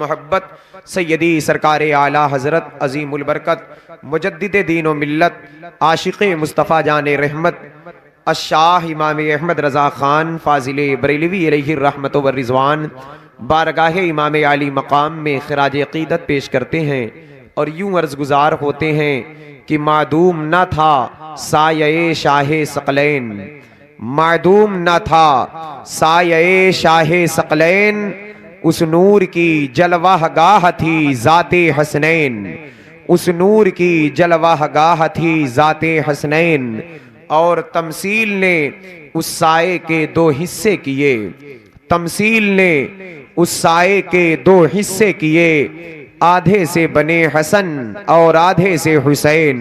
मोहब्बत सैयदी सरकार आला हज़रत अज़ीमुल बरकत मुजद्दिद दीन व मिल्लत आशिक़ मुस्तफ़ा जान रहमत अशाह इमाम अहमद रज़ा ख़ान फ़ाज़िल बरेलवी अलैहि रहमत व रिज़वान बारगाह इमाम आली मकाम में ख़िराज अक़ीदत पेश करते हैं और यूं अर्ज़ गुज़ार होते हैं कि मादूम न था साये शाह सकलैन, मादूम न था साये शाह सकलैन, उस नूर की जलवाहगाह थी ज़ाते हसनैन, उस नूर की जलवाहगाह थी ज़ाते हसनैन। और तमसील ने उस साए के दो हिस्से किए, तमसील ने उस साए के दो हिस्से किए, आधे से बने हसन और आधे से हुसैन,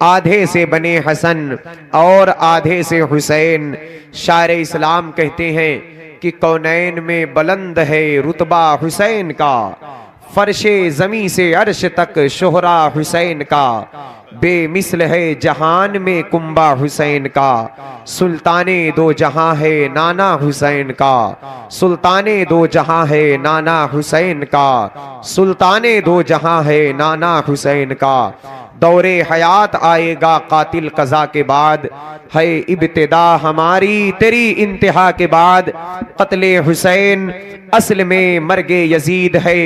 आधे से बने हसन और आधे से हुसैन। शायर इस्लाम कहते हैं कि कौनैन में बुलंद है रुतबा हुसैन का, फर्शे ज़मी से अर्श तक शोहरा हुसैन का, बेमिसल है जहान में कुंबा हुसैन का, सुल्ताने दो जहां है नाना हुसैन का, सुल्ताने दो जहां है नाना हुसैन का, सुल्ताने दो जहां है नाना हुसैन का। दौरे हयात आएगा कातिल कज़ा के बाद, है इब्तिदा हमारी तेरी इंतहा के बाद। क़त्ले हुसैन असल में मर्गे यजीद है,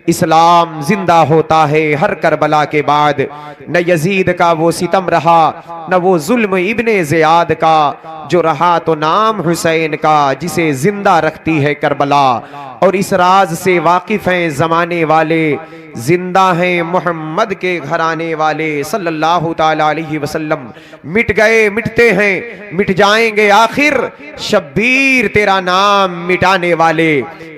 इस्लाम जिंदा होता है हर करबला के बाद। न यजीद का वो सितम रहा न वो जुल्म इब्ने ज़ियाद का, जो रहा तो नाम हुसैन का जिसे जिंदा रखती है करबला। और इस राज से वाकिफ हैं ज़माने वाले, जिंदा हैं मोहम्मद के घराने वाले सल्लल्लाहु ताला अलैहि वसल्लम। मिट गए मिटते हैं मिट जाएंगे आखिर, शब्बीर तेरा नाम मिटाने वाले।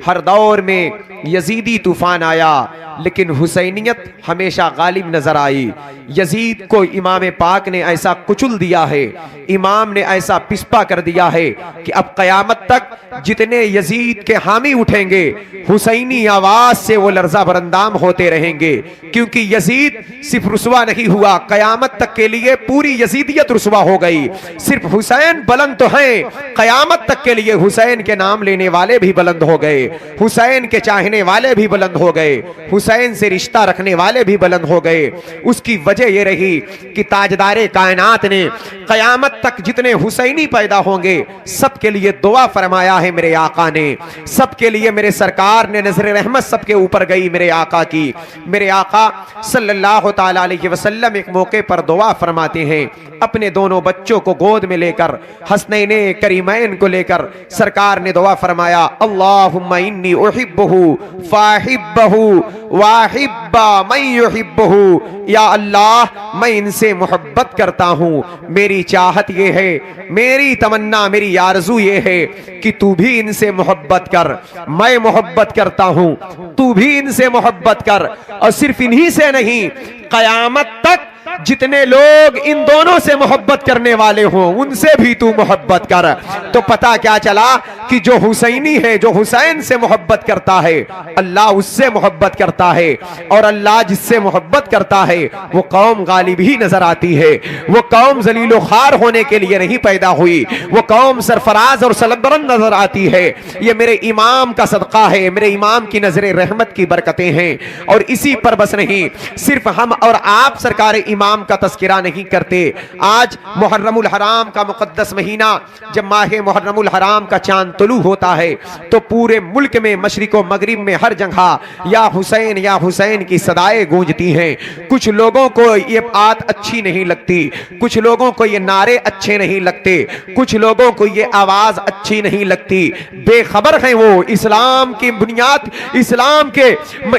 हर दौर में यजीदी तूफान आया लेकिन हुसैनियत हमेशा गालिब नजर आई। यजीद को इमाम पाक ने ऐसा कुचल दिया है, इमाम ने ऐसा पिस्पा कर दिया है कि अब कयामत तक जितने यजीद के हामी उठेंगे हुसैनी आवाज से वो लर्जा बरंदाम होते रहेंगे। क्योंकि यजीद सिर्फ रुसवा नहीं हुआ, कयामत तक के लिए पूरी यजीदियत रुसवा हो गई। सिर्फ हुसैन बुलंद तो हैं, कयामत तक के लिए हुसैन के नाम लेने वाले भी बुलंद हो गए, हुसैन के चाहने वाले भी बुलंद हो गए, हुसैन से रिश्ता रखने वाले भी बुलंद हो गए। उसकी वजह यह रही कि ताजदारे कायनात ने कयामत तक जितने हुसैनी पैदा होंगे सबके लिए दुआ फरमाया है मेरे आका ने, सबके लिए मेरे सरकार ने नजर रहमत सबके ऊपर गई मेरे आका की। मेरे आका सल्लल्लाहु ताला अलैहि वसल्लम एक मौके पर दुआ फरमाते हैं, अपने दोनों बच्चों को गोद में लेकर, हसनैने करीमैन को लेकर सरकार ने दुआ फरमाया, अल्लाहुम्मा इन्नी उहिब्बुहु फाहिब्बहु वाहिब्बा मैं युहिब्बुहु। या अल्लाह मैं इनसे मोहब्बत करता हूँ, मेरी चाहत ये है, मेरी तमन्ना, मेरी आरज़ू ये है कि तू भी इनसे मोहब्बत कर, मैं मोहब्बत करता हूँ, तू भी इनसे मोहब्बत कर। और सिर्फ इन्हीं से नहीं, कयामत तक जितने लोग इन दोनों से मोहब्बत करने वाले हों उनसे भी तू मोहब्बत कर। तो पता क्या चला कि जो हुसैनी है, जो हुसैन से मोहब्बत करता है, अल्लाह उससे मोहब्बत करता है। और अल्लाह जिससे मोहब्बत करता है वो कौम गालिब ही नजर आती है। वो कौम जलीलो खार होने के लिए नहीं पैदा हुई, वो कौम सरफराज और सलबरन नजर आती है। ये मेरे इमाम का सदका है, मेरे इमाम की नजर रहमत की बरकतें हैं। और इसी पर बस नहीं, सिर्फ हम और आप सरकार इमाम का तस्किरा नहीं करते। आज मुहर्रमुल हराम का मुकद्दस महीना, जब माह मुहर्रमुल हराम का चांद तुलू होता है तो पूरे मुल्क में मशरिक व मगरिब में हर जगह या हुसैन की सदाएं गूंजती हैं। कुछ लोगों को ये बात अच्छी नहीं लगती, कुछ लोगों को ये नारे अच्छे नहीं लगते, कुछ लोगों को ये आवाज अच्छी नहीं लगती। बेखबर हैं वो, इस्लाम की बुनियाद, इस्लाम के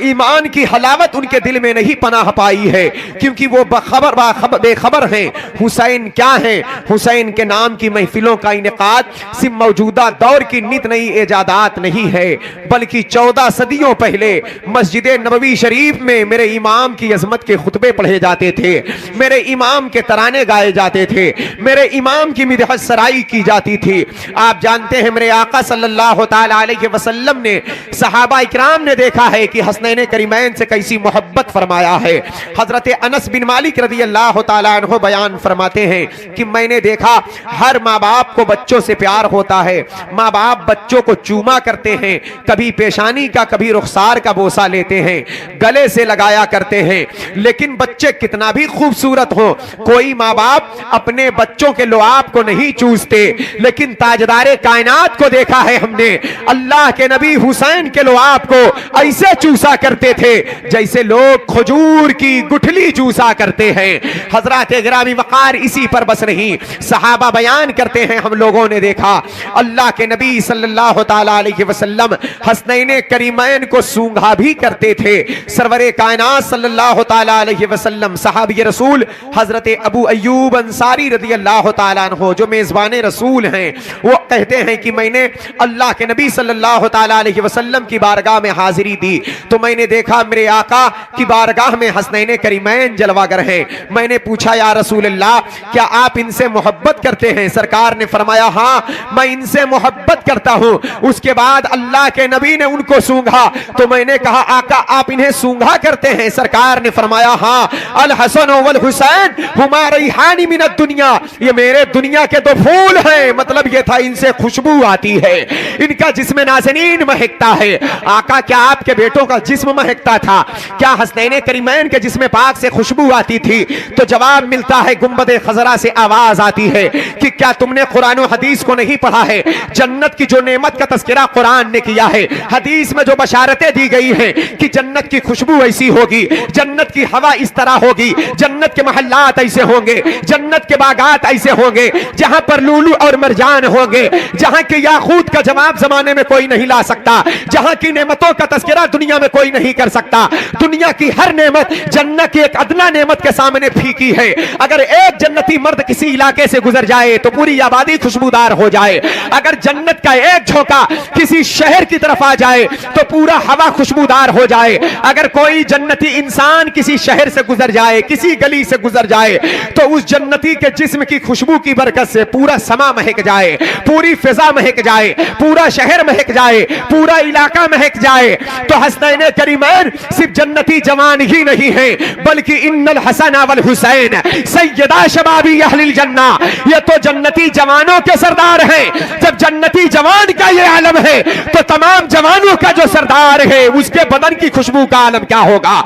ईमान की हलावत उनके दिल में नहीं पनाह पाई है, क्योंकि वो बेखबर हैं हुसैन क्या है। हुसैन के नाम की महफिलों का इनेकाद सिर्फ मौजूदा दौर की नित नई इजादात नहीं है, बल्कि 14 सदियों पहले मस्जिद नबवी शरीफ में मेरे इमाम की अजमत के खुतबे पढ़े जाते थे, मेरे इमाम के तराने गाए जाते थे, मेरे इमाम की मिदहत सराई की जाती थी। आप जानते हैं मेरे आका सल्लल्लाहु ताला अलैहि वसल्लम ने, सहाबा इकराम ने देखा है कि हसनैन करीमैन से कैसी मोहब्बत फरमाया है। हजरत अनस बिन मालिक मालिक रज़ी अल्लाह ताला अन्हु बयान फरमाते हैं कि मैंने देखा हर माँ बाप को बच्चों से प्यार होता है, माँ बाप बच्चों को चूमा करते हैं, कभी पेशानी का कभी रुखसार का बोसा लेते हैं, गले से लगाया करते हैं। लेकिन बच्चे कितना भी खूबसूरत हो, कोई माँ बाप अपने बच्चों के लुआब को नहीं चूसते। लेकिन ताजदारे कायनात को देखा है हमने, अल्लाह के नबी हुसैन के लुआब को ऐसे चूसा करते थे जैसे लोग खजूर की गुठली चूसा करते हैं। हजरत गिरामी वक़ार इसी पर बस नहीं, सहाबा बयान करते हैं हम लोगों ने देखा अल्लाह के नबी सल्लल्लाहु ताला अलैहि वसल्लम हसनैन करीमैन को सूंघा भी करते थे। सरवरे कायनात सल्लल्लाहु ताला अलैहि वसल्लम सहाबी रसूल हजरत अबू अय्यूब अंसारी रज़ी अल्लाह ताला अन्हु जो मेजबान रसूल हैं, वो कहते हैं कि मैंने अल्लाह के नबी सल्लल्लाहु ताला अलैहि वसल्लम की बारगाह में हाजिरी दी तो मैंने देखा मेरे आका की बारगाह में हसनैन करीमैन जलवागर हैं। मैंने पूछा या रसूल अल्लाह क्या आप इनसे मोहब्बत करते हैं? सरकार ने फरमाया हाँ मैं इनसे मोहब्बत करता हूं। उसके बाद अल्लाह के नबी ने उनको सूंघा तो मैंने कहा आका आप इन्हें सूंघा करते हैं? सरकार ने फरमाया हाँ, अल हसन वल हुसैन हुमा रैहानी मिनद दुनिया, ये मेरे दुनिया के दो फूल हैं। मतलब ये था इनसे खुशबू आती है, इनका जिस्म नाज़नीन महकता है। आका क्या आपके बेटों का जिस्म महकता था? क्या हसनैन करीमैन के जिस्म पाक से खुशबू आती थी? तो जवाब मिलता है गुंबद खजरा से आवाज आती है कि क्या तुमने कुरान और हदीस को नहीं पढ़ा है? जन्नत की जो नेमत का तस्करा कुरान ने किया है, हदीस में जो बशारतें दी गई हैं कि जन्नत की खुशबू ऐसी होगी, जन्नत की हवा इस तरह होगी, जन्नत के महल्लात ऐसे होंगे, जन्नत के बागात ऐसे होंगे जहां पर लूलू और मरजान होंगे, जहां के याकूत का जवाब जमाने में कोई नहीं ला सकता, जहां की नेमतों का तस्करा दुनिया में कोई नहीं कर सकता। दुनिया की हर नेमत जन्नत की एक अदना नेमत के सामने फीकी है। अगर एक जन्नती मर्द किसी इलाके से गुजर जाए तो पूरी आबादी खुशबूदार हो जाए। अगर जन्नत का एक झोंका किसी शहर की तरफ आ जाए तो पूरा हवा खुशबूदार हो जाए। अगर कोई जन्नती इंसान किसी शहर से गुजर जाए, किसी गली से गुजर जाए तो उस जन्नती के जिस्म की खुशबू की बरकत से पूरा समा महक जाए, पूरी फिजा महक जाए, पूरा शहर महक जाए, पूरा इलाका महक जाए। तो हसनैन करीमैन सिर्फ जन्नती जवान ही नहीं है बल्कि इन्नल हसन वल हुसैन सैयदा शबाबी अहलिल जन्ना, ये तो जन्नती जवानों के सरदार हैं। जब जन्नती जवान का ये आलम है तो तमाम जवानों का जो सरदार है उसके बदन की खुशबू का आलम क्या होगा,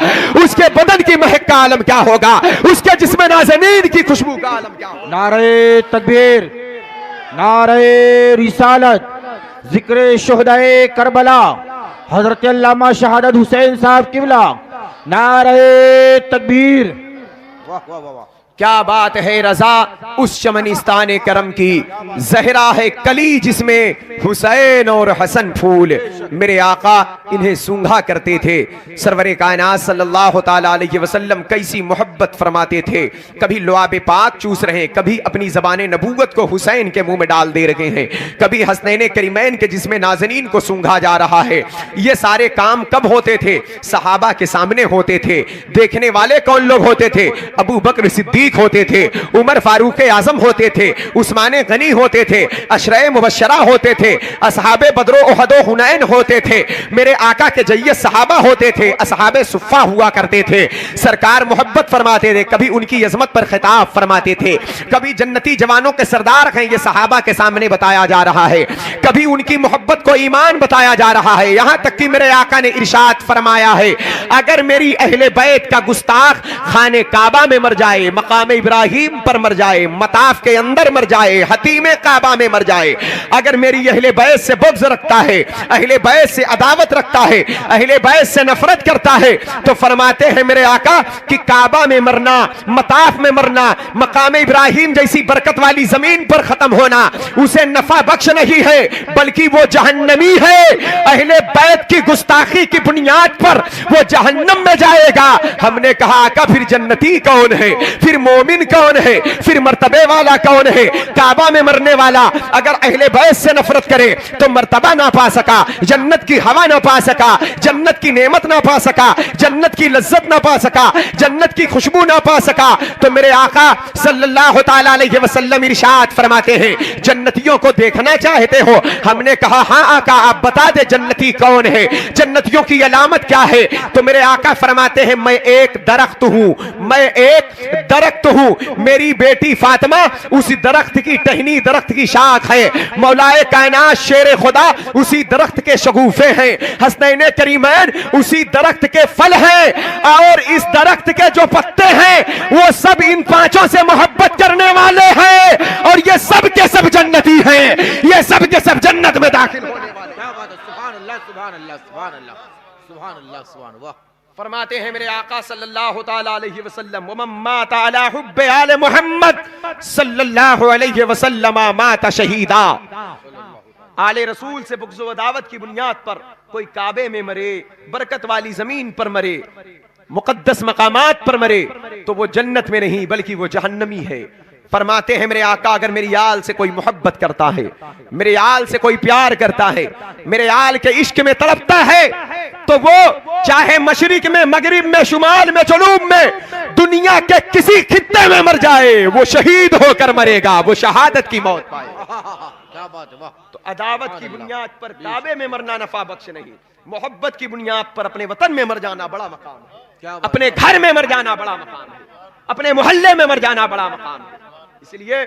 उसके बदन की महक का आलम क्या होगा, उसके जिस्म नाज़नीन की खुशबू का आलम क्या होगा। नारे तकबीर, नारे रिसालत, जिक्र शुहदाए करबला, हजरत अल्लामा शहादत हुसैन साहब किबला, नारे तकबीर। वाह वाह वाह वाह, क्या बात है रजा उस चमनिस्तान करम की, जहरा है कली जिसमें हुसैन और हसन फूल। मेरे आका इन्हें सूंघा करते थे। सरवरे कायनात सल्लल्लाहु ताला अलैहि वसल्लम कैसी मोहब्बत फरमाते थे। कभी लुआब पाक चूस रहे हैं, कभी अपनी ज़बान नबूवत को हुसैन के मुंह में डाल दे रहे हैं, कभी हसनैन करीमैन के जिसमें नाज़नीन को सूंघा जा रहा है। ये सारे काम कब होते थे? सहाबा के सामने होते थे। देखने वाले कौन लोग होते थे? अबू बकर सिद्दीक होते थे, उमर फारूक आजम होते थे, उस्मान गनी होते थे, अशरे मुबशरा होते थे, असहाबे बदरो उहदो हुनैन होते थे, मेरे आका के जय्यद सहाबा होते थे, असहाबे सुफ़ा हुआ करते थे। सरकार मोहब्बत फरमाते थे, कभी उनकी अज़मत पर खिताब फरमाते थे, कभी जन्नती जवानों के सरदार हैं ये सहाबा के सामने बताया जा रहा है, कभी उनकी मोहब्बत को ईमान बताया जा रहा है। यहां तक कि मेरे आका ने इरशाद फरमाया है अगर मेरी अहले बैत का गुस्ताख खाने काबा में मर जाए, मकाम इब्राहिम पर मर जाए, मताफ के अंदर मर जाए, हतीमे काबा में मर जाए, अगर मेरी अहले बैत से बुग़्ज़ रखता है, अहले बैत से अदावत रखता है, अहले बैत से नफरत करता है, तो फरमाते हैं मेरे आका कि काबा में मरना, मताफ में मरना, मकाम इब्राहिम जैसी बरकत वाली जमीन पर खत्म होना उसे नफा बख्श नहीं है बल्कि वो जहन्नमी है। अहले बैत की गुस्ताखी की बुनियाद पर वो जहन्नम में जाएगा। हमने कहा आका फिर जन्नती कौन है, फिर मोमिन कौन है, फिर मर्तबे वाला कौन है? काबा में मरने वाला अगर अहले बैत से नफरत करे तो मर्तबा ना पा सका, जन्नत की हवा ना पा सका, जन्नत की नेमत ना पा सका, जन्नत की लज्जत ना पा सका, जन्नत की खुशबू ना पा सका, तो मेरे आका सल्लल्लाहु ताला अलैहि वसल्लम इरशाद फरमाते हैं, जन्नतियों को देखना चाहते हो? हमने कहा हाँ आका, आप बता दे जन्नती कौन है, जन्नतियों की अलामत क्या है? तो मेरे आका फरमाते हैं, मैं एक दरख्त हूं, मैं एक दरख्त हूं, मेरी बेटी फातिमा उसी दरख्त की टहनी, दरख्त की शाख है, मौलाए कायनात शेर खुदा उसी दरख्त के शगुफे हैं, हसनैन करीमैन उसी दरख्त के फल हैं, और इस दरख्त के जो पत्ते हैं वो सब इन पांचों से मोहब्बत करने वाले हैं, और ये सब के सब जन्नती हैं, ये सब के सब जन्नत में दाखिल होने वाले। क्या बात है, सुभान अल्लाह सुभान अल्लाह सुभान अल्लाह सुभान अल्लाह सुभान वाह। फरमाते हैं मेरे आका सल्लल्लाहु ताला अलैहि वसल्लम, वमन माता अला हुब्बे आले मोहम्मद सल्लल्लाहु अलैहि वसल्लम माता शहीदा। आले रसूल से बुग़्ज़ व दावत की बुनियाद पर कोई काबे में मरे, बरकत वाली जमीन पर मरे, मुकद्दस मकामात पर मरे, तो वो जन्नत में नहीं बल्कि वो जहन्नमी है। फरमाते हैं मेरे आका, अगर मेरी आल से कोई मोहब्बत करता है, मेरे आल से कोई प्यार करता है, मेरे आल के इश्क में तड़पता है, तो वो चाहे मशरिक में, मगरिब में, शुमाल में, जुनूब में, दुनिया के किसी खित्ते में मर जाए, वो शहीद होकर मरेगा, वो शहादत की मौत पाएगा। क्या बात है वाह। तो अदावत की बुनियाद पर काबे में मरना नफा बख्श नहीं, मोहब्बत की बुनियाद पर अपने वतन में मर जाना बड़ा मकाम है, अपने घर में मर जाना बड़ा मकाम है, अपने मोहल्ले में मर जाना बड़ा मकाम है। इसलिए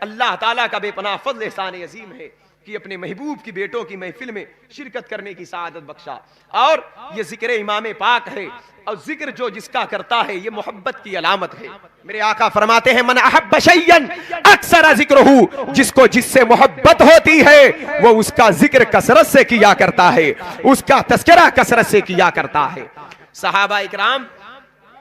अल्लाह ताला का बेपनाह फज़ल एहसान अजीम है कि अपने महबूब की बेटों की महफिल में शिरकत करने की सआदत बख्शा। और ये जिक्र इमाम पाक है, और जिक्र जो जिसका करता है ये मोहब्बत की अलामत है। मेरे आका फरमाते हैं, मन अहब्ब शैयन अक्सर जिक्रुहु, जिसको जिससे मोहब्बत होती है वो उसका जिक्र कसरत से किया करता है, उसका तस्करा कसरत से किया करता है। सहाबा इकराम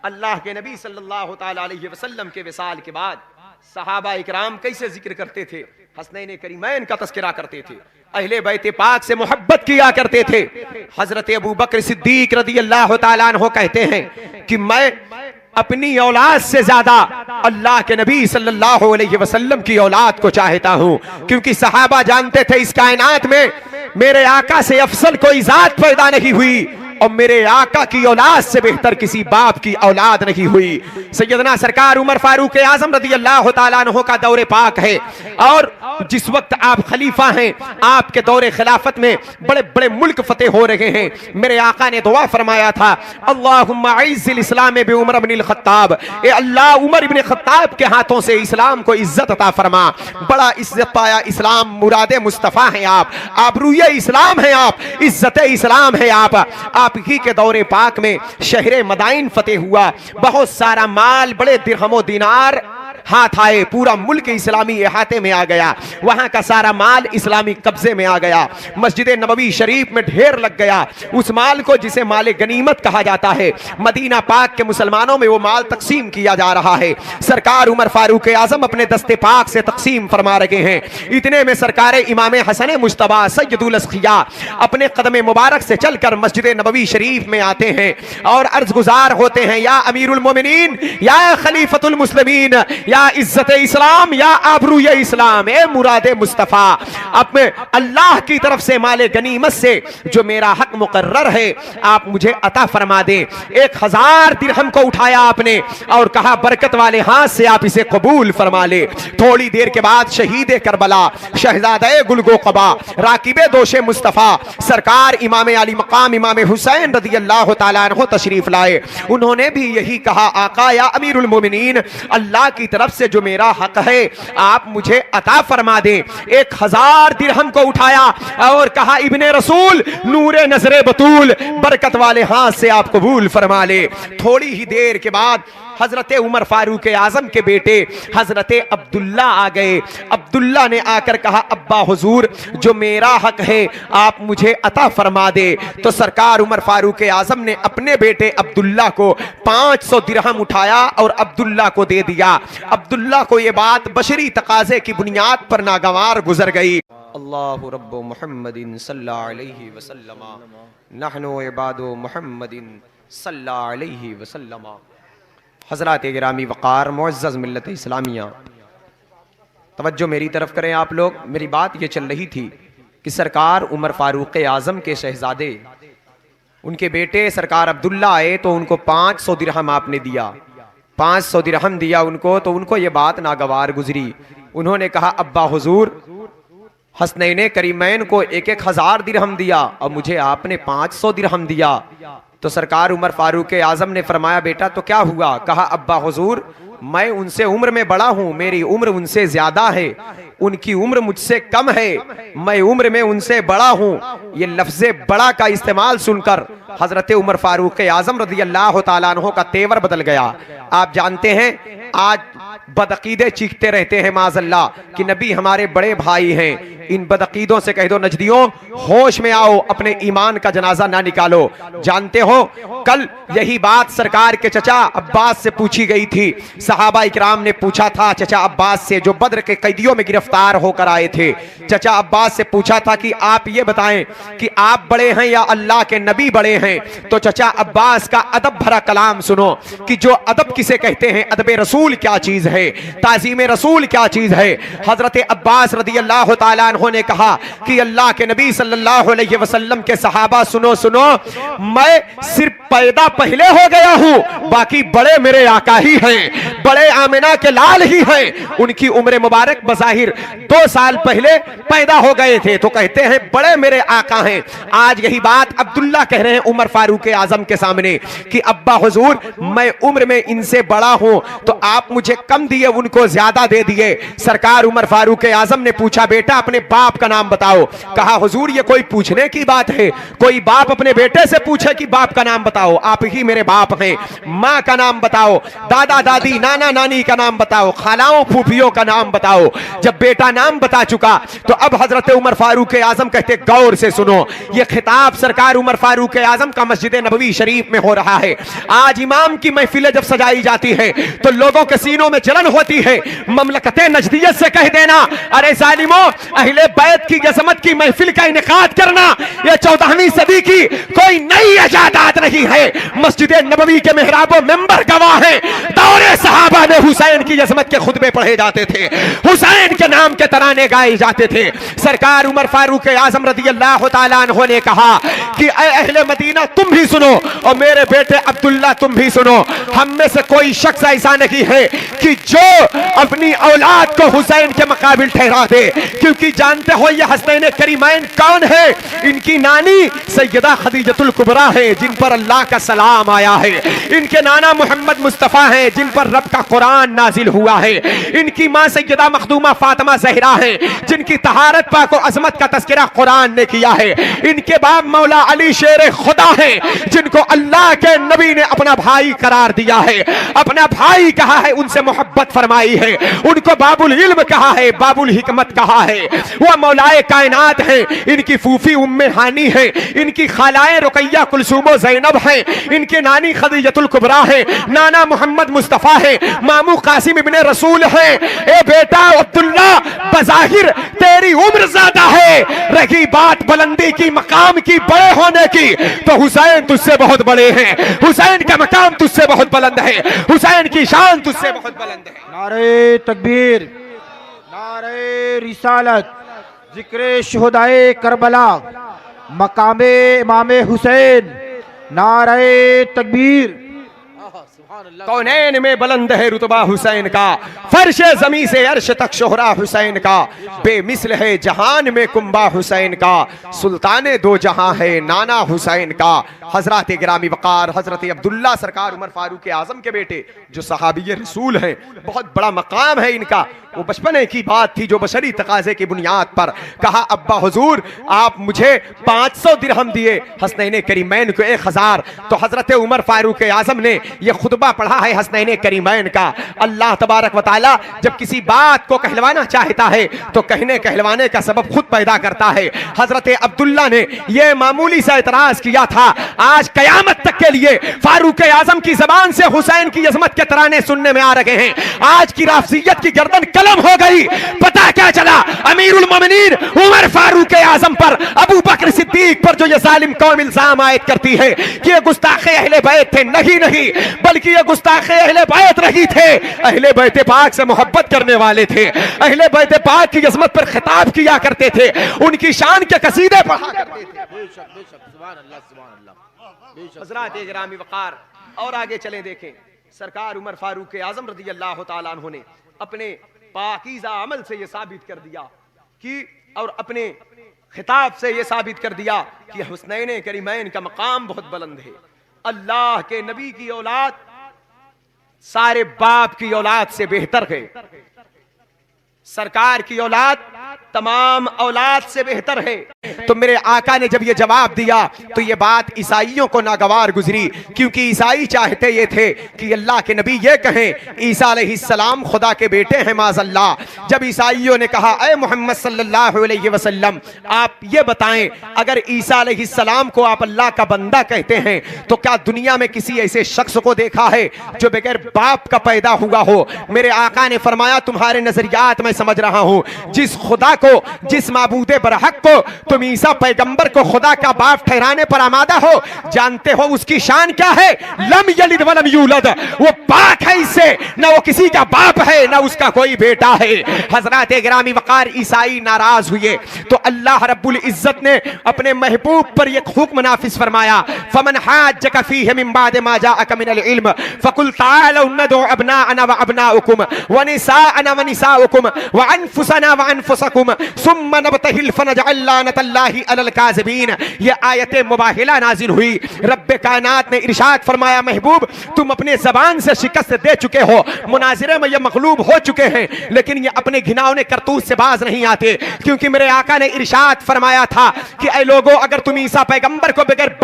अल्लाह के नबी सल्लल्लाहु ताला अलैहि वसल्लम के विसाल के बाद सहाबा इकराम कैसे जिक्र करते थे, हसनैन करीमैन का तस्करा करते थे, अहले बैत पाक से मोहब्बत किया करते थे। हजरत अबू बकर सिद्दीक रज़ी अल्लाह तआला अन्हु कहते हैं कि मैं अपनी औलाद से ज्यादा अल्लाह के नबी सल्लल्लाहु अलैहि वसल्लम की औलाद को चाहता हूं, क्योंकि सहाबा जानते थे इस कायनात में मेरे आका से अफसल कोई जात पैदा नहीं हुई, और मेरे आका की औलाद से बेहतर किसी बाप की औलाद नहीं हुई। सैयदना सरकार उमर फारूक आजम रज़ी अल्लाह तआला अन्हु का दौरे पाक है, और जिस वक्त आप खलीफा हैं, आपके दौरे खिलाफत में बड़े बड़े मुल्क फतेह हो रहे हैं। मेरे आका ने दुआ फरमाया था, अल्लाहुम्मा अइज़्ज़िल इस्लाम बि उमर इब्न खत्ताब, ए अल्लाह उमर इब्न खत्ताब के हाथों से इस्लाम को इज्जत अता फरमा। बड़ा इज्जत पाया इस्लाम, मुरादे मुस्तफ़ा हैं आप, आबरूए इस्लाम हैं आप, इज्जत इस्लाम है आप ही के दौरे पाक में शहरे मदाइन फतेह हुआ, बहुत सारा माल, बड़े दिरहमो दिनार हाथ आए, पूरा मुल्क इस्लामी अहाते में आ गया, वहां का सारा माल इस्लामी कब्जे में आ गया, मस्जिद नबवी शरीफ में ढेर लग गया उस माल को जिसे माल गनीमत कहा जाता है। मदीना पाक के मुसलमानों में वो माल तकसीम किया जा रहा है। सरकार उमर फारूक आजम अपने दस्ते पाक से तकसीम फरमा रहे हैं। इतने में सरकार इमाम हसन मुश्तबा सैयदुल अस्किया अपने कदम मुबारक से चलकर मस्जिद नबवी शरीफ में आते हैं और अर्ज गुजार होते हैं, या अमीरुल मोमिनीन, या खलीफतुल मुस्लिमीन, या इज्जत इस्लाम, या आबरूए इस्लाम, ए मुरादे मुस्तफा, अब अल्लाह की तरफ से माले गनीमत से जो मेरा हक मुकर्रर है आप मुझे अता फरमा दें। 1000 दिरहम को उठाया आपने और कहा बरकत वाले हाथ से आप इसे कबूल फरमा ले। थोड़ी देर के बाद शहीद करबला, शहजादे गुलगो कबा, राकिबे दोशे मुस्तफा सरकार इमाम अली मकाम इमाम हुसैन रज़ी अल्लाह तआला अन्हु तशरीफ लाए। उन्होंने भी यही कहा, आका या अमीरुल मोमिनीन, अल्लाह की तरफ से जो मेरा हक है आप मुझे अता फरमा दें। 1000 दिरहम को उठाया और कहा, इब्ने रसूल, नूरे नजरे बतूल, बरकत वाले हाथ से आप कबूल फरमा ले। थोड़ी ही देर के बाद हजरत उमर फारूक आजम के बेटे हजरत अब्दुल्ला आ गए। अब्दुल्ला ने आकर कहा, अब्बा हुजूर, जो मेरा हक है आप मुझे अता फरमा दे। तो सरकार उमर फारूक आजम ने अपने बेटे अब्दुल्ला को 500 दिरहम उठाया और अब्दुल्ला को दे दिया। अब्दुल्ला को यह बात बशरी तकाजे की बुनियाद पर नागवार गुजर गई। अल्लाहु रब्बु मुहम्मदिन सल्लल्लाहु अलैहि वसल्लम, नहनु इबादु मुहम्मदिन सल्लल्लाहु अलैहि वसल्लम। हज़रात गिरामी वक़ार मुअज़्ज़ज़ मिल्लत इस्लामिया, तवज्जो मेरी तरफ करें आप लोग। मेरी बात ये चल रही थी कि सरकार उमर फारूक आज़म के शहजादे उनके बेटे सरकार अब्दुल्ला आए तो उनको 500 दिरहम आपने दिया, 500 दिरहम दिया उनको, तो उनको ये बात नागवार गुजरी। उन्होंने कहा अब्बा हुजूर, हसनैन करीमैन को 1,000 दिरहम दिया और मुझे आपने 500 दिरहम दिया। तो सरकार उमर फारूक आजम ने फरमाया बेटा तो क्या हुआ? कहा अब्बा हुजूर, मैं उनसे उम्र में बड़ा हूं, मेरी उम्र उनसे ज्यादा है, उनकी उम्र मुझसे कम है, मैं उम्र में उनसे बड़ा हूं। ये लफ्ज़े बड़ा का इस्तेमाल सुनकर हजरत उमर फारूक आजम रज़ी अल्लाह तआला अन्हु का तेवर बदल गया। आप जानते हैं आज बदअकीदे चीखते रहते हैं माज़अल्लाह कि नबी हमारे बड़े भाई हैं। इन बदअकीदों से कह दो नजदियों, होश में आओ, अपने ईमान का जनाजा ना निकालो। जानते हो कल यही बात सरकार के चचा अब्बास से पूछी गई थी। सहाबा इकराम ने पूछा था चचा अब्बास से, जो बद्र के कैदियों में गिरफ्तार होकर आए थे। चचा अब्बास से पूछा था कि आप ये बताएं कि आप बड़े हैं या अल्लाह के नबी बड़े हैं? तो चचा अब्बास का अदब भरा कलाम सुनो कि जो अदब किसे कहते हैं, अदब रसूल क्या चीज है, ताज़ीम रसूल क्या चीज है। हजरत अब्बास रज़ी अल्लाह तआला अन्हु ने कहा कि अल्लाह के नबी सल्लल्लाहु अलैहि वसल्लम के सहाबा सुनो सुनो, मैं सिर्फ पैदा पहले हो गया हूं, बाकी बड़े मेरे आका ही हैं, बड़े आमिना के लाल ही हैं। उनकी उम्र मुबारक बज़ाहिर 2 साल पहले पैदा हो गए थे, तो कहते हैं बड़े मेरे आका हैं। आज यही बात अब्दुल्ला कह रहे हैं उमर फारूक आजम के सामने कि अब्बा हुजूर, मैं उम्र में इनसे बड़ा हूं, तो आप मुझे कम दिए, उनको ज्यादा दे दिए। सरकार उमर फारूक आजम ने पूछा बेटा अपने बाप का नाम बताओ। कहा हुजूर ये कोई पूछने की बात है? कोई बाप अपने बेटे से पूछे कि बाप का नाम बताओ? आप ही मेरे बाप हैं। माँ का नाम बताओ, दादा दादी नाना नानी का नाम बताओ, खालाओं फूफियों का नाम बताओ। जब बेटा नाम बता चुका तो अब हजरत उमर फारूक आजम कहते गौर से सुनो, ये खिताब सरकार उमर फारूक आजम का मस्जिद नबवी शरीफ में हो रहा है। आज इमाम की महफिलें जब सजाई जाती है तो लोगों के सीनों में जलन होती है। ममलकते नजदियत से कह देना अरे जालिमो, अहले बैत की अज़मत की महफिल का इनेकाद करना ये 14वीं सदी की कोई नई इजादात नहीं है। मस्जिद नबवी के मेहराबों मेंबर गवाह हैं, दौरे सहाबा में हुसैन की अज़मत के खुतबे पढ़े जाते थे, हुसैन के नाम के तराने गाए जाते थे। सरकार उमर फारूक आजम रज़ी अल्लाह तआला अन्हु ने कहा कि ऐ अहले मदीना तुम भी सुनो और मेरे बेटे अब्दुल्ला तुम भी सुनो, हम में से कोई शख्स ऐसा नहीं है कि जो अपनी औलाद को हुसैन के मुकाबिल ठहरा दे, क्योंकि जानते हो ये हसनैन करीमैन कौन है? इनकी नानी सैयदा खदीजतुल कुबरा है जिन पर अल्लाह का सलाम आया है। इनके नाना मोहम्मद मुस्तफ़ा हैं जिन पर रब का कुरान नाजिल हुआ है। इनकी माँ सैयदा मखदूमा फातिमा ज़हरा है जिनकी तहारत पाक व अज़मत का तज़किरा कुरान ने किया है। इनके बाप मौला अली शेर खुदा है जिनको अल्लाह के नबी ने अपना भाई करार दिया है, अपना भाई कहा है, उनसे मोहब्बत फरमाई है, उनको बाबुल इल्म कहा है, बाबुल हिकमत कहा है। वह मौलाए कायनात है। इनकी फूफी उम्मे हानी है, इनकी खालाए रुकैया कुलसूमो ज़ैनब है, इनके नानी खदीजतुल कुबरा है, नाना मोहम्मद मुस्तफ़ा है, मामू कासिम इब्ने रसूल है। ए बेटा अब्दुल्ला, बज़ाहिर तेरी उम्र ज्यादा है, रही बात बुलंदी की, मकाम की, बड़े होने की, तो हुसैन तुझसे बहुत बड़े हैं। हुसैन का मकाम तुझसे बहुत बुलंद है, हुसैन की शान तुझसे बहुत बुलंद है। नारे तकबीर, नारे रिसालत, जिक्र शुहदाए करबला, मकामे इमामे हुसैन, नारे तकबीर। कौनैन में बुलंद है रुतबा हुसैन का, फर्श जमी से अर्श तक शोहरा हुसैन का, बेमिसल है जहान में कुंबा हुसैन का, सुल्ताने दो जहां है नाना हुसैन का। हजरत गिरामी वकार हजरत अब्दुल्ला सरकार उमर फारूक आजम के बेटे जो सहाबी रसूल हैं, बहुत बड़ा मकाम है इनका। वो बचपने की बात थी जो बशरी तकाजे की बुनियाद पर कहा अब्बा हुजूर आप मुझे 500 दिरहम दिए, हसनैन करीमैन को 1000। तो हजरत उमर फारूक आजम ने यह खुतबा पढ़ा है हसनैन करीमैन का। अल्लाह तबारक व तआला जब किसी बात को कहलवाना चाहता है तो कहने कहलवाने का सबब खुद पैदा करता है। हजरत अब्दुल्ला ने यह मामूली सा एतराज किया था, आज कयामत तक के लिए फारूक आजम की जबान से हुसैन की अजमत के तराने सुनने में आ रहे हैं। आज की राफजियत की गर्दन कलम हो गई। पता क्या चला? अमीरुल मोमिनीन उमर फारूक आजम पर, अबू बकर सिद्दीक पर जो ये जालिम कौम इल्जाम आयद करती है कि ये गुस्ताखे अहले बैत थे, नहीं नहीं, बल्कि ये गुस्ताखे अहले बैत रही थे। अहले बैत पाक से मोहब्बत करने वाले थे, अहले बैत पाक की अजमत पर खिताब किया करते थे, उनकी शान के कसीदे पढ़ा करते थे। बेशक बेशक, सुभान अल्लाह सुभान अल्लाह। हज़रात गिरामी वक़ार। और आगे चलें, देखें सरकार उमर फारूक आज़म रज़ी अल्लाह तआला अन्हु ने अपने पाकीज़ा अमल से ये साबित कर दिया कि, और अपने खिताब से ये साबित कर दिया कि हुस्नैन करीमैन का मकाम बहुत बुलंद है। अल्लाह के नबी की औलाद सारे बाप की औलाद से बेहतर है। सरकार की औलाद तमाम औलाद से बेहतर है। तो मेरे आका ने जब ये जवाब दिया तो ये बात ईसाइयों को नागवार गुजरी, क्योंकि ईसाई चाहते ये थे कि अल्लाह के नबी ये कहें ईसा अलैहिस्सलाम खुदा के बेटे हैं माज़अल्लाह। जब ईसाइयों ने कहा ऐ मोहम्मद सल्लल्लाहु अलैहि वसल्लम आप ये बताएं, अगर ईसा अलैहिस्सलाम को आप अल्लाह का बंदा कहते हैं तो क्या दुनिया में किसी ऐसे शख्स को देखा है जो बगैर बाप का पैदा हुआ हो? मेरे आका ने फरमाया तुम्हारे नजरियात मैं समझ रहा हूं, जिस खुदा को, जिस माबूदे बरहक को तुम ईसा पैगंबर को खुदा का बाप ठहराने पर आमादा हो, जानते हो उसकी शान क्या है? लम यलिद वलम यूलद, वो पाक है, इससे ना वो किसी का बाप है ना उसका कोई बेटा है। हजरात गिरामी वकार ईसाई नाराज हुए तो अल्लाह रब्बुल इज्जत ने अपने महबूब पर एक हुक्म नाफिज फरमाया, फमन हाज्जक फीहि मिन बाद मा जाअक मिनल इल्म फकुल ताअलू नदउ अबनाअना व अबनाउकुम व निसाअना व निसाउकुम व अनफुसना व अनफुसकुम सुम्मा नबतहिल फनजअल लानतल्लाहि अलल काज़िबीन। ये आयत मुबाहिला नाजिल हुई। रब्बे कायनात ने इरशाद फरमाया महबूब तुम अपने जबान से शिकस्त दे चुके हो, मुनाजिरे में ये मगलूब हो चुके हैं, लेकिन ये अपने घिनौने करतूत से बाज नहीं आते, क्योंकि मेरे आका ने इरशाद फरमाया था कि ऐ लोगों अगर तुम ईसा पैगंबर को बगैर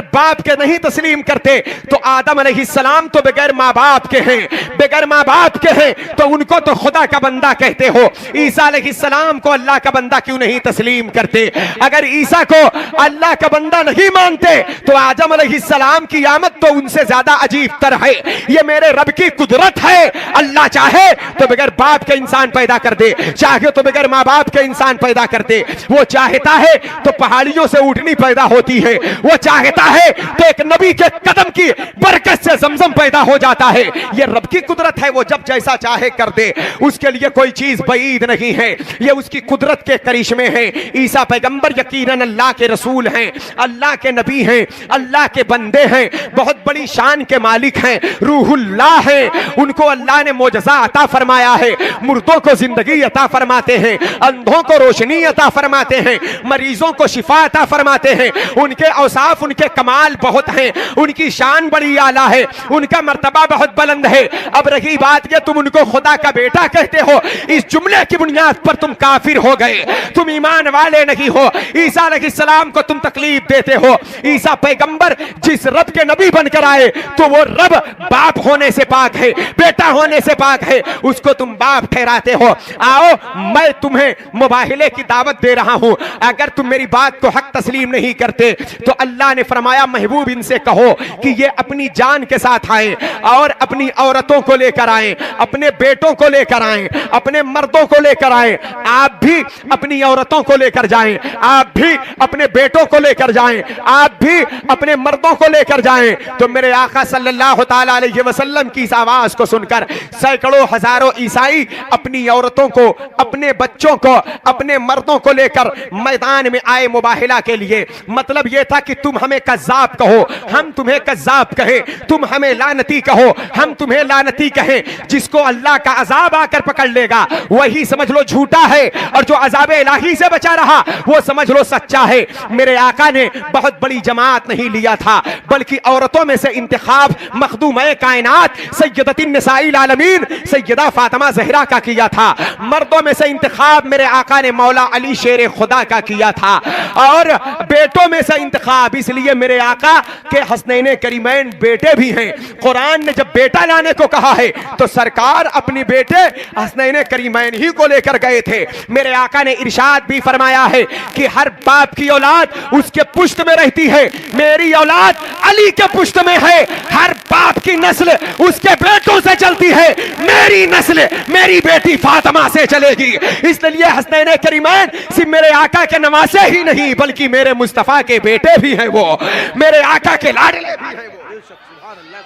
बाप के नहीं तस्लीम करते तो आदम अलैहिस्सलाम तो बगैर माँ बाप के हैं, बगैर माँ बाप के हैं तो उनको तो खुदा का बंदा कहते हो, ईसा अलैहिस्सलाम को अल्लाह का बंदा क्यों नहीं तस्लीम करते? अगर ईसा को अल्लाह का बंदा नहीं मानते तो आदम अलैहिस्सलाम की आमद तो उनसे ज्यादा अजीब तर है। ये मेरे रब की कुदरत है, अल्लाह चाहे तो बगैर बाप के इंसान पैदा कर दे, चाहे तो बगैर माँ बाप के इंसान पैदा कर दे। वो चाहता है तो पहाड़ियों से ऊँटनी पैदा होती है, वो चाहता है तो एक नबी के कदम की बरकत से जमजम पैदा हो जाता है। ये रब की कुदरत है, वो जब जैसा चाहे कर दे, उसके लिए कोई चीज बईद नहीं है, ये उसकी कुदरत के करिश्मे हैं। ईसा पैगंबर यकीनन अल्लाह के रसूल हैं, अल्लाह के नबी हैं, अल्लाह के बंदे हैं, बहुत बड़ी शान के मालिक हैं, रूहुल्लाह हैं। उनको अल्लाह ने मोजज़ा अता फरमाया है, मुर्दों को जिंदगी अता फरमाते हैं, अंधों को रोशनी अता फरमाते हैं, मरीजों को शिफा अता फरमाते हैं। उनके औसाफ, उनके कमाल बहुत हैं, उनकी शान बड़ी आला है, उनका मर्तबा बहुत बुलंद है। अब रही बात ये तुम उनको खुदा का बेटा कहते हो, इस जुमले की बुनियाद पर तुम काफिर हो गए, तुम ईमान वाले नहीं हो। ईसा अलैहिस्सलाम को तुम तकलीफ देते हो। ईसा पैगंबर जिस रब के नबी बनकर आए तो वो रब बाप होने से पाक है, बेटा होने से पाक है, उसको तुम बाप ठहराते हो। आओ मैं तुम्हें मुबाहिले की दावत दे रहा हूं, अगर तुम मेरी बात को हक तस्लीम नहीं करते तो अल्लाह ने फरमाया महबूब इनसे कहो कि ये अपनी जान के साथ आए और अपनी औरतों को लेकर आए, अपने बेटों को लेकर आए, अपने मर्दों को लेकर आए। आप भी अपनी औरतों को लेकर जाएं, आप भी अपने बेटों को लेकर जाएं, आप भी अपने मर्दों को लेकर जाएं। तो मेरे आका सल्लल्लाहु ताला अलैहि वसल्लम की इस आवाज को सुनकर सैकड़ों हजारों ईसाई अपनी औरतों को, अपने बच्चों को, अपने मर्दों को लेकर मैदान में आए मुबाहिला के लिए। मतलब यह था कि तुम हमें कज़्ज़ाब कहो, हम तुम्हें कज़्ज़ाब कहें, तुम हमें लानती कहो, हम तुम्हें लानती कहें। जिसको अल्लाह का अजाब आकर पकड़ लेगा वही समझ लो झूठा है, और जो अजाब इलाही से बचा रहा वो समझ लो सच्चा है। मेरे आका ने बहुत बड़ी जमात नहीं लिया था, बल्कि औरतों में से इंतखाब मखदूमे कायनात सैयदतिन निसाइल आलमीन सैयदा फातिमा ज़हरा का किया था। मर्दों में से इंतखाब मेरे आका ने मौला अली शेर खुदा का किया था, और बेटों में से इंतखाब इसलिए मेरे आका के हसनैन करीमैन बेटे भी हैं। कुरान ने जब बेटा लाने को कहा है तो सरकार अपने बेटे हसनैन करीमैन ही को लेकर गए थे। मेरे आका ने इरशाद भी फरमाया है कि हर बाप की औलाद उसके पुश्त में रहती है, मेरी औलाद अली के पुश्त में है। हर बाप की नस्ल उसके बेटों से चलती है, मेरी नस्ल मेरी बेटी फातिमा से चलेगी। इसलिए हसनैन करीमैन सिर्फ मेरे आका के नवासे ही नहीं बल्कि मेरे मुस्तफा के बेटे भी हैं, वो मेरे आका के लाडले भी हैं वो। सुभान अल्लाह,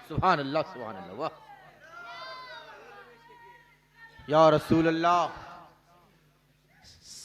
सुभान अल्लाह, सुभान अल्लाह, वाह या रसूल अल्लाह।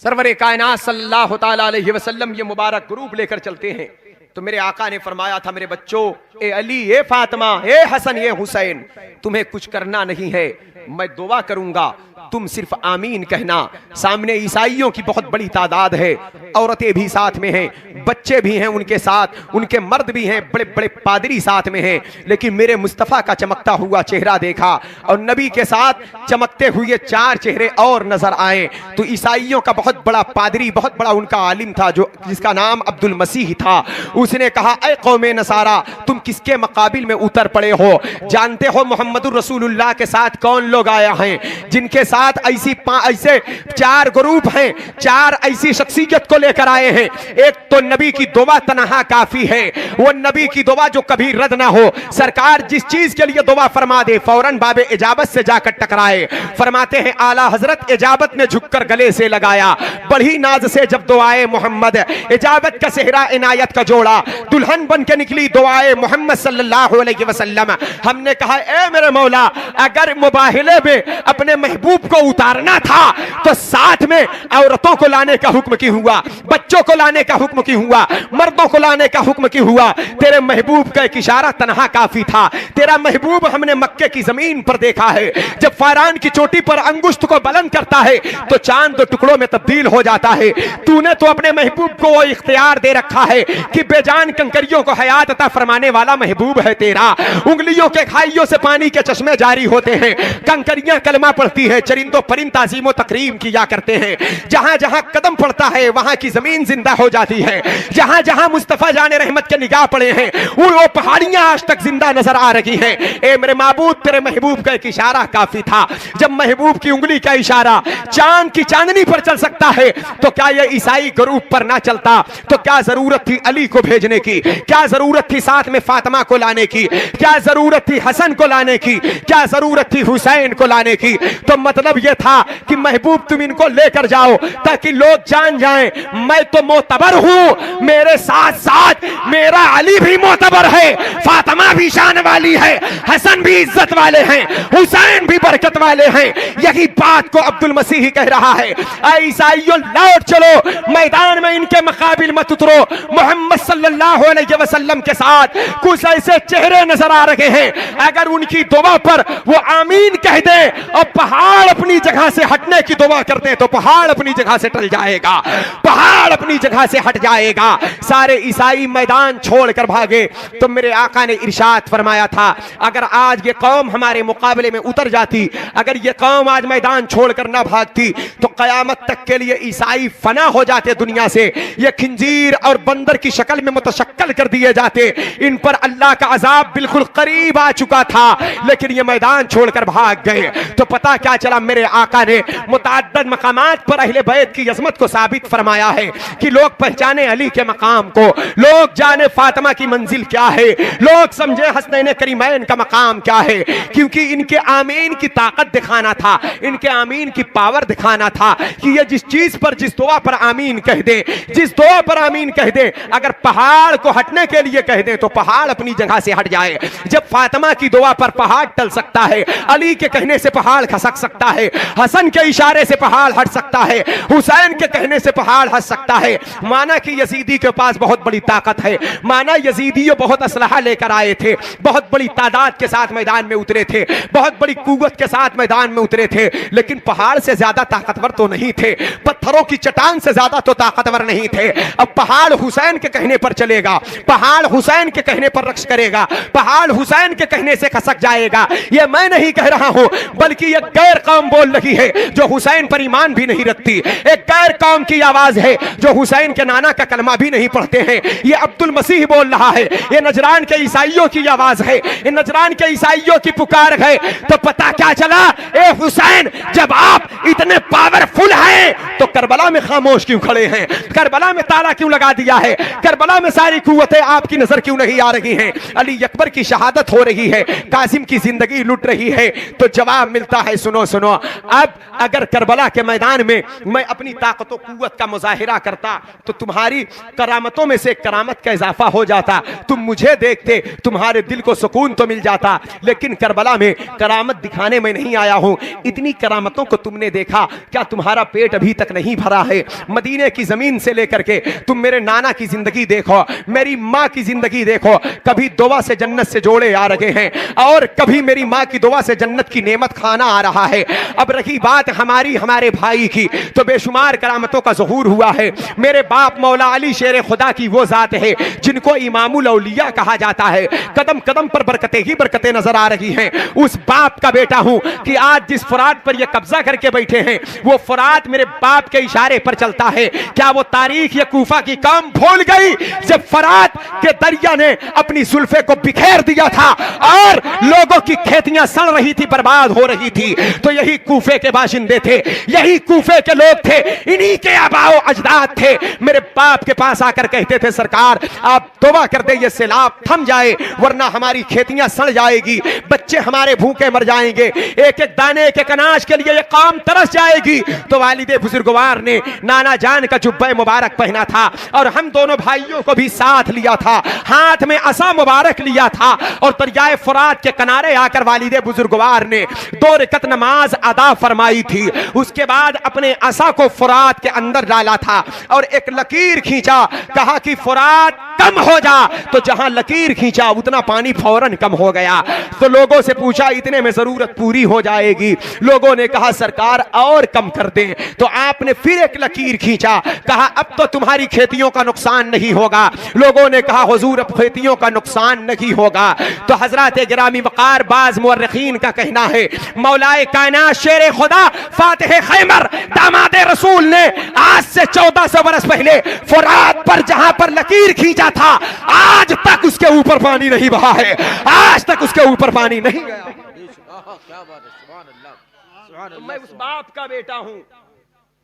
सरवरे कायनात सल्लल्लाहु ताला अलैहि वसल्लम ये मुबारक ग्रुप लेकर चलते हैं तो मेरे आका ने फरमाया था, मेरे बच्चों, ए अली, ए फातिमा, ए हसन, ए हुसैन, तुम्हें कुछ करना नहीं है, मैं दुआ करूंगा, तुम सिर्फ आमीन कहना। सामने ईसाइयों की बहुत बड़ी तादाद है, औरतें भी साथ में हैं, बच्चे भी हैं उनके साथ, उनके मर्द भी हैं, बड़े बड़े पादरी साथ में हैं, लेकिन मेरे मुस्तफ़ा का चमकता हुआ चेहरा देखा और नबी के साथ चमकते हुए 4 चेहरे और नजर आए। तो ईसाइयों का बहुत बड़ा पादरी, बहुत बड़ा उनका आलिम था, जो जिसका नाम अब्दुल मसीह था। उसने कहा, ऐ कौमे नसारा, तुम किसके मुकाबिल में उतर पड़े हो? जानते हो मोहम्मदुर रसूलुल्लाह के साथ कौन लोग आया हैं? जिनके साथ ऐसे 4 ग्रुप हैं, 4 ऐसी शख्सियत को लेकर आए हैं। एक तो नबी की दुआ तनहा काफी है, वो नबी की दुआ जो कभी रद्द ना हो। सरकार जिस चीज के लिए दुआ फरमा दे, फौरन बाबे इजाबत से जाकर टकराए। फरमाते हैं आला हजरत इजाबत ने झुककर गले से लगाया, बड़ी नाज से जब दुआए मोहम्मद, इजाबत का सेहरा इनायत का जोड़ा, दुल्हन बन के निकली दुआए मोहम्मद सल्लल्लाहु अलैहि वसल्लम। हमने कहा, ए मेरे मौला, अगर मुबाहिले में अपने महबूब को उतारना था तो साथ में औरतों को लाने का हुक्म क्यों हुआ? बच्चों को लाने का हुक्म क्यों हुआ? मर्दों को लाने का हुक्म क्यों हुआ? तेरे महबूब का एक इशारा तनहा काफी था। तेरा महबूब हमने मक्के की जमीन पर देखा है, जब फारान की चोटी पर अंगुष्ठ को बुलंद करता है तो चांद 2 टुकड़ों में तब्दील हो जाता है। तूने तो अपने महबूब को वो इख्तियार दे रखा है कि बेजान कंकरियों को हयात अता फरमाने वाला महबूब है तेरा। उंगलियों के खाइयों से पानी के चश्मे जारी होते हैं, कंकरियां कलमा पढ़ती है, चरिंदों परिंद ताज़ीम तकरीम किया करते हैं। जहां जहां कदम पड़ता है वहां की जमीन जिंदा हो जाती है। जहां जहां मुस्तफा जाने रहमत के निगाह पड़े हैं वो पहाड़ियां आज तक जिंदा नजर आ रही हैं। ए मेरे महबूब, तेरे महबूब का एक इशारा काफी था। जब महबूब की उंगली का इशारा चांद की चांदनी पर चल सकता है तो क्या यह ईसाई ग्रुप पर ना चलता? तो क्या जरूरत थी अली को भेजने की? क्या जरूरत थी साथ में फातिमा को लाने की? क्या जरूरत थी हसन को लाने की? क्या जरूरत थी हुसैन को लाने की? तो मतलब यह था कि महबूब तुम इनको लेकर जाओ ताकि लोग जान जाएं मैं तो मोतबर हूं, मेरे साथ साथ मेरा अली भी मोतबर है, फातिमा भी शान वाली है, हसन भी इज्जत वाले हैं, हुसैन भी बरकत वाले हैं। यही बात को अब्दुल मसीह कह रहा है, ईसाइयों लौट चलो, मैदान में इनके मुकाबिल मत उतरो। मोहम्मद सल्लल्लाहु अलैहि वसल्लम के साथ कुछ ऐसे चेहरे नजर आ रहे हैं, अगर उनकी दुआ पर वो आमीन कह दे और पहाड़ अपनी जगह से हटने की दुआ करते तो पहाड़ अपनी जगह से टल जाएगा, पहाड़ अपनी जगह से हट जाएगा। सारे ईसाई मैदान छोड़कर भागे। तो मेरे आका ने इरशाद फरमाया था, अगर आज ये कौम हमारे मुकाबले में उतर जाती, अगर ये कौम आज मैदान छोड़कर ना भागती तो कयामत तक के लिए ईसाई फना हो जाते दुनिया से। ये खिंजीर और बंदर की शक्ल में मुतशक्कल कर दिए जाते। इन पर अल्लाह का अजाब बिल्कुल करीब आ चुका था, लेकिन ये मैदान छोड़कर भाग गए। तो पता क्या चला, मेरे आका ने मुतअद्दिद मकामात पर अहले बैत की अज़मत को साबित फरमाया है कि लोग पहचाने अली के मकाम को, लोग जाने फातिमा की मंजिल क्या है, लोग समझे हसनैन करीमैन का मकाम क्या है। क्योंकि इनके आमीन की ताकत दिखाना था, इनके आमीन की पावर दिखाना था कि ये जिस चीज पर, जिस दुआ पर आमीन कह दे, जिस दुआ पर आमीन कह दे, अगर पहाड़ को हटने के लिए कह दे तो पहाड़ अपनी जगह से हट जाए। जब फातिमा की दुआ पर पहाड़ टल सकता है, अली के कहने से पहाड़ खसक सकता है, हसन के इशारे से पहाड़ हट सकता है, हुसैन के कहने से पहाड़ हट सकता है। माना कि यजीदी के पास बहुत बड़ी ताकत है, माना यजीदी बहुत असलहा लेकर आए थे, बहुत बड़ी तादाद के साथ मैदान में उतरे थे, बहुत बड़ी कुव्वत के साथ मैदान में उतरे थे, लेकिन पहाड़ से ज्यादा ताकतवर तो नहीं थे, पत्थरों की चट्टान से ज्यादा तो ताकतवर नहीं थे। अब पहाड़ हुसैन के कहने पर चलेगा, पहाड़ हुसैन के कहने पर रक्ष करेगा, पहाड़ हुसैन के कहने से खसक जाएगा। यह मैं नहीं कह रहा हूं, बल्कि यह गैर कौम बोल रही है जो हुसैन पर ईमान भी नहीं रखती। एक गैर कौम की आवाज है जो हुसैन के नाना का कलमा भी नहीं पढ़ते हैं। यह अब्दुल मसीह बोल रहा है, यह नजरान के ईसाइयों की आवाज है, यह नजरान के ईसाइयों की पुकार है। तो पता क्या चला, ए हुसैन, जब आप इतने पावरफुल हैं तो करबला में खामोश क्यों खड़े हैं? करबला में ताला क्यों लगा दिया है? करबला में सारी कुव्वतें आपकी नजर क्यों नहीं आ रही हैं? अली अकबर की शहादत हो रही है, कासिम की जिंदगी लुट रही है। तो जवाब मिलता है, सुनो सुनो, सुनो, अब अगर करबला के मैदान में मैं अपनी ताकत कुव्वत का मुजाहिरा करता तो तुम्हारी करामतों में से करामत का इजाफा हो जाता, तुम मुझे देखते, तुम्हारे दिल को सुकून तो मिल जाता। लेकिन करबला में करामत दिखाने में नहीं आया हूं। इतनी करामतों को तुमने देखा, क्या तुम्हारा पेट अभी तक नहीं भरा है? मदीने की जमीन से लेकर के तुम मेरे नाना की जिंदगी देखो, मेरी माँ की जिंदगी देखो, कभी दुआ से जन्नत से जोड़े आ रहे हैं और कभी मेरी माँ की दुआ से जन्नत की नेमत खाना आ रहा है। अब रही बात हमारे भाई की, तो बेशुमार करामतों का ज़हूर हुआ है। मेरे बाप मौला अली शेर खुदा की वो जात है जिनको इमामुल औलिया कहा जाता है। कदम कदम पर बरकतें ही बरकतें नजर आ रही हैं। उस बाप का बेटा हूं कि आज जिस फुरात पर ये कब्जा करके बैठे हैं, वो फुरात मेरे बाप के इशारे पर चलता है। क्या वो तारीख या कूफा की काम भूल गई जब फुरात के दरिया ने अपनी जुल्फे को बिखेर दिया था और लोगों की खेतियां सड़ रही थी, बर्बाद हो रही थी? तो यही कूफे के बाशिंदे थे, यही कूफे के लोग थे, इन्हीं के आबाओ अजदाद थे। मेरे बाप के पास आकर कहते थे, सरकार आप तौबा कर दे, ये सैलाब थम जाए, वरना हमारी खेतियां सड़ जाएगी, बच्चे हमारे भूखे मर जाएंगे, एक एक दाने एक एक अनाज के लिए ये काम तरस जाएगी। तो वालिदे बुजुर्गवार ने नाना जान का जुब्बा मुबारक पहना था और हम दोनों भाइयों को भी साथ लिया था, हाथ में असा मुबारक लिया था और दरियाए फुरात के किनारे आकर वालिदे बुजुर्गवार ने 2 रकत नमाज अदा फरमाई थी। उसके बाद अपने असा को फुरात के अंदर डाला था और एक लकीर खींचा, कहा कि फुरात कम हो जा। तो जहां लकीर खींचा उतना पानी फौरन कम हो गया। तो लोगों से पूछा, इतने में जरूरत पूरी हो जाएगी? लोगों ने कहा, सरकार और कम कर दें। तो आपने फिर एक लकीर खींचा, कहा अब तो तुम्हारी खेतियों का नुकसान नहीं होगा। लोगों ने कहा, हुजूर अब खेतियों का नुकसान नहीं होगा। तो हजरत गिरामी वकार बाज मुअर्रिखीन का कहना है, मौलाए कायनात शेर खुदा फातिह खैबर दामादे रसूल ने आज से 1400 बरस पहले फुरात पर जहां पर लकीर खींचा था, आज तक उसके ऊपर पानी नहीं बहा है, आज तक उसके ऊपर पानी नहीं गया। क्या बात है, सुभान अल्लाह, सुभान तो अल्लाह। मैं उस बाप का बेटा हूं,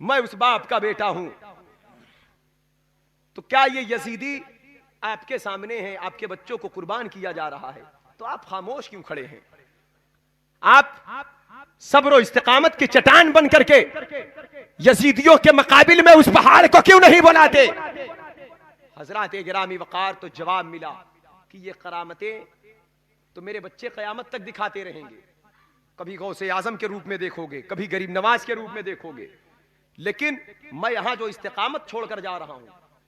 मैं उस बाप का बेटा हूं। तो क्या ये यजीदी आपके सामने है, आपके बच्चों को कुर्बान किया जा रहा है, तो आप खामोश क्यों खड़े हैं? आप सब्र इस्तिकामत की चट्टान बन करके यजीदियों के मुकाबिल में उस पहाड़ को क्यों नहीं बुलाते? हजरत गिरामी वकार तो जवाब मिला कि ये करामतें तो मेरे बच्चे कयामत तक दिखाते रहेंगे। कभी गौसे आजम के रूप में देखोगे, कभी गरीब नवाज के रूप में देखोगे, लेकिन मैं यहां जो इस्तिकामत छोड़कर जा रहा हूं,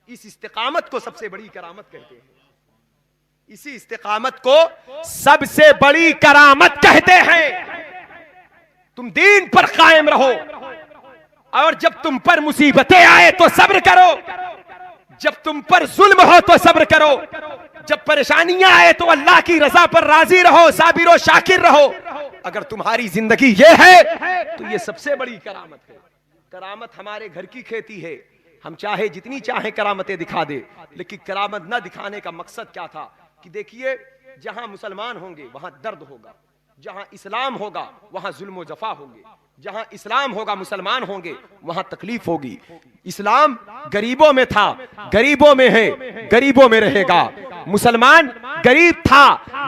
इस इस्तिकामत को सबसे बड़ी करामत कहते हैं। इसी इस्तिकामत को सबसे बड़ी करामत कहते हैं। तुम दीन पर कायम रहो और जब तुम पर मुसीबतें आए तो सब्र करो, जब तुम पर जुल्म हो तो सब्र करो, जब परेशानियां आए तो अल्लाह की रजा पर राजी रहो, साबिर और शाकिर रहो। अगर तुम्हारी जिंदगी ये है तो ये सबसे बड़ी करामत है। करामत हमारे घर की खेती है, हम चाहे जितनी चाहे करामतें दिखा दे, लेकिन करामत न दिखाने का मकसद क्या था कि देखिए, जहां मुसलमान होंगे वहां दर्द होगा, जहां इस्लाम होगा वहां जुल्म जफा होंगे, जहां इस्लाम होगा मुसलमान होंगे वहां तकलीफ होगी। इस्लाम गरीबों में था, गरीबों में है, गरीबों में रहेगा। मुसलमान गरीब था,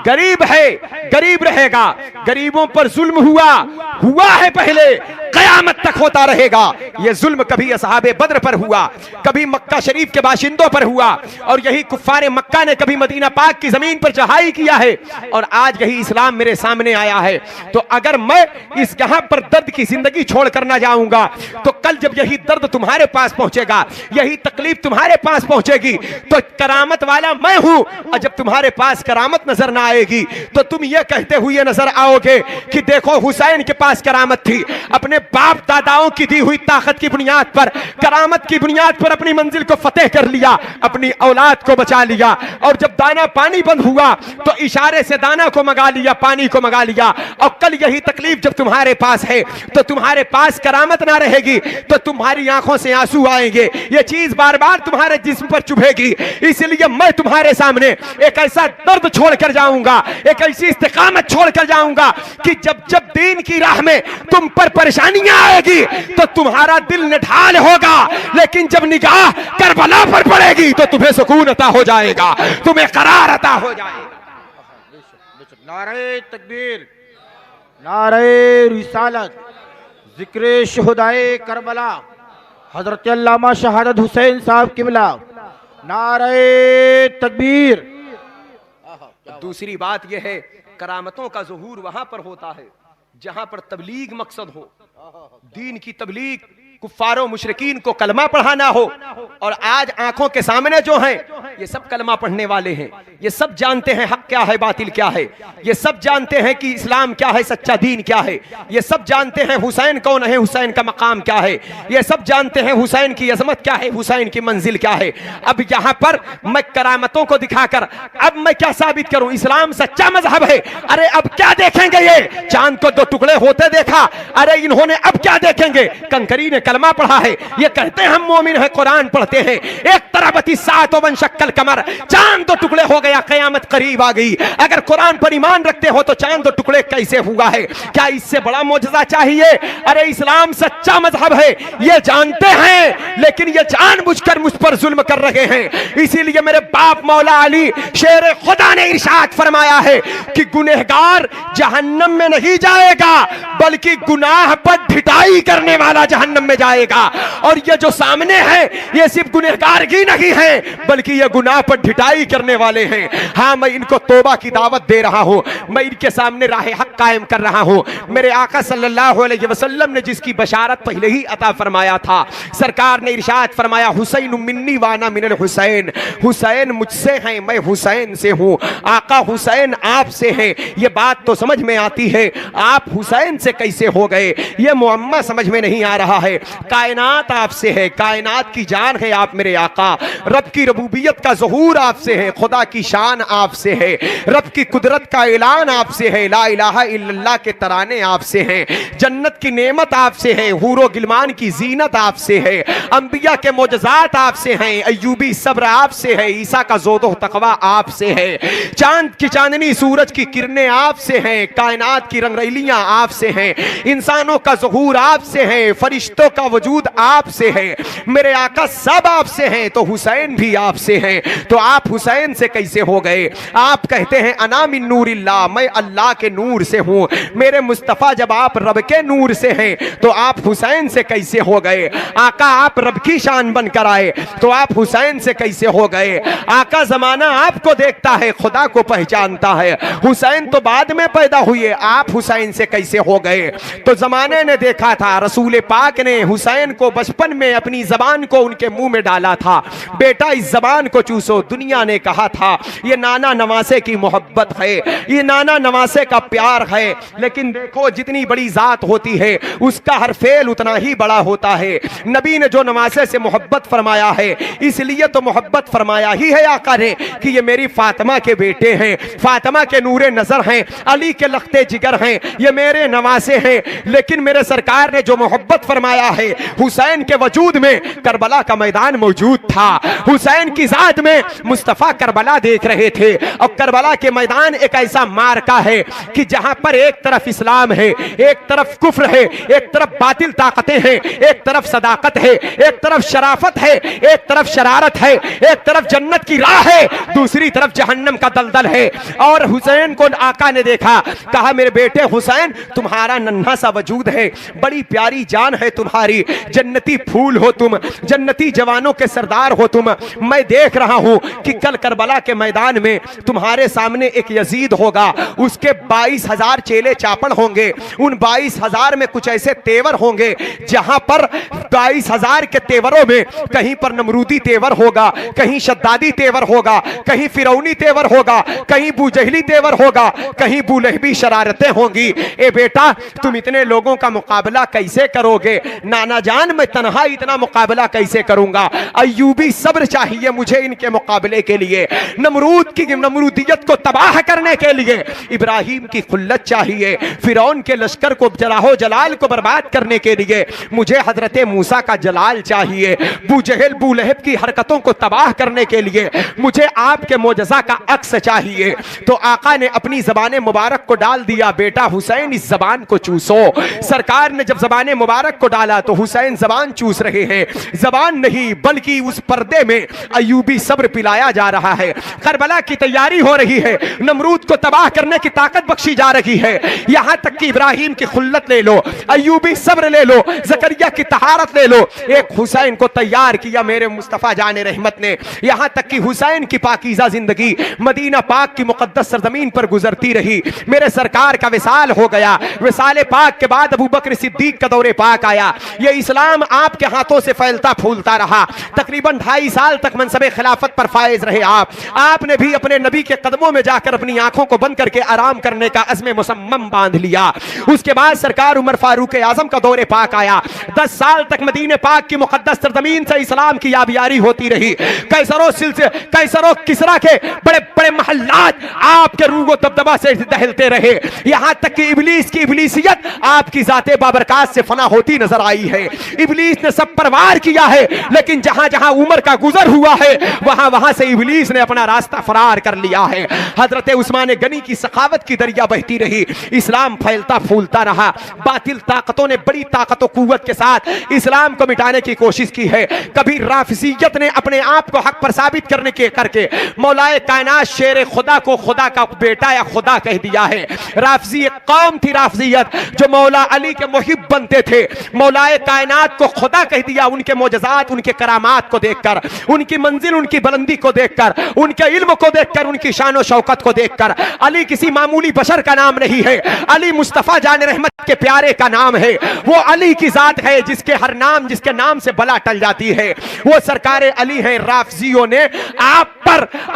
गरीब है, गरीब रहेगा। गरीबों पर जुल्म हुआ है पहले, कयामत तक होता रहेगा। यह जुल्म कभी असहाबे बद्र पर हुआ, कभी मक्का शरीफ के बाशिंदों पर हुआ, और यही कुफ्फारे मक्का ने कभी मदीना पाक की जमीन पर चढ़ाई किया है, और आज यही इस्लाम मेरे सामने आया है। तो अगर मैं इस यहाँ पर दर्द की जिंदगी छोड़ कर ना जाऊंगा, तो कल जब यही दर्द तुम्हारे पास पहुंचेगा, यही तकलीफ तुम्हारे पास पहुंचेगी, तो करामत वाला मैं हूं। और जब तुम्हारे पास करामत नजर ना आएगी तो तुम ये कहते हुए नजर आओगे कि देखो हुसैन के पास करामत थी, अपने बाप दादाओं की दी हुई ताकत की बुनियाद पर, करामत की बुनियाद पर अपनी मंजिल को फतेह कर लिया, अपनी औलाद को बचा लिया। और जब दाना पानी बंद हुआ तो इशारे से दाना को मंगा लिया, पानी को मंगा लिया। और कल यही तकलीफ जब तुम्हारे पास है तो तुम्हारे पास करामत ना रहेगी, तो तुम्हारी आंखों से आंसू आएंगे, ये चीज बार बार तुम्हारे जिस्म पर चुभेगी। इसलिए मैं तुम्हारे सामने एक ऐसा दर्द छोड़कर जाऊंगा, एक ऐसी इस्तिकामत छोड़कर जाऊंगा कि जब जब दीन की राह में तुम पर परेशानियां आएगी तो तुम्हारा दिल निढाल होगा, लेकिन जब निगाह करबला पर पड़ेगी तो तुम्हें सुकून अता हो जाएगा, तुम्हें करार अता हो जाएगा। नारे तकबीर, नारे रिसालत। जिक्र शुहदाए करबला हजरत अल्लामा शहादत हुसैन साहब किबला। नारे तकबीर। दूसरी बात यह है, करामतों का ज़ुहूर वहां पर होता है जहां पर तबलीग मकसद हो, दीन की तबलीग, कुफ्फारों मुशरिकीन को कलमा पढ़ाना हो। और आज आंखों के सामने जो हैं ये सब कलमा पढ़ने वाले हैं, ये सब जानते हैं हक क्या है बातिल क्या है, ये सब जानते हैं कि इस्लाम क्या है सच्चा दीन क्या है, ये सब जानते हैं हुसैन कौन है, हुसैन का मकाम क्या है, ये सब जानते हैं हुसैन की अजमत क्या है, हुसैन की मंजिल क्या है। अब यहाँ पर मैं करामतों को दिखाकर अब मैं क्या साबित करूं, इस्लाम सच्चा मजहब है। अरे अब क्या देखेंगे, ये चांद को दो टुकड़े होते देखा, अरे इन्होंने अब क्या देखेंगे, कंकरी ने कलमा पढ़ा है, ये कहते हैं हम मोमिन हैं, कुरान पढ़ते हैं। एक तरफ सात वन शक्ल कमर, चांद दो टुकड़े हो गया, कयामत करीब आ गई। अगर कुरान पर ईमान रखते हो तो चांद दो टुकड़े कैसे हुआ है, क्या इससे बड़ा मौजज़ा चाहिए। अरे इस्लाम सच्चा मजहब है, ये जानते हैं, लेकिन ये जानबूझकर मुझ पर जुल्म कर रहे हैं। इसीलिए मेरे बाप मौला अली शेर खुदा ने इरशाद फरमाया है कि गुनहगार जहन्नम में नहीं जाएगा, बल्कि गुनाह पर ढिठाई करने वाला जहन्नम में जाएगा। और ये जो सामने है ये सिर्फ गुनहगार ही नहीं है, बल्कि ये गुनाह पर ढिठाई करने वाले हैं। हाँ, मैं इनको तौबा की दावत दे रहा हूं, मैं इनके सामने राह हक कायम कर रहा हूं। मेरे आका सल्लल्लाहु अलैहि वसल्लम ने जिसकी बशारत पहले ही अता फरमाया था, सरकार ने इरशाद फरमाया, हुसैन मिन्नी वाना मिनल हुसैन, हुसैन मुझसे हैं, मैं हुसैन से हूं। आका हुसैन आपसे हैं। ये बात तो समझ में आती है, आप हुसैन से कैसे हो गए, ये मुअम्मा समझ में नहीं आ रहा है। कायनात आपसे है, कायनात की जान है आप मेरे आका, रब की रबूबियत का ज़हूर आपसे है, खुदा की शान आपसे है, रब की कुदरत का ऐलान आपसे है, ला इलाहा इल्लल्लाह के तराने आपसे हैं, जन्नत की नेमत आपसे है, हूरो गिलमान की जीनत आपसे है, अंबिया के मोजज़ात आपसे हैं, अय्यूबी सब्र आपसे है, ईसा का ज़ोदो तकवा आपसे है, चांद की चांदनी सूरज की किरणें आपसे हैं, कायनात की रंगरैलियां आपसे हैं, इंसानों का ज़हूर आपसे है, फरिश्तों का वजूद आपसे है, मेरे आका सब आपसे हैं, तो हुसैन भी आपसे हैं। तो आप हुसैन से कैसे हो गए। आप कहते हैं अना मिन नूरिल्लाह, मैं अल्लाह के नूर से हूं। मेरे मुस्तफ़ा जब आप रब के नूर से हैं तो आप हुसैन से कैसे हो गए। आका आप रब की शान बनकर आए तो आप हुसैन से कैसे हो गए। आका जमाना आपको देखता है, खुदा को पहचानता है, हुसैन तो बाद में पैदा हुए, आप हुसैन से कैसे हो गए। तो जमाने ने देखा था, रसूल पाक ने हुसैन को बचपन में अपनी जबान को उनके मुंह में डाला था, बेटा इस जबान को चूसो। दुनिया ने कहा था ये नाना नवासे की मोहब्बत है, ये नाना नवासे का प्यार है, लेकिन देखो जितनी बड़ी जात होती है उसका हर फेल उतना ही बड़ा होता है। नबी ने जो नवासे से मोहब्बत फरमाया है, इसलिए तो मोहब्बत फरमाया ही है आका ने कि ये मेरी फातिमा के बेटे हैं, फातिमा के नूरे नजर हैं, अली के लख्ते जिगर हैं, ये मेरे नवासे हैं। लेकिन मेरे सरकार ने जो मोहब्बत फरमाया है, हुसैन के वजूद में करबला का मैदान मौजूद था, हुसैन की जात में मुस्तफा करबला देख रहे थे। और करबला के मैदान एक ऐसा मार्का है कि जहां पर एक तरफ इस्लाम है, एक तरफ कुफ्र है, एक तरफ बातिल ताकतें हैं, एक तरफ सदाकत है, एक तरफ शराफत है, एक तरफ शरारत है, एक तरफ जन्नत की राह है, दूसरी तरफ जहन्नम का दलदल है। और हुसैन को आका ने देखा, कहा मेरे बेटे हुसैन तुम्हारा नन्हा सा वजूद है, बड़ी प्यारी जान है तुम्हारी, जन्नती फूल हो तुम, जन्नती जवानों के सरदार हो तुम। मैं देख रहा हूं कि कल करबला के मैदान में तुम्हारे सामने एक यजीद होगा, उसके 22,000 चेले चापड़ होंगे, उन 22,000 में कुछ ऐसे तेवर होंगे जहां पर 22,000 के तेवरों में कहीं पर नमरूदी तेवर होगा, कहीं शद्दादी तेवर होगा, कहीं फिरौनी तेवर होगा, कहीं बूजहली तेवर होगा, कहीं बुलहबी शरारतें होंगी। ए बेटा तुम इतने लोगों का मुकाबला कैसे करोगे। नाना जान मैं तन्हा इतना मुकाबला कैसे करूंगा। अय्यूबी सब्र चाहिए मुझे इनके मुकाबले के लिए, नमरूद की नमरूदियत को तबाह करने के लिए इब्राहिम की खुल्लत चाहिए, फिरौन के लश्कर को जलाहो जलाल को बर्बाद करने के लिए मुझे हजरत मूसा का जलाल चाहिए, बूजहल बूलहब की हरकतों को तबाह करने के लिए मुझे आपके मोजज़ा का अक्स चाहिए। तो आका ने अपनी ज़बान मुबारक को डाल दिया, बेटा हुसैन इस ज़बान को चूसो। सरकार ने जब ज़बान मुबारक को डाला तो हुसैन ज़बान चूस रहे हैं, ज़बान नहीं बल्कि उस पर्दे में अय्यूबी सब्र पिलाया जा रहा है, करबला की तैयारी हो रही है, नमरूद को तबाह करने की ताकत बख्शी जा रही है। यहां तक कि इब्राहिम की खुल्लत ले लो, अय्यूबी सब्र ले लो, जकरिया की तहारत ले लो, एक हुसैन को तैयार किया मेरे मुस्तफा जाने रहमत ने। यहां तक कि हुसैन की पाकीज़ा जिंदगी मदीना पाक की मुकद्दस सरजमीन पर गुजरती रही। मेरे सरकार का विसाल हो गया, विसाल पाक के बाद अबू बकर सिद्दीक का दौरे पाक आया। ये इस्लाम आपके हाथों से फैलता फूलता रहा। तकरीबन 2.5 साल तक मनसबे खिलाफत पर फायज रहे आपने भी अपने नबी के कदमों में जाकर अपनी आंखों को बंद करके आराम करने का अज़्म मुसम्मम बांध लिया। उसके बाद सरकार उमर फारूक आजम का दौरे पाक आया। 10 साल तक मदीने पाक की मुकद्दस सरजमीन से इस्लाम की याबियारी होती रही। कैसरो किसरा के बड़े बड़े महल्लात आपके रूगो दबदबा से दहलते रहे। यहां तक कि इब्लीस की इब्लीसियत आपकी जाते बाबरकात से फना होती नजर आई है। इब्लीस ने सब पर वार किया है, लेकिन जहां जहां उमर का गुजर हुआ है वहां वहां से इब्लीस ने अपना रास्ता फरार कर लिया है। हजरत उस्मान गनी की सखावत की दरिया बहती रही, इस्लाम फैलता फूलता रहा। बातिल ताकतों ने बड़ी ताकत और कुव्वत के साथ इस्लाम को मिटाने की कोशिश की है। कभी राफिजियत ने अपने आप को हक पर साबित करने के करके मौलाए कायनात शेर खुदा को खुदा का बेटा या खुदा कह दिया है। राफिजी एक कौम थी, राफिजियत जो मौला अली के मुहिब बनते थे, मौलाए कायनात को खुदा कह दिया। उनके मोजज़ात, उनके करामात को देखकर, उनकी मंजिल, उनकी बुलंदी को देखकर, उनके इल्म को देखकर, उनकी शान शौकत को देखकर। अली किसी मामूली बशर का नाम नहीं है, अली मुस्तफा जान रहमत के प्यारे का नाम है। वो अली की जात है जिसके हर नाम, जिसके नाम से बला टल जाती है, वो सरकार अली है। राफजियों ने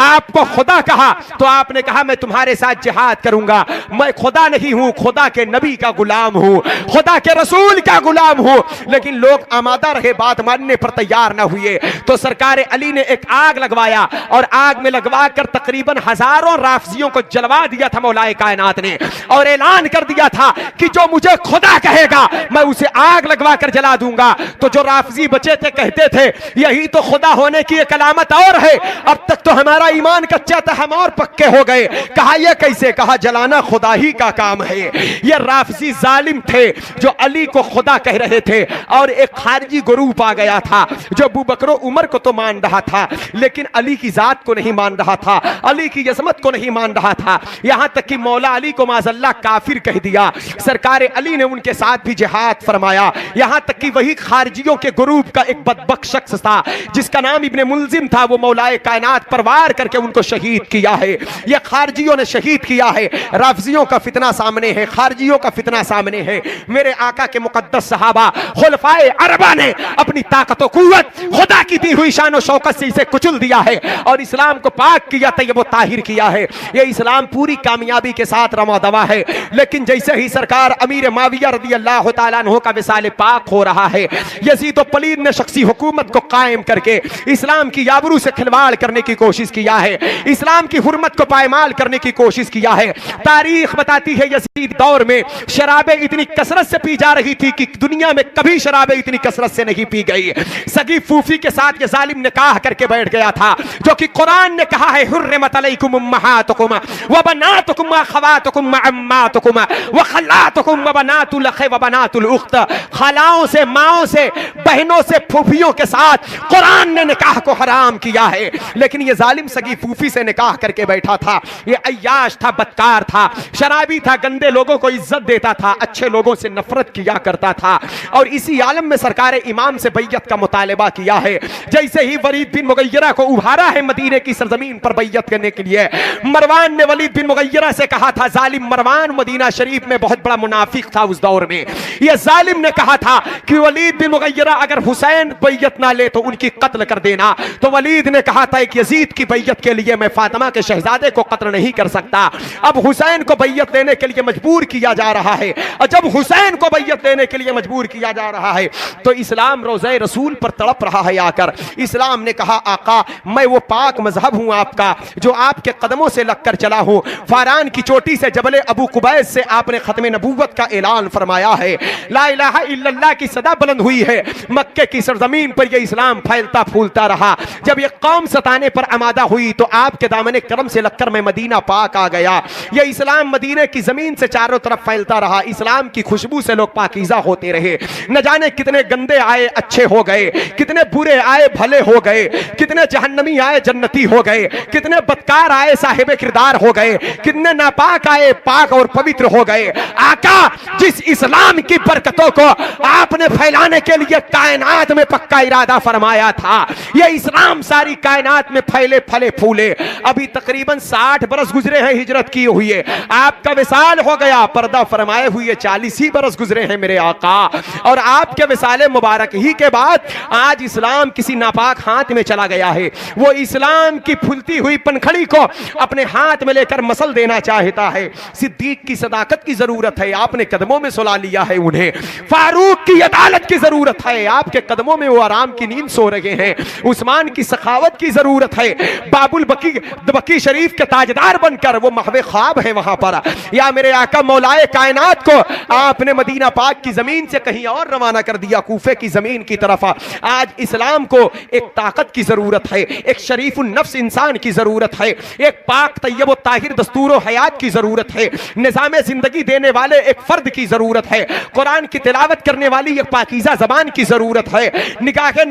आपको खुदा कहा तो आपने कहा मैं तुम्हारे साथ जिहाद करूंगा। मैं खुदा नहीं हूं, खुदा के नबी का गुलाम हूं, खुदा के रसूल का गुलाम हूं। लेकिन लोग आमादा रहे, बात मानने पर तैयार ना हुए। तो सरकार अली ने एक आग लगवाया और आग में लगवा कर तकरीबन हजारों राफजियों को जलवा दिया था मौलाए कायनात ने, और ऐलान कर दिया था कि जो मुझे खुदा कहेगा मैं उसे आग लगवा कर जला दूंगा। तो जो राफजी बचे थे कहते थे यही तो खुदा होने की एक अलामत और है, अब तक तो हमारा ईमान कच्चा था, हम और पक्के हो गए। कहा यह कैसे? कहा जलाना खुदा ही का काम है। ये राफजी जालिम थे जो अली को खुदा कह रहे थे, और एक खारजी ग्रुप आ गया था जो अबू बकर उमर को तो मान रहा था लेकिन अली की जात को नहीं मान रहा था, अली की यज़मत को नहीं मान रहा था। यहां तक कि मौला अली को माज़अल्लाह काफिर कह दिया। सरकार अली ने उनके साथ भी जिहाद फरमाया। यहां तक कि वही खारजियों के ग्रुप का एक बदबख्त शख्स था जिसका नाम इब्ने मुल्जिम था, वो मौलाए कायनात पर वार करके उनको शहीद किया है। ये खारजियों ने शहीद किया है। राफजियों का फितना सामने है, खारजियों का फितना सामने है। मेरे आका के मुकद्दस सहाबा खुलफाए अरबा ने अपनी ताकत और कुव्वत, खुदा की दी हुई शान और शौकत से इसे कुचल दिया है और इस्लाम को पाक किया, तैयब और ताहिर किया है। ये इस्लाम पूरी कामयाबी के साथ रमा दवा है। लेकिन जैसे ही सरकार अमीर माविया रज़ी अल्लाह तआला अन्हु का विसाल पाक हो रहा है, यजीद और पलीद ने शख्सी हुकूमत को कायम करके इस्लाम की याबरू से खिलवाड़ करने की कोशिश किया है, इस्लाम की हुर्मत को पायमाल करने की कोशिश किया है। तारीख बताती है यजीद दौर में शराबें इतनी कसरत से पी जा रही थी कि दुनिया में कभी शराबें इतनी कसरत से नहीं पी गई। सगी फूफी के साथ ये जालिम निकाह करके बैठ गया था, जो कि कुरान ने कहा है हुर्रिमत अलैकुम उम्महातुकुम व बनातुकुम व अखवातुकुम व अम्मातुकुम व खलातुकुम व बनातुल अख व बनातुल उख्त। खलाओं से, माओं से, बहनों से, फूफियों के साथ कुरान ने निकाह को हराम किया है। लेकिन ये जालिम सगी फूफी से निकाह करके बैठा था। ये अय्याश था, बदकार था, शराबी था, गंदे लोगों को इज्जत देता था, अच्छे लोगों से नफरत किया करता था। और इसी आलम में सरकार इमाम से बैयत का मुतालबा किया है। जैसे ही वलीद बिन मुगय्यरा को उभारा है मदीने की सरजमीन पर बैयत करने के लिए, मरवान ने वलीद बिन मुगय्यरा से कहा था, जालिम मरवान मदीना शरीफ में बहुत बड़ा मुनाफिक था उस दौर में। यह जालिम ने कहा था कि वलीद बिन मुगय्यरा अगर हुसैन बैयत ना ले तो उनकी कत्ल कर देना। तो वलीद ने कहा था कि यजीद की बैयत के लिए मैं फातिमा के शहजादे को कत्ल नहीं कर सकता। अब हुसैन को बैयत लेने के लिए मजबूर किया जा रहा है, और जब हुसैन को बैयत लेने के लिए मजबूर किया जा रहा है तो इस्लाम रोज़े रसूल पर तड़प रहा है आकर। इस्लाम ने कहा, आका मैं वो पाक मजहब हूं आपका जो आपके कदमों से लगकर चला हूं। फारान की चोटी से जबले अबू कुबैस से आपने खत्म नबूवत का ऐलान फरमाया है। ला इलाहा इल्लल्लाह की सदा बुलंद हुई है। मक्के की सरजमीन पर यह इस्लाम फैलता फूलता रहा। जब यह कौम सताने पर आमादा हुई तो आपके दामने करम से लगकर मैं मदीना पाक आ गया। यह इस्लाम मदीने की जमीन से चारों तरफ फैलता रहा। इस्लाम की खुशबू से लोग पाकीज़ा होते रहे। न जाने कितने गंदे आए अच्छे हो गए, कितने बुरे आए भले हो गए, कितने जहन्नमी आए जन्नती हो गए, कितने बदकार आए साहिब किरदार हो गए, कितने नापाक आए पाक और पवित्र हो गए। आका जिस इस्लाम की बरकतों को आपने फैलाने के लिए कायनात में पक्का इरादा फरमाया था, ये इस्लाम सारी कायनात में फैले फले फूले। अभी तकरीबन 60 बरस गुजरे हैं हिजरत किए हुए, आपका विसाल हो गया, पर्दा फरमाए हुए 40 ही बरस गुजरे हैं मेरे आका। और आपके विसाले मुबारक ही के बाद आज इस्लाम किसी नापाक हाथ में चला गया है। वो इस्लाम की फूलती हुई पनखड़ी को अपने हाथ में लेकर मसल देना चाहता है। सिद्दीक की सदाकत की जरूरत है, आपने कदमों में सुला लिया है उन्हें। फारूक की अदालत की जरूरत है, आपके कदमों में वो आराम की नींद सो रहे हैं। उस्मान की सखावत की जरूरत है, बाबुल बकी शरीफ के ताजदार बनकर वो महवे ख्वाब है वहां पर। या मेरे आका मौलाए कायनात को आपने मदीना पाक की जमीन से कहीं और रवाना कर दिया, कूफे की जमीन की तरफ। आज इस्लाम को एक ताकत की जरूरत है, एक शरीफुन नफ्स इंसान की जरूरत है, एक पाक तैयब व ताहिर दस्तूर हयात की जरूरत है, निजाम जिंदगी देने वाले एक फर्द की जरूरत है, कुरान की तिलावत करने वाली एक पाकीज़ा जबान की जरूरत है, निगाह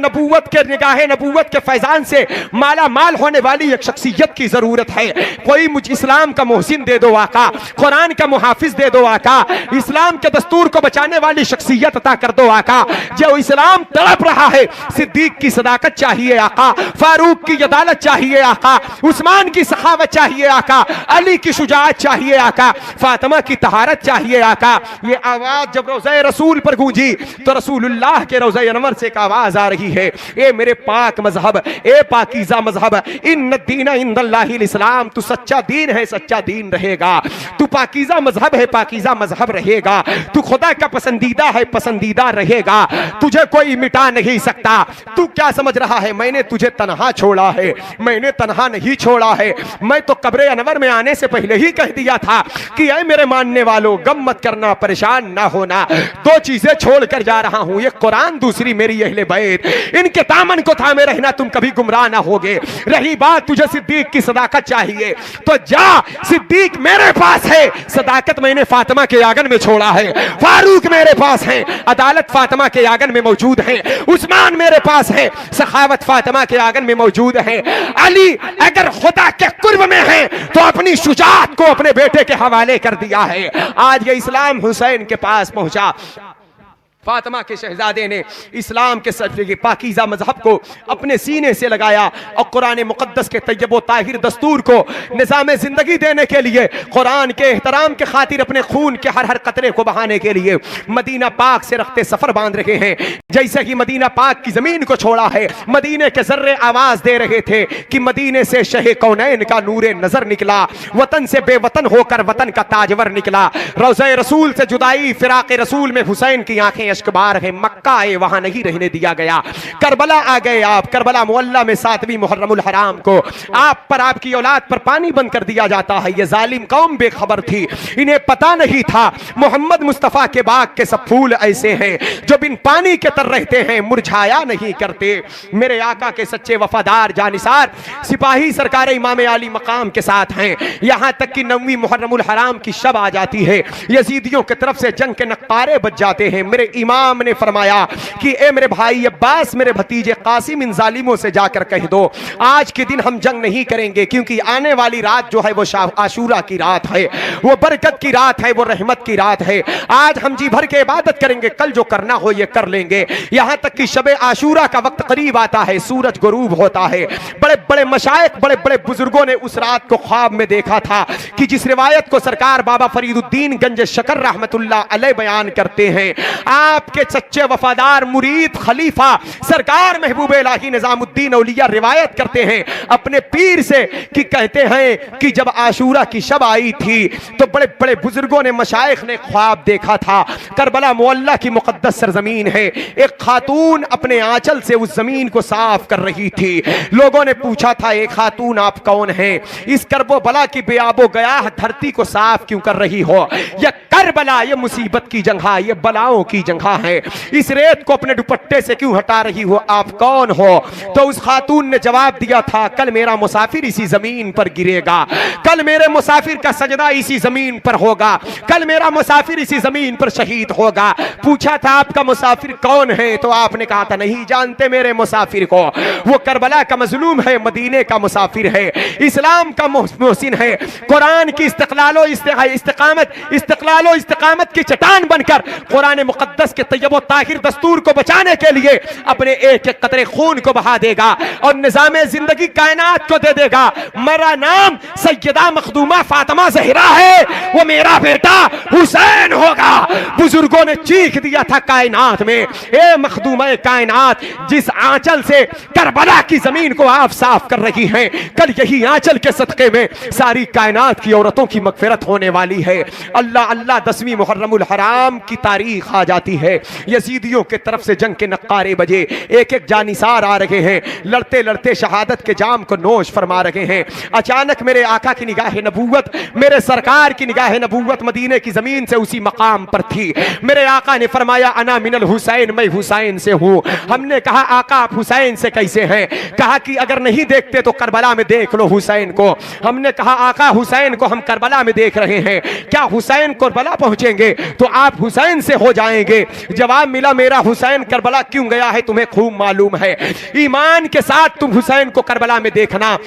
नबूवत के फैजान से माला माल होने वाली एक शख्सियत की जरूरत है। कोई मुझ इस्लाम का मोहसिन दे दो आका, कुरान का मुहाफिज दे दो आका, इस्लाम के दस्तूर को बचाने वाली शख्सियत अता कर दो आका। जो इस्लाम तड़प रहा है, सिद्दीक की सदाकत चाहिए आका, फारूक की अदालत चाहिए आका, उस्मान की सखावत चाहिए आका, अली की शुजाअत चाहिए आका, फातिमा की तहारत चाहिए आका। ये आवाज जब रोज़े रसूल पर गूंजी तो रसूलुल्लाह के रोज़े अनवर से एक आवाज आ रही है, ए मेरे पाक मजहब, ए पाकीज़ा मजहब, इन्न दीन इंदल्लाहिल इस्लाम, तू सच्चा दीन है, सच्चा दीन रहेगा, तू पाकीज़ा मजहब है, पाकीज़ा मजहब रहेगा, तू खुदा का पसंदीदा है, पसंदीदा रहेगा, तुझे कोई मिटा नहीं सकता। तू क्या समझ रहा है मैंने तुझे तन्हा छोड़ा है? मैंने तन्हा नहीं छोड़ा है, मैं तो कब्रे अनवर में आने से पहले ही कह दिया था कि ऐ मेरे मानने वालों, गम मत करना, परेशान ना होना, दो चीजें छोड़ कर जा रहा हूं, एक कुरान, दूसरी मेरी अहले बैत, इनके दामन को थामे रहना, तुम कभी गुमराह ना होगे। रही बात तुझे सिद्दीक की सदाकत चाहिए तो जा, सिद्दीक मेरे पास है, सदाकत मैंने फातिमा के आंगन में छोड़ा है, फारूक मेरे पास है, अदालत फातिमा के आंगन में मौजूद है, उस्मान मेरे पास है, सखावत फातिमा के आंगन में मौजूद है, अली अगर खुदा के कुर्ब में है तो अपनी शुजाअत को अपने बेटे के हवाले कर दिया है। आज ये इस्लाम हुसैन के पास पहुंचा, फातिमा के शहजादे ने इस्लाम के सफ़े के पाकीज़ा मजहब को अपने सीने से लगाया और कुरान मुक़द्दस के तैयब व ताहिर दस्तूर को निज़ाम ज़िंदगी देने के लिए, कुरान के एहतराम के खातिर अपने खून के हर कतरे को बहाने के लिए मदीना पाक से रखते सफ़र बांध रहे हैं। जैसे ही मदीना पाक की ज़मीन को छोड़ा है, मदीने के ज़र्रे आवाज़ दे रहे थे कि मदीने से शहे कौनैन का नूरे नज़र निकला, वतन से बेवतन होकर वतन का ताजवर निकला। रोज़े रसूल से जुदाई, फिराक़े रसूल में हुसैन की आंखें अश्कबार है, मक्का आए वहां नहीं रहने दिया गया, करबला आ गए आप, करबला मुअल्ला में 7वीं मुहर्रमुल हराम को आप पर, आपकी औलाद पर पानी बंद कर दिया जाता है। ये जालिम कौम बेखबर थी, इन्हें पता नहीं था मोहम्मद मुस्तफ़ा के बाग के सब फूल ऐसे हैं जो बिन पानी के तर रहते हैं, मुरझाया नहीं करते। मेरे आका के सच्चे वफादार जानिसार सिपाही सरकार इमाम आली मकाम के साथ हैं। यहां तक कि 9वीं मुहर्रमुल हराम की शब आ जाती है, यजीदियों की तरफ से जंग के नक्कारे बज जाते हैं। मेरे इमाम ने फरमाया कि ए मेरे भाई अब्बास, मेरे भतीजे कासिम, इन जालिमों से जाकर कह दो आज के दिन हम जंग नहीं करेंगे, क्योंकि आने वाली रात जो है वो आशूरा की रात है, वो बरकत की रात है, वो रहमत की रात है। आज हम जी भर के इबादत करेंगे, कल जो करना हो ये कर लेंगे। यहां तक कि शबे आशूरा का वक्त करीब आता है, सूरज गुरूब होता है। बड़े बड़े मशाइख, बड़े बड़े बुजुर्गों ने उस रात को ख्वाब में देखा था कि जिस रिवायत को सरकार बाबा फरीदुद्दीन गंज शकर रहमतुल्लाह अलैह बयान करते हैं, आपके सच्चे वफादार मुरीद खलीफा सरकार महबूब इलाही निजामुद्दीन औलिया रिवायत करते हैं अपने पीर से कि कहते हैं कि जब आशूरा की शब आई थी तो बड़े बड़े बुजुर्गों ने, मशाइख ने ख्वाब देखा था, करबला मुअल्ला की मुकद्दस सरजमीन है, एक खातून अपने आंचल से उस जमीन को साफ कर रही थी। लोगों ने पूछा था, एक खातून आप कौन हैं? इस करबो बला की बेआबो गया धरती को साफ क्यों कर रही हो? यह करबला, ये मुसीबत की जगह, ये बलाओं की जगह उठा है, इस रेत को अपने दुपट्टे से क्यों हटा रही हो, आप कौन हो? तो उस खातून ने जवाब दिया था, कल मेरा मुसाफिर इसी जमीन पर गिरेगा, कल मेरे मुसाफिर का सजदा इसी जमीन पर होगा, कल मेरा मुसाफिर इसी जमीन पर शहीद होगा। पूछा था आपका मुसाफिर कौन है? तो आपने कहा था नहीं जानते मेरे मुसाफिर को, वो करबला का मजलूम है, मदीने का मुसाफिर है, इस्लाम का मोहसिन है, कुरान की इस्तिक़लालो इस्तिक़ामत की चट्टान बनकर कुरान मुक़द्दस के तय्यब व ताहिर दस्तूर को बचाने के लिए अपने एक एक कतरे खून को बहा देगा और निज़ामे जिंदगी कायनात को दे देगा। मेरा नाम सैयदा मखदूमा फातिमा ज़हरा है, वो मेरा बेटा हुसैन होगा। बुजुर्गों ने चीख दिया था कायनात में, ए मखदूमा कायनात, जिस आंचल से करबला की जमीन को आप साफ कर रही हैं, कल यही आंचल के सदके में सारी कायनात की औरतों की मगफिरत होने वाली है। अल्लाह अल्लाह 10वीं मुहर्रमुल हराम की तारीख आ जाती है, यजीदियों के तरफ से जंग के नक्कारे बजे, एक एक जानिसार आ रहे हैं, लड़ते लड़ते शहादत के जाम को नोश फरमा रहे हैं। अचानक मेरे आका की निगाह नबूवत, मेरे सरकार की निगाह नबूवत मदीने की जमीन से उसी मकाम पर थी। मेरे आका ने फरमाया अना मिनल हुसैन, मैं हुसैन से हूँ। हमने कहा आका आप हुसैन से कैसे हैं? कहा कि अगर नहीं देखते तो करबला में देख लो हुसैन को। हमने कहा आका हुसैन को हम करबला में देख रहे हैं, क्या हुसैन करबला पहुंचेंगे तो आप हुसैन से हो जाएंगे? जवाब मिला मेरा हुसैन करबला क्यों गया है तुम्हें खूब मालूम है। ईमान के साथ तुम हुसैन को करबला में देखना,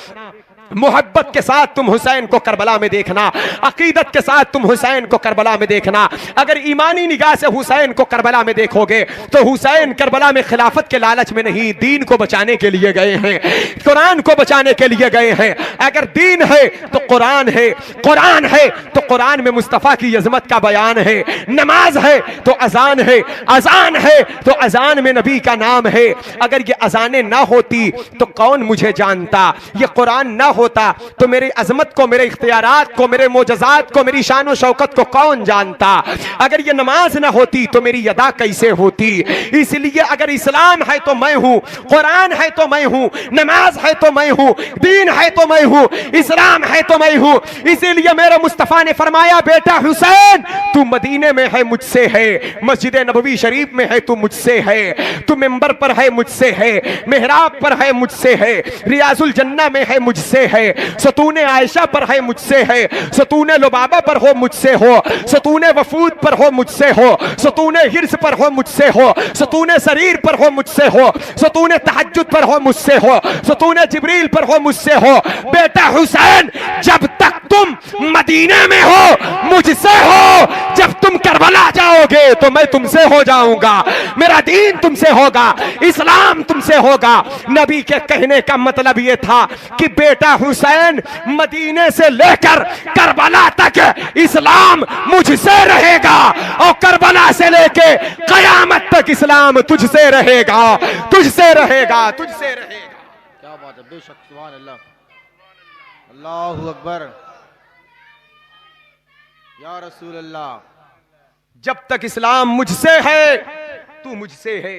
मोहब्बत के साथ तुम हुसैन को करबला में देखना, अकीदत के साथ तुम हुसैन को करबला में देखना। अगर ईमानी निगाह से हुसैन को करबला में देखोगे तो हुसैन करबला में खिलाफत के लालच में नहीं, दीन को बचाने के लिए गए हैं, कुरान को बचाने के लिए गए हैं। अगर दीन है तो कुरान है, कुरान है तो कुरान में मुस्तफ़ा की अज़मत का बयान है, नमाज है तो अजान है, अजान है तो अजान में नबी का नाम है। अगर ये अजानें ना होती तो कौन मुझे जानता, ये कुरान ना होता तो मेरी अजमत को, मेरे इख्तियारात को, मेरे मोजज़ात को, मेरी शान व शौकत को कौन जानता। अगर ये नमाज ना होती तो मेरी अदा कैसे होती। इसलिए अगर इस्लाम है तो मैं हूं, कुरान है तो मैं हूं, नमाज है तो मैं हूं, दीन है तो मैं हूं, इस्लाम है तो मैं हूं। इसीलिए मेरे मुस्तफ़ा ने फरमाया बेटा हुसैन तू मदीने में है मुझसे है, मस्जिद नबवी शरीफ में है तू मुझसे है, तू मिंबर पर है मुझसे है, मेहराब पर है मुझसे है, रियाजुल जन्ना में है मुझसे है, सतूने आयशा पर है मुझसे है, सतूने लुबाबा पर हो मुझसे हो, सतूने वफूद पर हो मुझसे हो, सतूने हिर्स पर हो मुझसे हो, सतूने सरीर पर हो मुझसे हो, सतूने तहज्जुद पर हो मुझसे हो, सतूने जिब्रील पर हो मुझसे हो। बेटा हुसैन जब तक तुम मदीने में हो मुझसे हो, जब तुम करबला जाओगे तो मैं तुमसे हो जाऊंगा, मेरा दीन तुमसे होगा, इस्लाम तुमसे होगा। नबी के कहने का मतलब यह था कि बेटा हुसैन मदीने से लेकर करबला तक इस्लाम मुझसे रहेगा और करबला से लेके कयामत तक इस्लाम तुझसे रहेगा, तुझसे रहेगा, तुझसे रहेगा। क्या बात है, बेशक, सुभान अल्लाह, अल्लाहु अकबर, या रसूल अल्लाह। जब तक इस्लाम मुझसे है तू मुझसे है,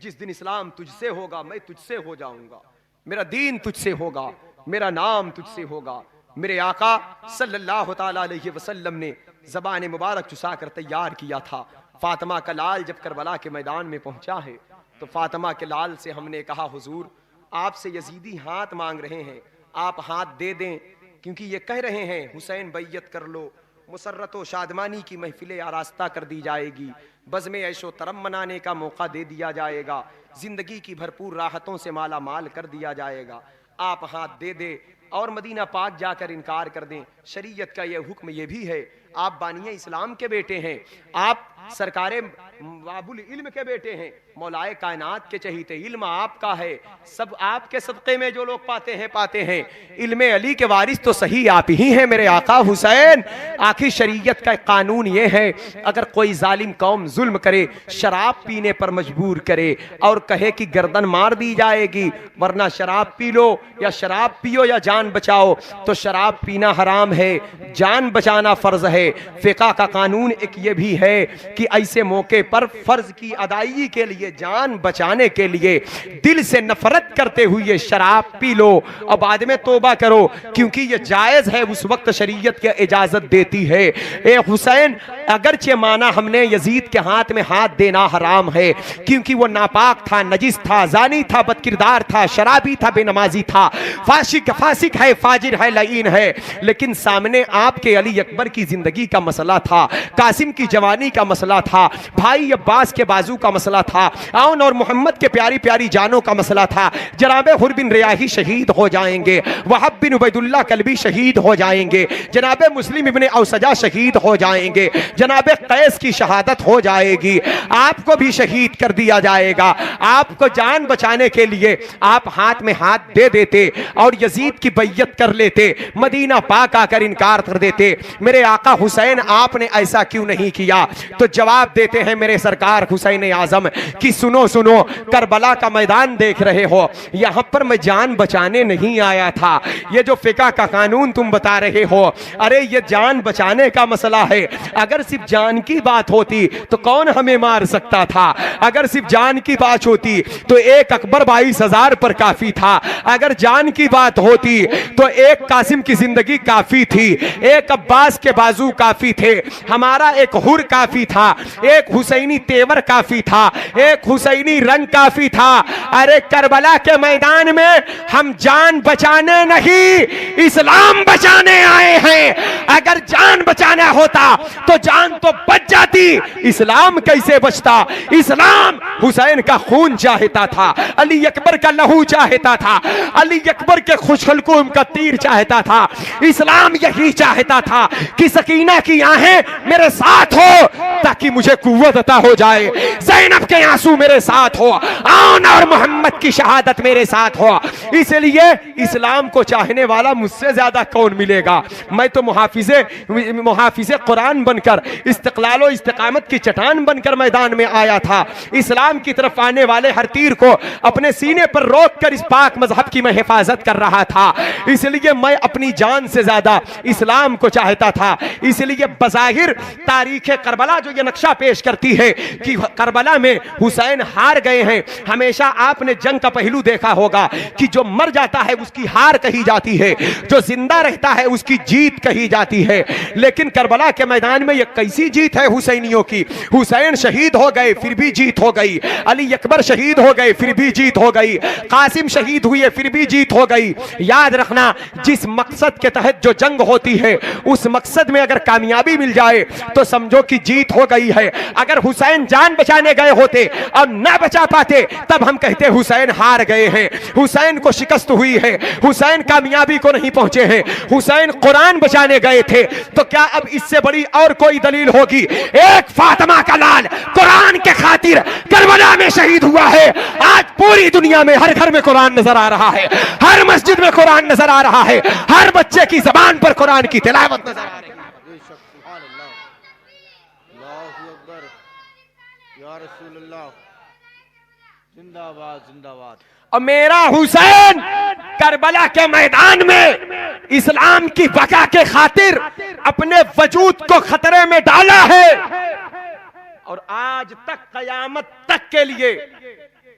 जिस दिन इस्लाम तुझसे होगा मैं तुझसे हो जाऊंगा, मेरा दीन तुझसे होगा, मेरा नाम तुझसे होगा। मेरे आका सल्लल्लाहु ताला अलैहि वसल्लम ने ज़बान मुबारक चुसाकर तैयार किया था। फातिमा का लाल जब करबला के मैदान में पहुंचा है तो फातिमा के लाल से हमने कहा हुजूर आपसे यजीदी हाथ मांग रहे हैं, आप हाथ दे दें, क्योंकि ये कह रहे हैं हुसैन बैयत कर लो, मुसर्रत व शादमानी की महफिलें आरास्ता कर दी जाएगी, बज़्म ऐशो तरम मनाने का मौका दे दिया जाएगा, जिंदगी की भरपूर राहतों से माला माल कर दिया जाएगा। आप हाथ दे दे और मदीना पाक जाकर इनकार कर दें। शरीयत का यह हुक्म यह भी है, आप बानिया इस्लाम के बेटे हैं, आप सरकारे बाबुल इल्म के बेटे हैं, मौलाए कायनात के चहीते, इल्म आपका है, सब आपके सदक़े में जो लोग पाते हैं। इल्म अली के वारिस तो सही आप ही हैं मेरे आका हुसैन। आखिर शरीयत का कानून ये है, अगर कोई जालिम कौम जुल्म करे, शराब पीने पर मजबूर करे और कहे कि गर्दन मार दी जाएगी वरना शराब पी लो, या शराब पियो या जान बचाओ, तो शराब पीना हराम है, जान बचाना फर्ज है। फिका का कानून एक ये भी है कि ऐसे मौके पर फर्ज की अदायगी के लिए, जान बचाने के लिए दिल से नफरत करते हुए शराब पी लो और बाद में तौबा करो, क्योंकि ये जायज है, उस वक्त शरीयत की इजाजत देती है। ए हुसैन, अगरचे माना हमने यजीद के हाथ में हाथ देना हराम है, क्योंकि वो नापाक था, नजिस था, जानी था, बदकिरदार था, शराबी था, बेनमाजी था, फासिक है, फाजिर है, लईन है। लेकिन सामने आपके अली अकबर की जिंदगी का मसला था, कासिम की जवानी का मसला था, भाई अब्बास के बाजू का मसला था, आउन और मोहम्मद के प्यारी प्यारी जानों का मसला था। जनाबे हुर बिन रियाही शहीद हो जाएंगे, वहब बिन उबैदुल्लाह कल्बी शहीद हो जाएंगे, जनाबे मुस्लिम इब्ने औसजा शहीद हो जाएंगे, जनाबे कैस की शहादत हो जाएगी, आपको भी शहीद कर दिया जाएगा। आपको जान बचाने के लिए आप हाथ में हाथ दे देते और यजीद की बैयत कर लेते, मदीना पाक आकर इनकार कर देते। मेरे आका हुसैन, आपने ऐसा क्यों नहीं किया? तो जवाब देते हैं मेरे सरकार हुसैन आजम कि सुनो सुनो, करबला का मैदान देख रहे हो, यहां पर मैं जान बचाने नहीं आया था। ये जो फिका का कानून तुम बता रहे हो, अरे ये जान बचाने का मसला है। अगर सिर्फ जान की बात होती तो कौन हमें मार सकता था? अगर सिर्फ जान की बात होती तो एक अकबर 22,000 पर काफी था। अगर जान की बात होती तो एक कासिम की जिंदगी काफी थी, एक अब्बास के बाजू काफी थे, हमारा एक हुर काफी था, एक हुसैनी तेवर काफी था, एक हुसैनी रंग काफी था। अरे करबला के मैदान में हम जान बचाने नहीं, इस्लाम बचाने आए हैं। अगर जान बचाना होता तो जान तो बच जाती, इस्लाम कैसे बचता? इस्लाम हुसैन का खून चाहता था, अली अकबर का लहू चाहता था, अली अकबर के खुशखलकुम का तीर चाहता था। इस्लाम यही चाहता था कि सकीना की आहें मेरे साथ हो ताकि मुझे कुव्वत अता हो जाए, ज़ैनब के आंसू मेरे साथ हो, आन और मोहम्मद की शहादत मेरे साथ हो। इसलिए इस्लाम को चाहने वाला मुझसे ज्यादा कौन मिलेगा? मैं तो मुहाफिजे कुरान बनकर, इस्तिक़लाल और इस्तिकामत की चट्टान बनकर मैदान में आया था। इस्लाम की तरफ आने वाले हर तीर को अपने सीने पर रोक कर इस पाक मजहब की मैं हिफाजत कर रहा था। इसलिए मैं अपनी जान से ज्यादा इस्लाम को चाहता था। इसलिए बज़ाहिर तारीख करबला जो ये नक्शा पेश करती है कि करबला में हुसैन हार गए हैं। हमेशा आपने जंग का पहलू देखा होगा कि जो मर जाता है उसकी हार कही जाती है, जो जिंदा रहता है उसकी जीत कही जाती है। लेकिन करबला के मैदान में ये कैसी जीत है हुसैनियों की? हुसैन शहीद हो गए फिर भी जीत हो गई, अली अकबर शहीद हो गए फिर भी जीत हो गई, कासिम शहीद हुए फिर भी जीत हो गई। याद रखना, जिस मकसद के तहत जो जंग होती है उस मकसद में अगर कामयाबी मिल जाए तो समझो कि जीत हो गई है। अगर हुसैन जान बचाने गए होते और ना बचा पाते तब हम कहते हुसैन हार गए हैं, हुसैन को शिकस्त हुई है, हुसैन कामयाबी को नहीं पहुंचे हैं, हुसैन कुरान बचाने गए थे। तो क्या अब इससे बड़ी और कोई दलील होगी? एक फातिमा का लाल कुरान के खातिर करबला में शहीद हुआ है। आज पूरी दुनिया में हर घर में कुरान नजर आ रहा है, हर मस्जिद में कुरान नजर आ रहा है, हर बच्चे की जबान पर कुरान की तिलावत नजर आ रही है। जिंदाबाद जिंदाबाद। और मेरा हुसैन करबला के मैदान में इस्लाम की बका के खातिर अपने वजूद को खतरे में डाला है और आज तक कयामत तक के लिए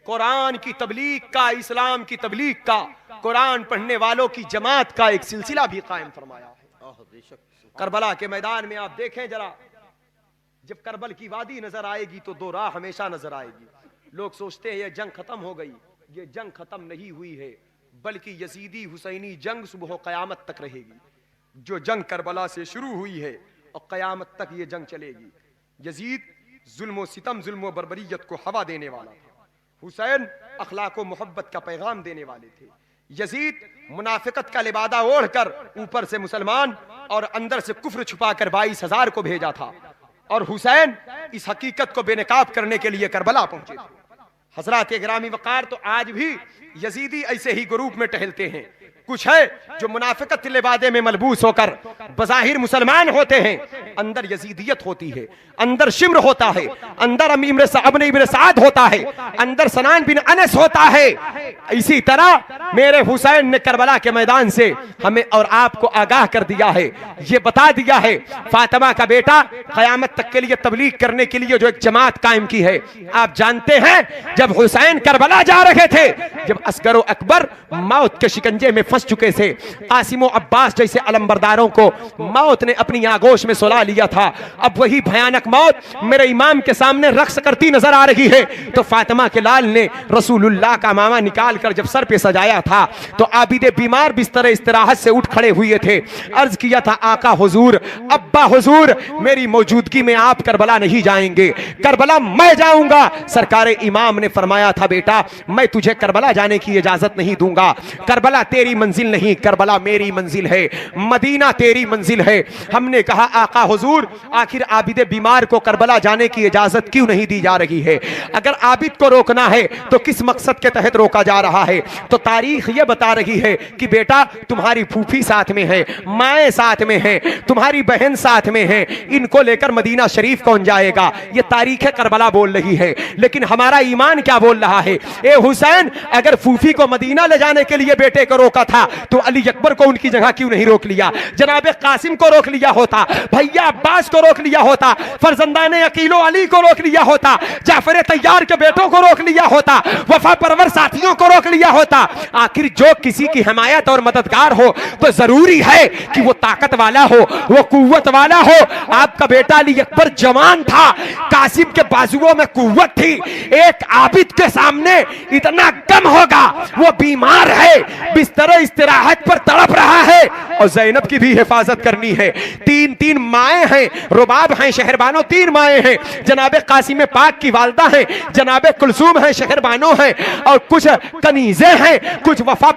कुरान की तबलीग का, इस्लाम की तबलीग का, कुरान पढ़ने वालों की जमात का एक सिलसिला भी कायम फरमाया है। करबला के मैदान में आप देखें जरा, जब करबल की वादी नजर आएगी तो दो राह हमेशा नजर आएगी। लोग सोचते हैं ये जंग खत्म हो गई, ये जंग खत्म नहीं हुई है, बल्कि यजीदी हुसैनी जंग सुबह क़यामत तक रहेगी। जो जंग करबला से शुरू हुई है और क़यामत तक ये जंग चलेगी। यजीद जुल्म सितम, जुल्म बर्बरियत को हवा देने वाला था, हुसैन अखलाक व मोहब्बत का पैगाम देने वाले थे। यजीद मुनाफिकत का लिबादा ओढ़कर ऊपर से मुसलमान और अंदर से कुफ्र छुपाकर 22,000 को भेजा था, और हुसैन इस हकीकत को बेनकाब करने के लिए करबला पहुंचे थे। हजरात गिरामी वकार, तो आज भी यजीदी ऐसे ही ग्रुप में टहलते हैं। कुछ है जो मुनाफिकत लिबादे में मलबूस होकर बज़ाहिर मुसलमान होते हैं, अंदर यजीदियत होती है, अंदर शिम्र होता है, अंदर अब्न इब्न साद होता है, अंदर सनान बिन अनस होता है। इसी तरह मेरे हुसैन ने करबला के मैदान से हमें और आपको आगाह कर दिया है, ये बता दिया है फातिमा का बेटा क़यामत तक के लिए तबलीग करने के लिए जो एक जमात कायम की है। आप जानते हैं जब हुसैन करबला जा रहे थे, जब असगर अकबर मौत के शिकंजे में फंस चुके थे, कासिम अब्बास जैसे अलमबरदारों को मौत ने अपनी आगोश में सुला लिया था, अब वही भयानक मौत मेरे इमाम के सामने रक्स करती नजर आ रही है, तो फातिमा के लाल ने रसूलुल्लाह का मामा निकाल कर जब सर पे सजाया था तो आबिदे बीमार बिस्तर इस्तराहत से उठ खड़े हुए थे। अर्ज किया था आका हुजूर, अब्बा हुजूर, मेरी मौजूदगी में आप करबला नहीं जाएंगे, करबला मैं जाऊंगा। सरकार इमाम ने फरमाया था बेटा मैं तुझे करबला जाने की इजाजत नहीं दूंगा, करबला तेरी मंजिल नहीं, करबला मेरी मंजिल है, मदीना तेरी मंजिल है। हमने कहा आका हुजूर आखिर आबिदे बीमार को करबला जाने की इजाजत क्यों नहीं दी जा रही है? अगर आबिद को रोकना है तो किस मकसद के तहत रोका जा रहा है? तो तारीख यह बता रही है कि बेटा तुम्हारी फूफी साथ में है, माए साथ में है, तुम्हारी बहन साथ में है, इनको लेकर मदीना शरीफ कौन जाएगा? यह तारीख करबला बोल रही है। लेकिन हमारा ईमान क्या बोल रहा है? ए हुसैन, अगर फूफी को मदीना ले जाने के लिए बेटे को रोका था तो अली अकबर को उनकी जगह क्यों नहीं रोक लिया? जनाबे कासिम को रोक लिया होता, भैया अब्बास को रोक लिया होता, फरजंदाने अकीलो अली को रोक लिया होता, जाफर तैयार के बेटों को रोक लिया होता, वफा परवर साथियों को रोक लिया होता। आखिर जो किसी की हिमायत और मददगार हो तो जरूरी है कि वो ताकत वाला हो, वो कुव्वत वाला हो। आपका बेटा अली अकबर जवान था, कासिम के बाजुओं में कुव्वत थी, एक आबिद के सामने इतना कम होगा, वो बीमार है, बिस्तर इस्तिराहत पर तड़प रहा है और ज़ैनब की भी हिफाजत करनी है। तीन तीन माए हैं, रुबाब हैं, शहरबानो तीन माए हैं, जनाबे कासिम पाक की वालदा है, जनाबे कुलसूम है, शहरबानो है, और कुछ कनीजे हैं, कुछ वफा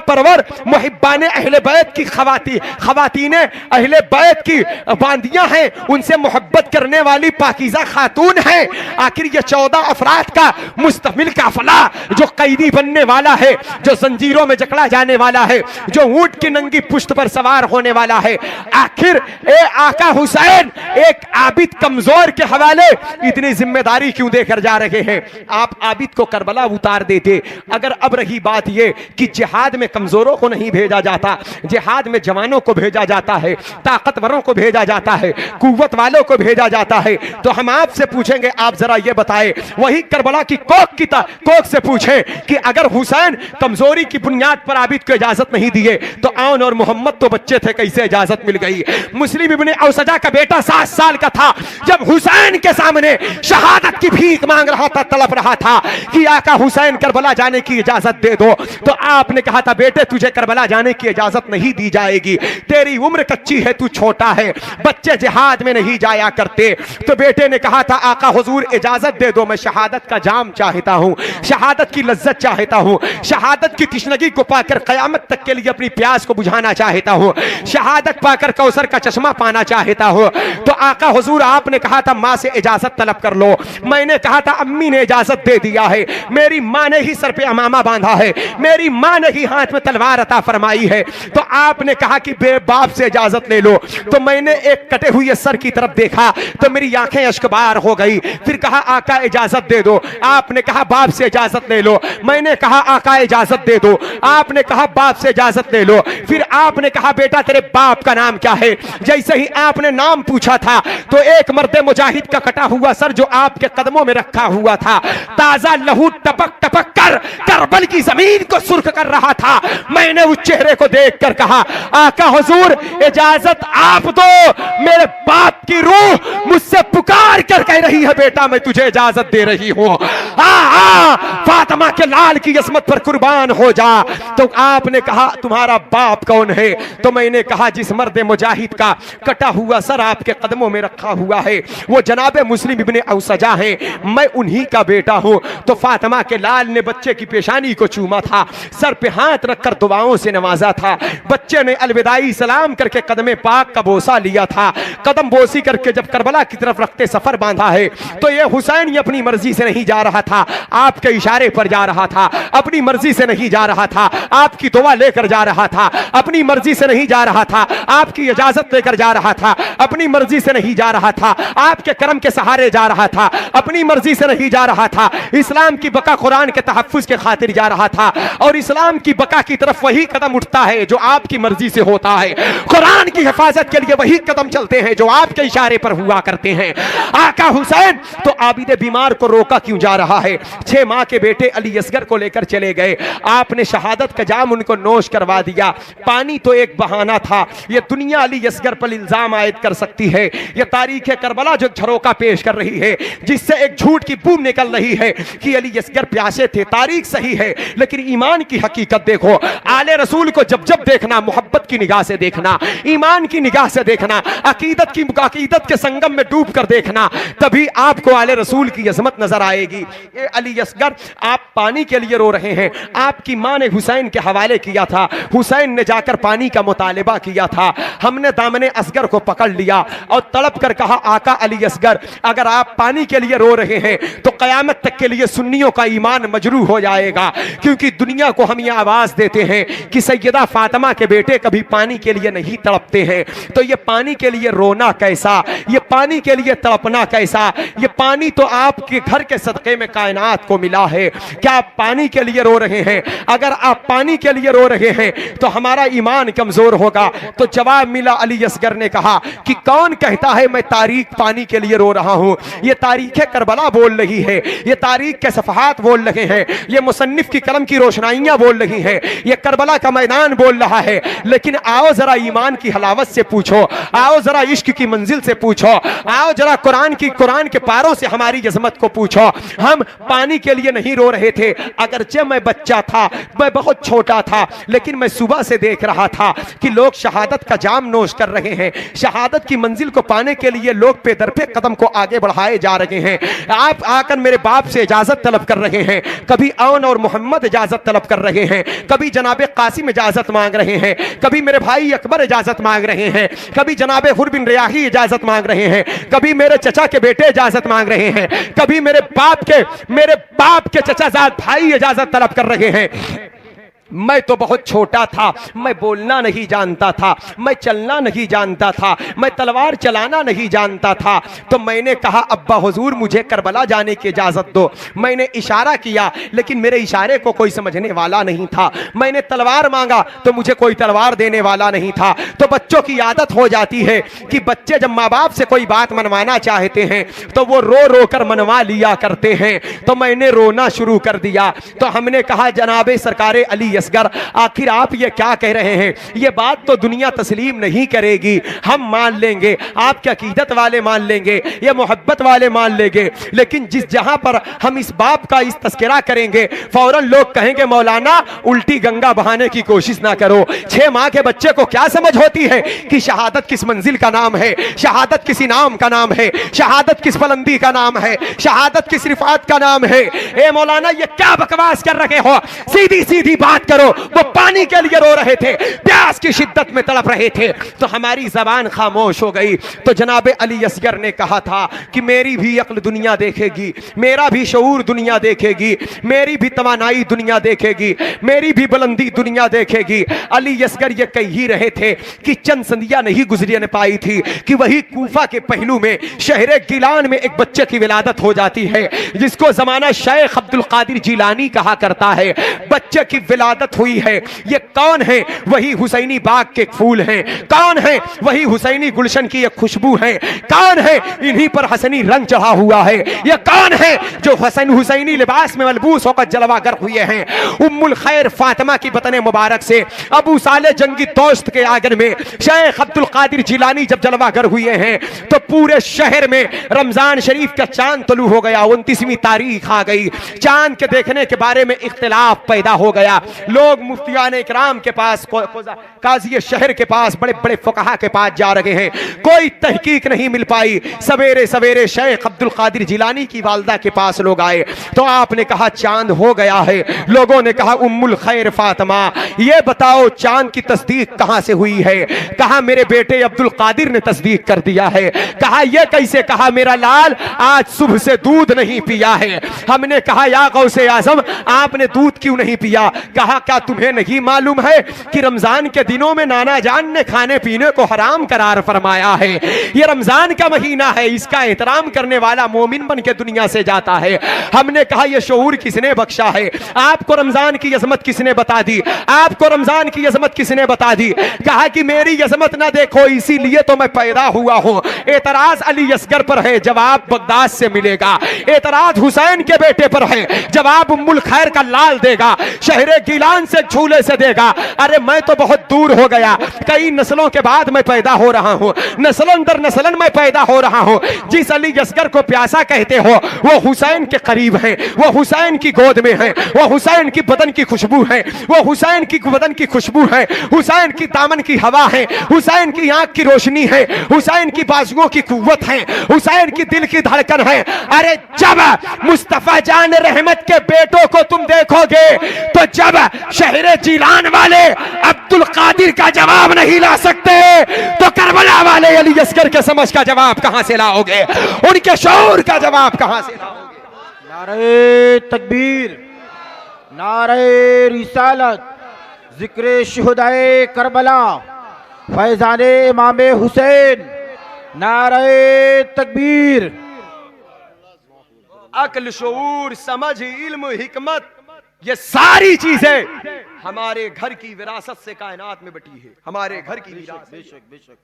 परवर मुहिब्बाने अहले बैत की खवातीने अहले बैत की बांदियां हैं, उनसे मोहब्बत करने वाली पाकीज़ा खातून है। आखिर ये 14 अफराद का मुस्तमिल काफिला जो कैदी बनने वाला है, जो जंजीरों में जकड़ा जाने वाला है, जो ऊंट की नंगी पुश्त पर सवार होने वाला है, आखिर ए आका हुसैन एक आबिद कमजोर के हवाले इतनी जिम्मेदारी क्यों देकर जा रहे हैं? आप आबिद को करबला उतार देते। अगर अब रही बात यह कि जिहाद में कमजोरों को नहीं भेजा जाता, जिहाद में जवानों को भेजा जाता है, ताकतवरों को भेजा जाता है, कुव्वत वालों को भेजा जाता है, तो हम आपसे पूछेंगे, आप जरा ये बताएं, वही करबला की कोक से पूछें कि अगर हुसैन कमजोरी की बुनियाद पर आबिद को इजाजत नहीं दिए तो आउन और मोहम्मद तो बच्चे थे, कैसे इजाजत मिल गई? मुस्लिम इब्ने औसजा का बेटा 7 साल का था जब हुसैन के सामने शहादत की भीख मांग रहा था, तड़प रहा था कि आका हुसैन करबला जाने की इजाजत दे दो, तो आपने कहा था बेटे तुझे करबला जाने की इजाजत नहीं दी जाएगी, तेरी उम्र कच्ची है, तू छोटा है, बच्चे जिहाद में नहीं जाया करते। तो बेटे ने कहा था आका हुजूर इजाजत दे दो, मैं शहादत का जाम चाहता हूं, शहादत की लज्जत चाहता हूं, शहादत की तिश्नगी को पाकर कयामत तक के लिए अपनी प्यास को बुझाना चाहता हूं, शहादत पाकर कौसर का चश्मा पाना चाहता हूं। तो आका हुजूर आपने कहा था मां से इजाजत तलब कर लो, मैंने कहा था अम्मी ने इजाजत दे दिया है, मेरी मां ने ही सर पे अमामा बांधा है, मेरी मां ने ही हाथ में तलवार अता फरमाई है, तो आपने कहा कि बे बाप से इजाजत ले लो। तो मैंने एक कटे हुए सर की तरफ देखा तो मेरी आंखें अश्कबार हो गई, फिर कहा आका इजाजत दे दो, आपने कहा बाप से इजाजत ले लो, मैंने कहा आका इजाजत दे दो, आपने कहा बाप से इजाजत ले लो, फिर आपने कहा बेटा तेरे बाप का नाम क्या है? जैसे ही आपने नाम पूछा था तो एक मर्द मुजाहिद का कटा हुआ सर जो आपके कदमों में रखा हुआ था, ताजा लहू टपक टपक कर करबल की जमीन को सुर्ख कर रहा था। मैंने उस चेहरे को देखकर कहा आका हुजूर इजाजत आप दो, मेरे बाप की रूह मुझसे पुकार कर कह रही है बेटा मैं तुझे इजाजत दे रही हूं, फातिमा के लाल की इसमत पर कुर्बान हो जा। तो आपने कहा तुम्हारा बाप कौन है? तो मैंने कहा जिस मर्द मुजाहिद का कटा हुआ सर आपके कदमों में रखा हुआ है वो जनाबे मुस्लिम इब्ने औसजा है, मैं उन्हीं का बेटा हूं। तो फातिमा के लाल ने बच्चे की पेशानी को चूमा था, सर पे हाथ रखकर दुआओं से नवाजा था, बच्चे ने अलविदाई सलाम करके कदम पाक का बोसा लिया था, कदम बोसे खामोशी करके जब करबला की तरफ रखते सफर बांधा है, तो ये हुसैन ये अपनी मर्जी से नहीं जा रहा था, आपके इशारे पर जा रहा था। अपनी मर्जी से नहीं जा रहा था, आपकी दुआ लेकर जा रहा था। अपनी मर्जी से नहीं जा रहा था, आपकी इजाजत लेकर जा रहा था। अपनी मर्जी से नहीं जा रहा था, आपके करम के सहारे जा रहा था। अपनी मर्जी से नहीं जा रहा था, इस्लाम की बका कुरान के तहफ्फुज के खातिर जा रहा था। और इस्लाम की बका की तरफ वही कदम उठता है जो आपकी मर्जी से होता है। कुरान की हिफाजत के लिए वही कदम चलते हैं जो आपके इशारे पर हुआ करते हैं। आका हुसैन तो आबिद बीमार को रोका क्यों जा रहा है? 6 माह के बेटे अली असगर को लेकर चले गए, आपने शहादत का जाम उनको नोश करवा दिया। पानी तो एक बहाना था, यह दुनिया अली असगर पर इल्जाम आयद कर सकती है। यह तारीख करबला जो झरोका पेश कर रही है, जिससे एक झूठ की बूम निकल रही है कि अली असगर प्यासे थे। तारीख सही है, लेकिन ईमान की हकीकत देखो। आले रसूल को जब जब देखना, मोहब्बत की निगाह से देखना, ईमान की निगाह से देखना, अकीदत के संगम में डूब कर देखना, तभी आपको आले रसूल की अजमत नजर आएगी। ये अली असगर, आप पानी के लिए रो रहे हैं, आपकी मां ने हुसैन के हवाले किया था, हुसैन ने जाकर पानी का मुतालिबा किया था। हमने दामने असगर को पकड़ लिया और तड़प कर कहा, आका अली असगर, अगर आप पानी के लिए रो रहे हैं तो कयामत तक के लिए सुन्नियों का ईमान मजरूह हो जाएगा। क्योंकि दुनिया को हम ये आवाज देते हैं कि सैयदा फातिमा के बेटे कभी पानी के लिए नहीं तड़पते हैं, तो ये पानी के लिए रोना कैसा, ये पानी के लिए तड़पना कैसा? ये पानी तो आपके घर के सदके में कायनात को मिला है। क्या आप पानी के लिए रो रहे हैं? अगर आप पानी के लिए रो रहे हैं तो हमारा ईमान कमजोर होगा। तो जवाब मिला, अली असगर ने कहा कि कौन कहता है मैं तारीख पानी के लिए रो रहा हूं? ये तारीख करबला बोल रही है, ये तारीख के सफहात बोल रहे हैं, ये मुसन्निफ की कलम की रोशनाइयां बोल रही हैं, ये करबला का मैदान बोल रहा है। लेकिन आओ जरा ईमान की हलावत से पूछो, आओ जरा इश्क की मंजिल से पूछो, आओ जरा कुरान के पारों से हमारी अजमत को पूछो। हम पानी के लिए नहीं रो रहे थे, अगरचे मैं बच्चा था, मैं बहुत छोटा था, लेकिन मैं सुबह से देख रहा था कि लोग शहादत का जाम नोश कर रहे हैं। शहादत की मंजिल को पाने के लिए लोग पे दर पे कदम को आगे बढ़ाए जा रहे हैं। आप आकर मेरे बाप से इजाजत तलब कर रहे हैं, कभी औन और मोहम्मद इजाजत तलब कर रहे हैं, कभी जनाबे कासिम इजाजत मांग रहे हैं, कभी मेरे भाई अकबर इजाजत मांग रहे हैं, कभी जनाबे हुर बिन रियाही इजाजत मांग रहे हैं, कभी मेरे चचा के बेटे इजाजत मांग रहे हैं, कभी मेरे बाप के चचाजाद भाई इजाजत तलब कर रहे हैं। मैं तो बहुत छोटा था, मैं बोलना नहीं जानता था, मैं चलना नहीं जानता था, मैं तलवार चलाना नहीं जानता था। तो मैंने कहा, अब्बा हुजूर मुझे करबला जाने की इजाज़त दो। मैंने इशारा किया, लेकिन मेरे इशारे को कोई समझने वाला नहीं था। मैंने तलवार मांगा तो मुझे कोई तलवार देने वाला नहीं था। तो बच्चों की आदत हो जाती है कि बच्चे जब माँ बाप से कोई बात मनवाना चाहते हैं तो वो रो रो कर मनवा लिया करते हैं। तो मैंने रोना शुरू कर दिया। तो हमने कहा, जनाबे सरकारे अली असगर, आखिर आप ये क्या कह रहे हैं? ये बात तो दुनिया तस्लीम नहीं करेगी। हम मान लेंगे, आपके अकीदत वाले मान लेंगे, ये मोहब्बत वाले मान लेंगे, लेकिन जिस जहां पर हम इस बाप का इस तस्करा करेंगे, फौरन लोग कहेंगे, मौलाना उल्टी गंगा बहाने की कोशिश ना करो। 6 माह के बच्चे को क्या समझ होती है कि शहादत किस मंजिल का नाम है, शहादत किस इनाम का नाम है, शहादत किस बुलंदी का नाम है, शहादत किस रिफात का नाम है। ए मौलाना, ये क्या बकवास कर रहे हो? सीधी सीधी बात करो। वो पानी के लिए रो रहे थे, प्यास की शिद्दत में तड़प रहे थे, तो हमारी जबान खामोश हो गई। तो जनाबे अली असगर ने कहा था कि मेरी भी अक्ल दुनिया देखेगी, मेरा भी शऊर दुनिया देखेगी, मेरी भी तवानाई दुनिया देखेगी, मेरी भी बुलंदी दुनिया देखेगी। अली असगर ये कह ही रहे थे कि चंद संधिया नहीं गुजरने पाई थी कि वही कूफा के पहलू में शहरे गिलान में एक बच्चे की विलादत हो जाती है, जिसको जमाना शेख अब्दुल कादिर जिलानी कहा करता है। बच्चे की विलादत हुई है। ये कौन है? वही हुसैनी बाग के फूल हैं। कौन है? वही हुसैनी गुलशन की ये खुशबू है। कौन है? इन्हीं पर हसनी रंग चढ़ा हुआ है। ये कौन है जो हुसैनी लिबास में मलबूस होकर जलवागर हुए हैं? उम्मुल खैर फातिमा की बतने मुबारक से अबू साले जंगी दोस्त के आंगन में शेख अब्दुल कादिर जिलानी जब जलवागर हुए हैं तो पूरे शहर में रमजान शरीफ का चांद तलू हो गया। 29वीं तारीख आ गई। चांद के देखने के बारे में इख्तिलाफ पैदा हो गया। लोग मुफ्तियान इकराम के पास, काजी शहर के पास, बड़े बड़े फुकहा के पास जा रहे हैं, कोई तहकीक नहीं मिल पाई। सवेरे सवेरे शेख अब्दुल कादिर जिलानी की वालदा के पास लोग आए तो आपने कहा चांद हो गया है। लोगों ने कहा उम्मुल खैर फातिमा, ये बताओ चांद की तस्दीक कहां से हुई है? कहा मेरे बेटे अब्दुल कादिर ने तस्दीक कर दिया है। कहा यह कैसे? कहा मेरा लाल आज सुबह से दूध नहीं पिया है। हमने कहा या गौसे आजम आपने दूध क्यों नहीं पिया? कहा क्या तुम्हें नहीं मालूम है कि रमजान के दिनों में नाना जान ने खाने पीने को हराम करार फरमाया है? ये रमजान का महीना है, इसका एहतराम करने वाला मोमिन बन के दुनिया से जाता है। हमने कहा यह शऊर किसने बख्शा है? आपको रमजान की अजमत किसने बता दी? आपको रमजान की अजमत किसने बता दी? कहा कि मेरी अजमत ना देखो इसीलिए तो मैं पैदा हुआ हूं। एतराज अली असगर पर है, जवाब बगदाद से मिलेगा। एतराज हुसैन के बेटे पर है, जवाब उम्मुल खैर का लाल देगा, शहरे गिलान से झूले से देगा। अरे मैं तो बहुत दूर हो गया, कई नस्लों के बाद मैं पैदा हो रहा हूं, नस्लन दर नस्लन मैं पैदा हो रहा हूं। जिस अली असगर को प्यासा कहते हो वो हुसैन के करीब है, वो हुसैन की गोद में है, वो हुसैन की बदन की खुशबू है, वो हुसैन की बदन की खुशबू है, हुसैन की दामन की हवा है, हुसैन की आंख की रोशनी है, हुसैन की बाजुओं की कुव्वत है, हुसैन की दिल की धड़कन है। अरे जब मुस्तफा जान रहमत के बेटों को तुम देखोगे तो जब शहरे जिलान वाले अब्दुल कादिर का जवाब नहीं ला सकते तो करबला वाले अली असगर के समझ का जवाब कहां से लाओगे? उनके शऊर का जवाब कहां से लाओगे? नारे तकबीर, नारे रिसालत, जिक्र शुहदाए करबला, फैजाने इमामे हुसैन, नारे तकबीर। अक्ल, शऊर, समझ, इल्म, हिकमत, ये सारी चीजें हमारे घर की विरासत से कायनात में बटी है, हमारे घर की विरासत। बेशक बेशक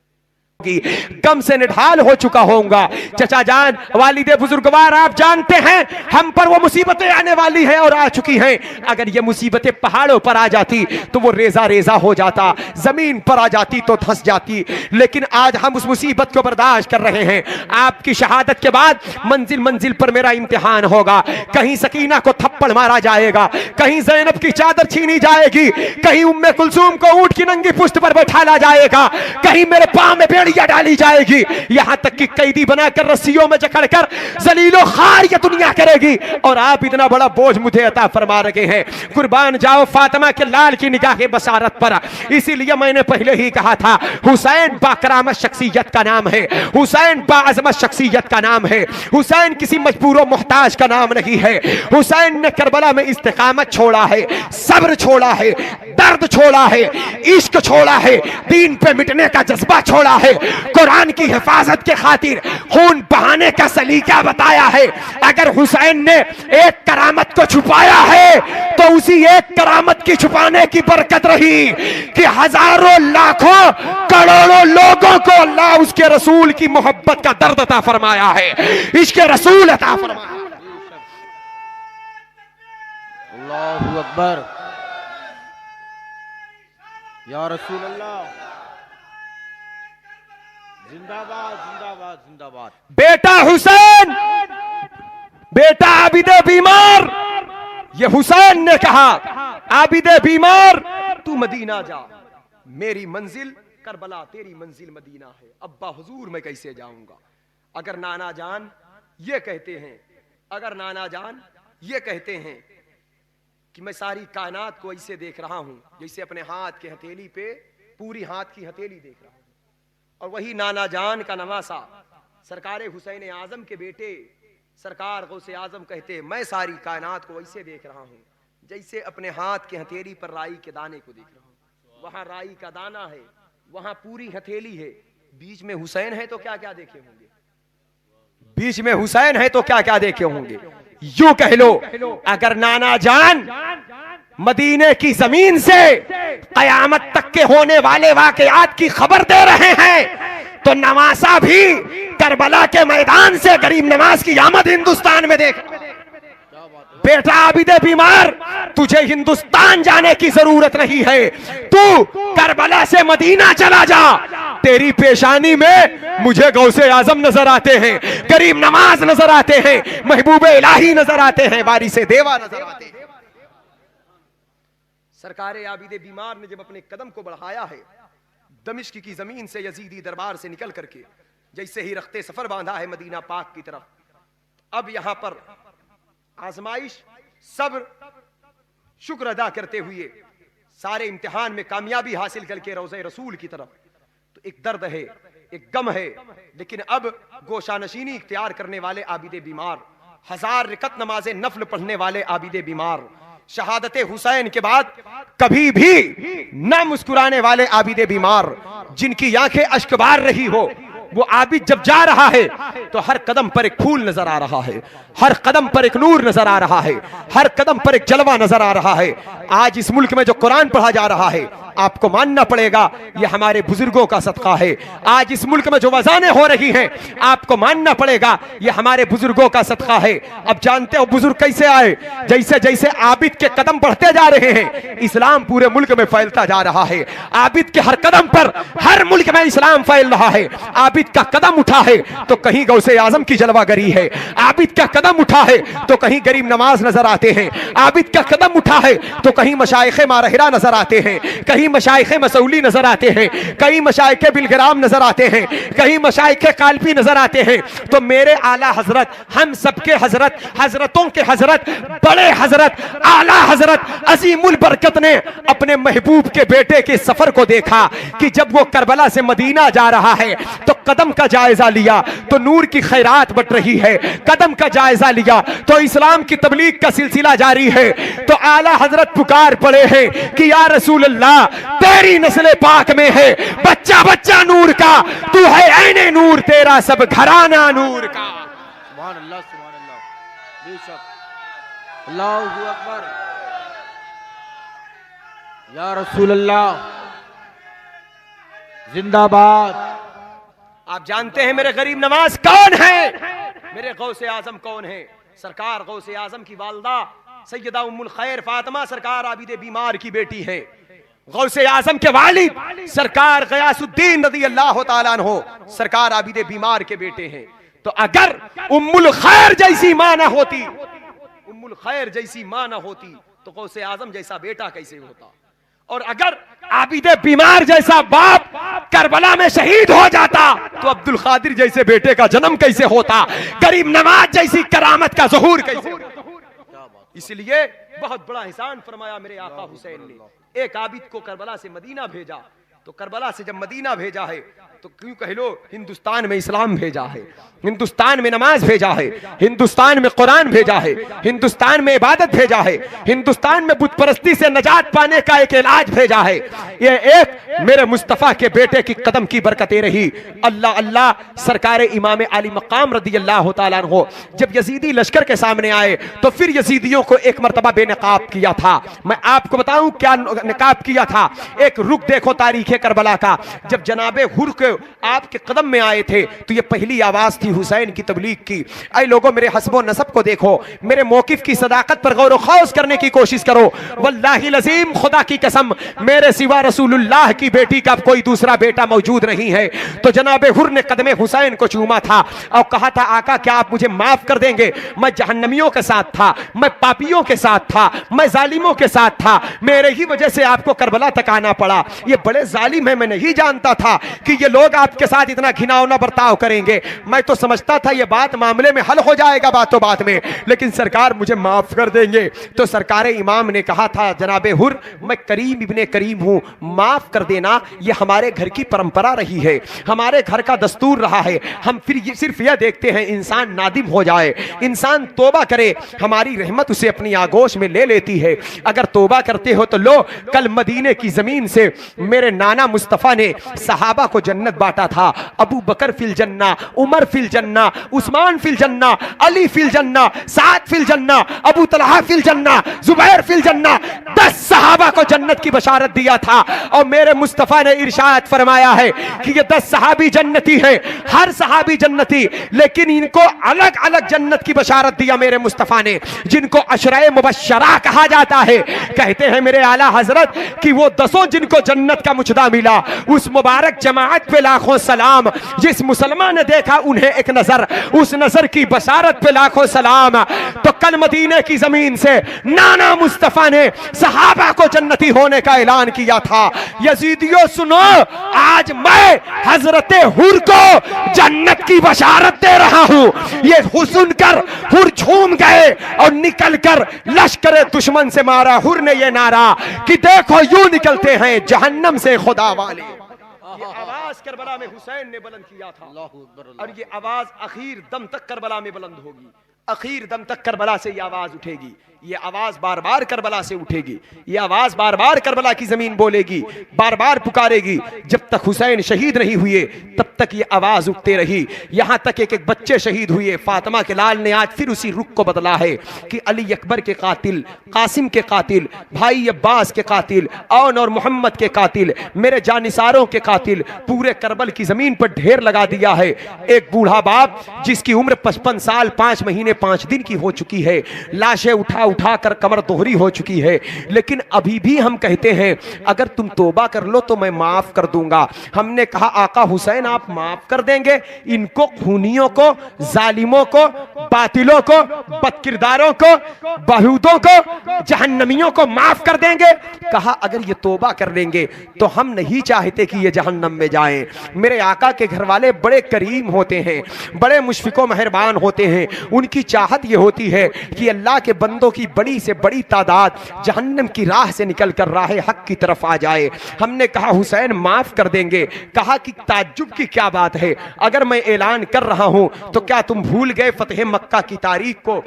गम से निढाल हो चुका होऊंगा। चचा जान, वालिदे बुजुर्गवार, आप जानते हैं हम पर वो मुसीबतें आने वाली हैं और आ चुकी हैं। अगर ये मुसीबतें पहाड़ों पर आ जाती तो वो रेजा रेजा हो जाता, जमीन पर आ जाती तो धंस जाती। लेकिन आज हम उस मुसीबत को बर्दाश्त कर रहे हैं। आपकी शहादत के बाद मंजिल मंजिल पर मेरा इम्तिहान होगा। कहीं सकीना को थप्पड़ मारा जाएगा, कहीं ज़ैनब की चादर छीनी जाएगी, कहीं उम्मे कुलसूम को ऊंट की नंगी पुश्त पर बैठाला जाएगा, कहीं मेरे पांव में बेड़ियां डाली जाएगी, यहां तक कि कैदी बनाकर रस्सियों में जकड़कर जलीलो खार ये दुनिया करेगी। और आप इतना बड़ा बोझ मुझे अता फरमा रहे हैं। कुर्बान जाओ फातिमा के लाल की निगाह बसारत पर। इसीलिए मैंने पहले ही कहा था हुसैन बाकरामत शख्सियत का नाम है, हुसैन बाअज़मत शख्सियत का नाम है, हुसैन किसी मजबूर मोहताज का नाम नहीं है। हुसैन ने करबला में इस्तिकामत छोड़ा है, सब्र छोड़ा है, दर्द छोड़ा है, इश्क छोड़ा है, दीन पे मिटने का जज्बा छोड़ा है, कुरान की हिफाजत के खातिर खून बहाने का सलीका बताया है। अगर हुसैन ने एक करामत को छुपाया है तो उसी एक करामत की छुपाने की बरकत रही कि हजारों लाखों करोड़ों लोगों को अल्लाह उसके रसूल की मोहब्बत का दर्द अता फरमाया है, इसके रसूल अता फरमाया। अल्लाहु अकबर, या रसूल अल्लाह, जिंदाबाद जिंदाबाद जिंदाबाद। बेटा हुसैन, बेटा आबिदे बीमार, ये हुसैन ने कहा आबिदे बीमार तू मदीना जा, मेरी मंजिल करबला, तेरी मंजिल मदीना है। अब्बा हुजूर मैं कैसे जाऊंगा? अगर नाना जान ये कहते हैं, अगर नाना जान ये कहते हैं कि मैं सारी कायनात को ऐसे देख रहा हूं जैसे अपने हाथ के हथेली पे पूरी हाथ की हथेली देख रहा हूं, और वही नाना जान का नवासा सरकार हुसैन आजम के बेटे सरकार गौसे आजम कहते हैं मैं सारी कायनात को ऐसे देख रहा हूं जैसे अपने हाथ के हथेली पर राई के दाने को देख रहा हूं। वहां राई का दाना है, वहां पूरी हथेली है, बीच में हुसैन है तो क्या क्या देखे होंगे? बीच में हुसैन है तो क्या क्या देखे होंगे? यूं कह लो, अगर नाना जान मदीने की जमीन से कयामत तक के होने वाले वाकयात की खबर दे रहे हैं तो नवासा भी करबला के मैदान से गरीब नवाज की आमद हिंदुस्तान में देख। बेटा आबिदे बीमार, तुझे हिंदुस्तान जाने की जरूरत नहीं है, तू करबला से मदीना चला जा। तेरी पेशानी में मुझे गौसे आजम नजर आते हैं, गरीब नवाज नजर आते हैं, महबूब इलाही नजर आते हैं, वारिसे देवा नजर आते हैं। सरकार आबिद बीमार ने जब अपने कदम को बढ़ाया है दमिश्क की जमीन से यजीदी दरबार से निकल करके, जैसे ही रखते सफर बांधा है मदीना पाक की तरफ, अब यहां पर आजमाइश, सब्र, शुक्र अदा करते हुए सारे इम्तिहान में कामयाबी हासिल करके रोज़े रसूल की तरफ, तो एक दर्द है, एक गम है, लेकिन अब गोशानशीनी इख्तियार करने वाले आबिद बीमार, 1000 रकत नमाज़े नफल पढ़ने वाले आबिद बीमार, शहादत हुसैन के बाद कभी भी न मुस्कुराने वाले आबिद बीमार, जिनकी आंखें अश्कबार रही हो, वो आबिद जब जा रहा है तो हर कदम पर एक फूल नजर आ रहा है, हर कदम पर एक नूर नजर आ रहा है, हर कदम पर एक जलवा नजर आ रहा है। आज इस मुल्क में जो कुरान पढ़ा जा रहा है, आपको मानना पड़ेगा ये हमारे बुजुर्गों का सदका है। आज इस मुल्क में जो वज़ानें हो रही हैं, आपको मानना पड़ेगा ये हमारे बुजुर्गों का सदका है। अब जानते हो बुजुर्ग कैसे आए? जैसे जैसे आबिद के कदम बढ़ते जा रहे हैं, इस्लाम पूरे मुल्क में फैलता जा रहा है। आबिद के हर कदम पर हर मुल्क में इस्लाम फैल रहा है। आबिद का कदम उठा है तो कहीं गौसे आजम की जलवागरी है, आबिद का कदम उठा है तो कहीं गरीब नवाज नजर आते हैं, आबिद का कदम उठा है तो कहीं मशाइखे मारहिरा नजर आते हैं, कहीं मशाइखे मसौली नजर आते हैं, कहीं मशाइखे बिलग्राम नजर आते हैं, कहीं मशाइखे कालपी नजर आते हैं। तो मेरे आला हजरत, हम सबके हजरत, हजरतों के हजरत, बड़े हजरत, आला हजरत अजीमुल बरकत ने अपने महबूब के बेटे के सफर को देखा कि जब वो करबला से मदीना जा रहा है तो कदम का जायजा लिया तो नूर की खैरात बट रही है, कदम का जायजा लिया तो इस्लाम की तबलीग का सिलसिला जारी है। तो आला हजरत पुकार पड़े हैं कि या रसूल अल्लाह, तेरी नस्ल पाक में है बच्चा बच्चा नूर का, तू है ऐने नूर, तेरा सब घराना नूर का। सुभान अल्लाह, सुभान अल्लाह, बेशक, अल्लाहू अकबर, या रसूल अल्लाह जिंदाबाद। आप जानते हैं मेरे गरीब नवाज कौन है? मेरे गौसे आजम कौन है? सरकार गौसे आजम की वालदा सैयदा उम्मुल खैर फातिमा सरकार आबिद बीमार की बेटी है। गौसे आजम के वालिद सरकार गयासुद्दीन रज़ी अल्लाह तआला अन्हु सरकार आबिद बीमार के बेटे हैं। तो अगर उम्मुल खैर जैसी मां ना होती, उम्मुल खैर जैसी मां ना होती तो गौसे आजम जैसा बेटा कैसे होता? और अगर आबिद बीमार जैसा बाप करबला में शहीद हो जाता तो अब्दुल कादिर जैसे बेटे का जन्म कैसे होता? गरीब नवाज जैसी करामत का ज़हूर कैसे होता? इसलिए बहुत बड़ा एहसान फरमाया मेरे आका हुसैन ने। एक आबिद को करबला से मदीना भेजा, तो करबला से जब मदीना भेजा है तो क्यों कह लो हिंदुस्तान में इस्लाम भेजा है, हिंदुस्तान में नमाज भेजा है, हिंदुस्तान में कुरान भेजा है, हिंदुस्तान में इबादत भेजा है, हिंदुस्तान में बुत परस्ती से नजात पाने का एक इलाज भेजा है। ये एक मेरे मुस्तफ़ा के बेटे की कदम की बरकतें रही। अल्लाह अल्लाह। सरकार इमाम आली मकाम रज़ी अल्लाह तआला अन्हु जब यजीदी लश्कर के सामने आए तो फिर यजीदियों को एक मरतबा बेनकाब किया था। मैं आपको बताऊं क्या निकाब किया था। एक रुख देखो तारीख करबला का, जब जनाबे हुर के आपके कदम में आए थे तो ये पहली आवाज थी हुसैन की तबलीग की। ऐ लोगों, मेरे हस्बो नसब को देखो, मेरे मौकिफ की सदाकत पर गौर खौस करने की कोशिश करो। वल्लाहि लजीम, खुदा की कसम, मेरे सिवा रसूलुल्लाह की बेटी का कोई दूसरा बेटा मौजूद नहीं है। तो जनाबे हुर ने कदमे हुसैन को चूमा था और कहा था, आका क्या आप मुझे माफ कर देंगे? मैं जहन्नमियों के साथ था, मैं पापियों के साथ था, मैं जालिमों के साथ था, मेरे ही वजह से आपको करबला तक आना पड़ा। ये बड़े जालिम है, मैं नहीं जानता था कि ये लोग आपके साथ इतना घिनौना बर्ताव करेंगे। मैं तो समझता था ये बात मामले में हल हो जाएगा बातों बात में, लेकिन सरकार मुझे माफ कर देंगे। तो सरकार इमाम ने कहा था, जनाबे हुर, मैं करीम इब्ने करीम हूं, माफ कर देना, ये हमारे घर की परंपरा रही है, हमारे घर का दस्तूर रहा है। हम फिर सिर्फ यह देखते हैं इंसान नादिम हो जाए, इंसान तोबा करे, हमारी रहमत उसे अपनी आगोश में ले लेती है। अगर तोबा करते हो तो लो, कल मदीने की जमीन से मेरे नाना मुस्तफ़ा ने सहाबा को जन्नत बांटा था। अबू बकर फिल जन्ना, उमर फिल जन्ना, उस्मान फिल जन्ना, अली फिल जन्ना, साद फिल जन्ना, अबू तलहा फिल जन्ना, जुबैर फिल जन्ना, 10 सहाबा को जन्नत की बशारत दिया था। और मेरे मुस्तफ़ा ने इरशाद फरमाया है कि ये 10 सहाबी जन्नती है, हर सहाबी जन्नती, लेकिन इनको अलग अलग जन्नत की बशारत दिया मेरे मुस्तफ़ा ने, जिनको अशराए मुबश्शरा कहा जाता है। कहते हैं मेरे आला हजरत कि वो 10 जिनको जन्नत का मुचदा मिला, उस मुबारक जमाअत पे लाखों सलाम। जिस मुसलमान ने देखा उन्हें एक नजर, उस नजर की बशारत पे लाखों सलाम। तो कल मदीने की जमीन से नाना मुस्तफा ने सहाबा को जन्नती होने का ऐलान किया था। यजीदियों सुनो, आज मैं हजरत हुर को जन्नत की बशारत दे रहा हूं। ये सुनकर हुर झूम गए और निकलकर लश्कर दुश्मन से मारा। हुर ने ये नारा कि देखो यूं निकलते हैं जहन्नम से खुदा वाले। ये आवाज करबला में हुसैन ने बुलंद किया था और ये आवाज आखिर दम तक करबला में बुलंद होगी। आखिर दम तक करबला से ये आवाज उठेगी। ये आवाज बार बार करबला से उठेगी। ये आवाज बार बार करबला की जमीन बोलेगी, बार बार पुकारेगी। जब तक हुसैन शहीद नहीं हुए तब तक ये आवाज उठते रही। यहां तक एक एक बच्चे शहीद हुए। फातिमा के लाल ने आज फिर उसी रुख को बदला है कि अली अकबर के कातिल, कासिम के कातिल, भाई अब्बास के कातिल, औन और मोहम्मद के कातिल, मेरे जानिसारों के कातिल, पूरे करबल की जमीन पर ढेर लगा दिया है। एक बूढ़ा बाप जिसकी उम्र 55 साल 5 महीने 5 दिन की हो चुकी है, लाशें उठा उठाकर कमर दोहरी हो चुकी है, लेकिन अभी भी हम कहते हैं अगर तुम तौबा कर लो तो मैं माफ कर दूंगा। हमने कहा आका हुसैन आप माफ कर देंगे इनको, खूनियों को, जालिमों को, बातिलों को, बदकिरदारों को, बहूदों को, जहन्नमियों को माफ कर देंगे। कहा अगर ये तौबा कर लेंगे तो हम नहीं चाहते कि ये जहन्नम में जाएं। मेरे आका के घर वाले बड़े करीम होते हैं, बड़े मुशफिको मेहरबान होते हैं। उनकी चाहत ये होती है कि अल्लाह के बंदों की बड़ी से बड़ी तादाद जहन्नम की राह से निकल कर राह हक की तरफ आ जाए। हमने कहा हुसैन माफ कर देंगे। कहा कि ताज्जुब की क्या बात है, अगर मैं ऐलान कर रहा हूं तो क्या तुम भूल गए फतेह मक्का की तारीख को?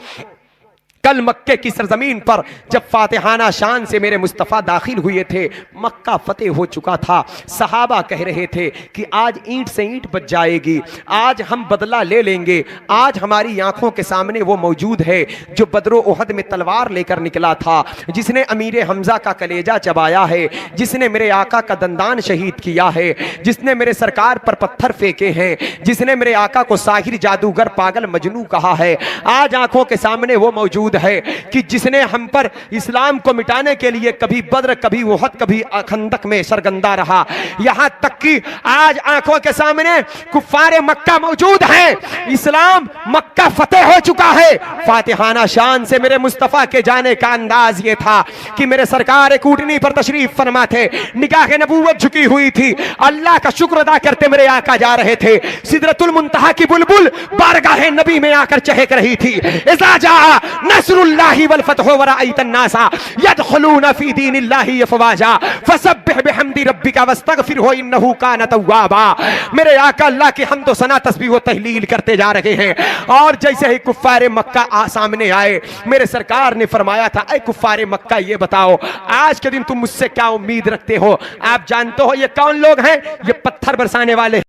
कल मक्के की सरजमीन पर जब फातिहाना शान से मेरे मुस्तफ़ा दाखिल हुए थे, मक्का फतेह हो चुका था। सहाबा कह रहे थे कि आज ईंट से ईंट बच जाएगी, आज हम बदला ले लेंगे। आज हमारी आंखों के सामने वो मौजूद है जो बदरो उहद में तलवार लेकर निकला था, जिसने अमीर हमजा का कलेजा चबाया है, जिसने मेरे आका का दंदान शहीद किया है, जिसने मेरे सरकार पर पत्थर फेंके हैं, जिसने मेरे आका को साहिर, जादूगर, पागल, मजनू कहा है। आज आंखों के सामने वो मौजूद है कि जिसने हम पर इस्लाम को मिटाने के लिए कभी बद्र, कभी उहद, कभी खंदक में सरगंदा रहा। यहां तक कि आज आंखों के सामने कुफ्फारे मक्का मौजूद हैं। इस्लाम मक्का फतेह हो चुका है। फातिहाना शान से मेरे मुस्तफा के जाने का अंदाज ये था कि मेरे सरकार एक ऊँटनी पर तशरीफ फरमा थे, निगाह नबूवत झुकी हुई थी, अल्लाह का शुक्र अदा करते मेरे आका जा रहे थे। सिदरतुल मुंतहा की बुलबुल बारगाह नबी में आकर चहक रही थी। इज़ा जा नस्रुल्लाहि वल फतहु व रअयतन नासा यदखुलूना फी दीनिल्लाहि अफवाजा फसब्बिह बिहम्दि रब्बिका वस्तगफिरहु इन्नहु कान तव्वाबा। मेरे आका अल्लाह की हम्द व सना, तस्बीह व तहलील करते जा रहे हैं। और जैसे ही कुफ्फारे मक्का सामने आए, मेरे सरकार ने फरमाया था ऐ कुफ्फारे मक्का ये बताओ आज के दिन तुम मुझसे क्या उम्मीद रखते हो? आप जानते हो ये कौन लोग हैं? ये पत्थर बरसाने वाले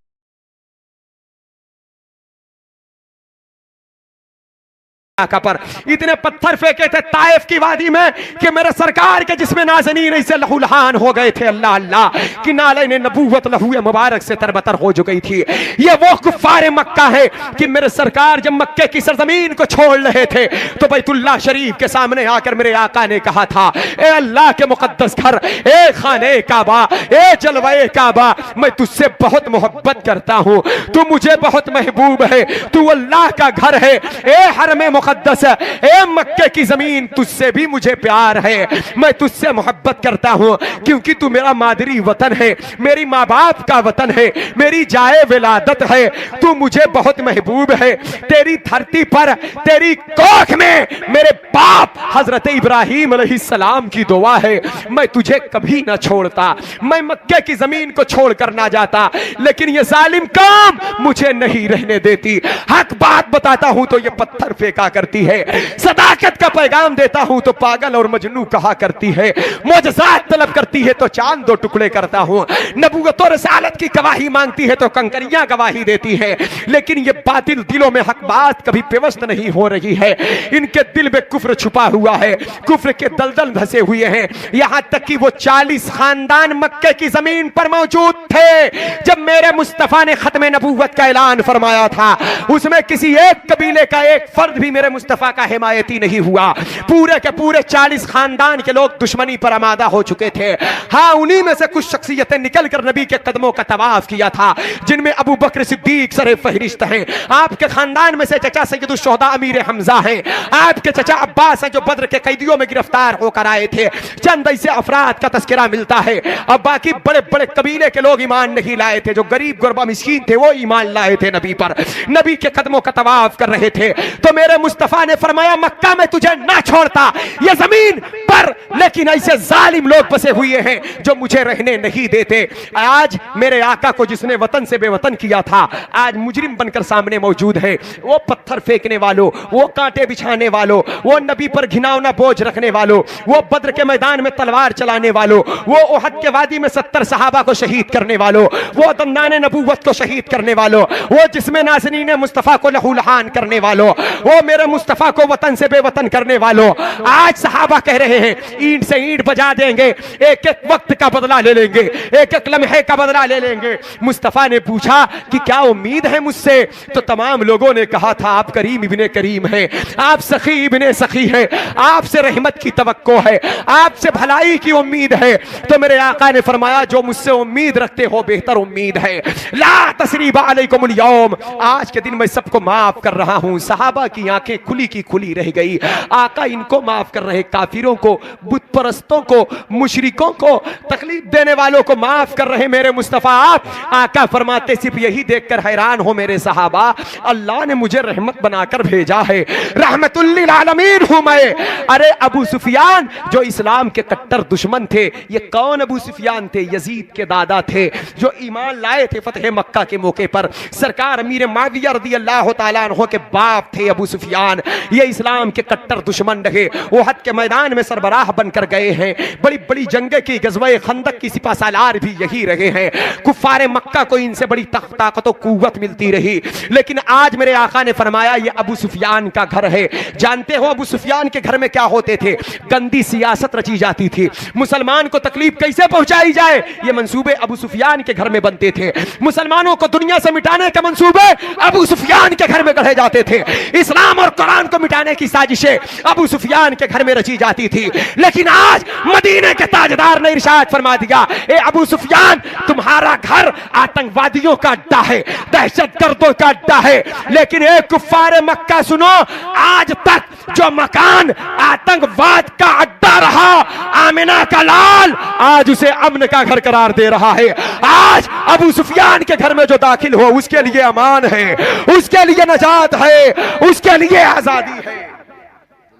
पर इतने पत्थर फेंके थे ताइफ की वादी में कि मेरे सरकार के जिसमें नाज़नीन ऐसे लहूलहान हो गए थे। अल्लाह अल्लाह कि नाले ने नबूवत लहूए मुबारक से तरबतर हो चुकी थी। ये वो कुफ्फारे मक्का है कि मेरे सरकार जब मक्के की सरजमीन को छोड़ रहे थे तो बैतुल्लाह शरीफ के सामने आकर मेरे आका ने कहा था ए अल्लाह के मुकद्दस घर, ए खाने काबा, ए जलवाए काबा, मैं तुझसे बहुत मोहब्बत करता हूँ, तू मुझे बहुत महबूब है, तू अल्लाह का घर है। ए हरमे मुकद्दस, ए मक्के की जमीन, तुझसे भी मुझे प्यार है, मैं तुझसे मोहब्बत करता हूं क्योंकि तू मेरा मादरी वतन है, मेरी माँ बाप का वतन है, मेरी जाए विलादत है, तू मुझे बहुत महबूब है। तेरी धरती पर, तेरी कोख में मेरे बाप हजरत इब्राहिम अलैहिस्सलाम की दुआ है, मैं तुझे कभी ना छोड़ता, मैं मक्के की जमीन को छोड़कर ना जाता, लेकिन ये जालिम कौम मुझे नहीं रहने देती। हक बात बताता हूं तो ये पत्थर फेंका करती है, सदाकत का पैगाम देता हूं तो पागल और मजनू कहा करती है, मोजज़ात तलब करती है तो चांद दो टुकड़े करता हूं, नबूवत और रिसालत की गवाही मांगती है तो कंकरियां गवाही देती है। लेकिन ये बातिल दिलों में हक बात कभी पेवस्त नहीं हो रही है, इनके दिल में कुफ्र छुपा हुआ है, कुफ्र के दलदल धसे हुए हैं। यहां तक कि वो 40 खानदान मक्के की जमीन पर मौजूद थे जब मेरे मुस्तफा ने खत्म नबूवत का ऐलान फरमाया था। उसमें किसी एक कबीले का एक फर्द भी मेरे मेरे मुस्तफा का हिमायती नहीं हुआ। पूरे के पूरे 40 खानदान के लोग दुश्मनी पर आमादा हो चुके थे। हाँ, उन्हीं में से कुछ शख्सियतें निकल कर नबी के कदमों का तवाफ किया था, जिनमें अबू बकर सिद्दीक सरे फहरिस्त हैं। आपके खानदान में से चचा सैयदुल शुहदा अमीर हमजा हैं। आपके चचा अब्बास हैं जो बद्र के कैदियों में गिरफ्तार होकर आए थे। चंद ऐसे अफराद का तस्करा मिलता है। अब बाकी बड़े बड़े कबीले के लोग ईमान नहीं लाए थे। जो गरीब गुरबा मिस्कीन थे वो ईमान लाए थे नबी पर, नबी के कदमों का तवाफ कर रहे थे। तो मेरे मुस्तफा ने फरमाया मक्का में तुझे ना छोड़ता, ये जमीन पर लेकिन ऐसे जालिम लोग बसे हुए हैं जो मुझे रहने नहीं देते। आज मेरे आका को जिसने वतन से बेवतन किया था, आज मुजरिम बनकर सामने मौजूद है। वो पत्थर फेंकने वालों, वो कांटे बिछाने वालों, वो नबी पर घिनौना बोझ रखने वालों, वो बद्र के मैदान में तलवार चलाने वालों, वो ओहद के वादी में 70 सहाबा को शहीद करने वालों, वो दंदाने नबूवत को शहीद करने वालों, वो जिसमें नाज़रीन मुस्तफा को लहूलहान करने वालों, वो मेरे मुस्तफा को वतन से बेवतन करने वालों, आज सहाबा कह रहे हैं ईंट से ईंट बजा देंगे, एक एक वक्त का बदला ले लेंगे, एक एक लम्हे का बदला ले लेंगे। मुस्तफा ने पूछा कि क्या उम्मीद है मुझसे? तो तमाम लोगों ने कहा था आप करीम इब्ने करीम हैं, आप सखी इब्ने सखी हैं, आपसे रहमत की तवक्को है, आपसे भलाई की उम्मीद है। तो मेरे आका ने फरमाया जो मुझसे उम्मीद रखते हो बेहतर उम्मीद है। ला तसरीबा अलैकुमुल यौम, आज के दिन मैं सबको माफ कर रहा हूं। सहाबा की आंखें खुली की खुली रह गई। आका इनको माफ कर रहे, काफिरों को, बुत परस्तों को, मुशरिकों को, तकलीफ देने वालों को माफ कर रहे मेरे मुस्तफा आप। आका फरमाते सिर्फ यही देखकर हैरान हो मेरे सहाबा, अल्लाह ने मुझे रहमत बनाकर भेजा है, रहमतुल लिल आलमीन हूं मैं। अरे अबू सुफियान जो इस्लाम के कट्टर दुश्मन थे, ये कौन अबू सुफियान थे? यजीद के दादा थे जो ईमान लाए थे फतह मक्का के मौके पर। सरकार अमीर मुआविया रज़ियल्लाहु ताला अन्हु के बाप थे अबू सुफियान। ये इस्लाम के कट्टर दुश्मन रहे, ओहद के मैदान में सरबराह बनकर गए हैं। बड़ी बड़ी जंगे की, गज़वे खंदक की सिपा सालार भी यही रहे हैं। कुफ्फारे मक्का को इनसे बड़ी ताकत और कुव्वत मिलती रही। लेकिन आज मेरे आका ने फरमाया ये अबू सुफियान का घर है। जानते हो अबू सुफियान के घर में क्या होते थे? गंदी सियासत रची जाती थी। मुसलमान को तकलीफ कैसे पहुंचाई जाए, ये मंसूबे अबू सुफियान के घर में बनते थे। मुसलमानों को दुनिया से मिटाने के मंसूबे अबू सुफियान के घर में गढ़े जाते थे। इस्लाम और कुरान को मिटाने की साजिशें अबू सुफियान के घर में रची जाती थी। लेकिन आज मदीने के ताजदार ने इरशाद फरमा दिया, ए अबू सुफियान तुम्हारा घर आतंकवादियों का अड्डा है, दहशतगर्दों का अड्डा है। लेकिन एक कुफ्फारे मक्का सुनो, आज तक जो मकान आतंकवाद का अड्डा रहा, आमिना का लाल आज उसे अमन का घर करार दे रहा है। आज अबू सुफियान के घर में जो दाखिल हो उसके लिए अमान है, उसके लिए नजात है, उसके लिए आजादी है।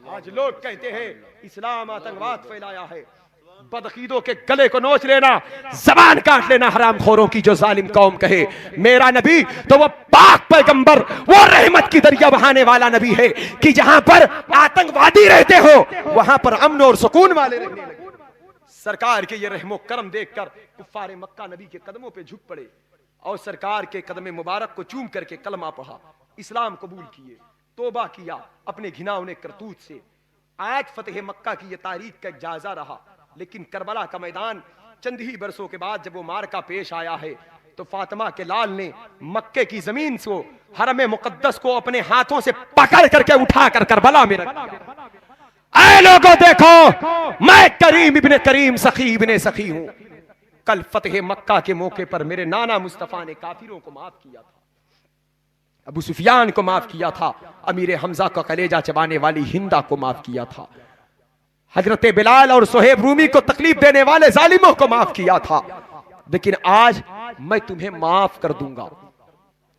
आज लोग कहते हैं इस्लाम आतंकवाद फैलाया है। बदअकीदों के गले को नोच लेना, जबान काट लेना हरामखोरों की। जो जालिम कौम कहे मेरा नबी तो वो पाक पैगंबर, वो रहमत की दरिया बहाने वाला नबी है कि जहां पर आतंकवादी रहते हो वहां पर अमन और सुकून वाले रहने लगे। सरकार के ये रहमो करम देखकर कुफ्फारे मक्का नबी के कदमों पे झुक पड़े और सरकार के कदम मुबारक को चूम करके कलमा पढ़ा, इस्लाम कबूल किए, तौबा किया अपने घिनौने करतूत से। आज फतेह मक्का की ये तारीख का एक जायजा रहा। लेकिन करबला का मैदान चंद ही बरसों के बाद जब वो मार्का पेश आया है तो फातिमा के लाल ने मक्के की जमीन से हरम मुकद्दस को अपने हाथों से पकड़ करके उठाकर करबला में रख दिया। ऐ लोगों देखो, मैं करीम इब्ने करीम, सखी इब्ने सखी हूं। कल फतेह मक्का के मौके पर मेरे नाना मुस्तफा ने काफिरों को माफ किया था, अबू सुफियान को माफ किया था, अमीर हमजा का कलेजा चबाने वाली हिंदा को माफ किया था, हजरत बिलाल और सुहेब रूमी को तकलीफ देने वाले जालिमों को माफ किया था। लेकिन आज मैं तुम्हें माफ कर दूंगा।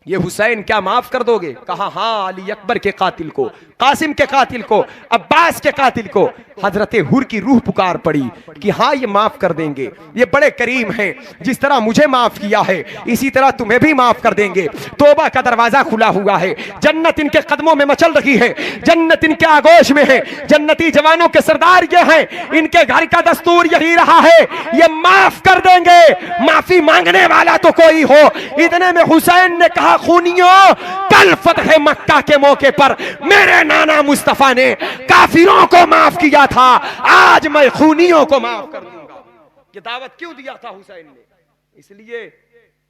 ये हुसैन क्या माफ कर दोगे? कहा हाँ, अली अकबर के कातिल को, कासिम के कातिल को, अब्बास के कातिल को। हजरत हुर की रूह पुकार पड़ी कि हाँ ये माफ कर देंगे, ये बड़े करीम हैं, जिस तरह मुझे माफ किया है इसी तरह तुम्हें भी माफ कर देंगे। तौबा का दरवाजा खुला हुआ है, जन्नत इनके कदमों में मचल रही है, जन्नत इनके आगोश में है, जन्नती जवानों के सरदार ये हैं, इनके घर का दस्तूर यही रहा है, ये माफ कर देंगे। माफी मांगने वाला तो कोई हो। इतने में हुसैन ने कहा खूनियों, कल फतह मक्का के मौके पर मेरे नाना मुस्तफा ने काफिरों को माफ किया था, आज मैं खूनियों को माफ कर दूंगा। ये दावत क्यों दिया था हुसैन ने? इसलिए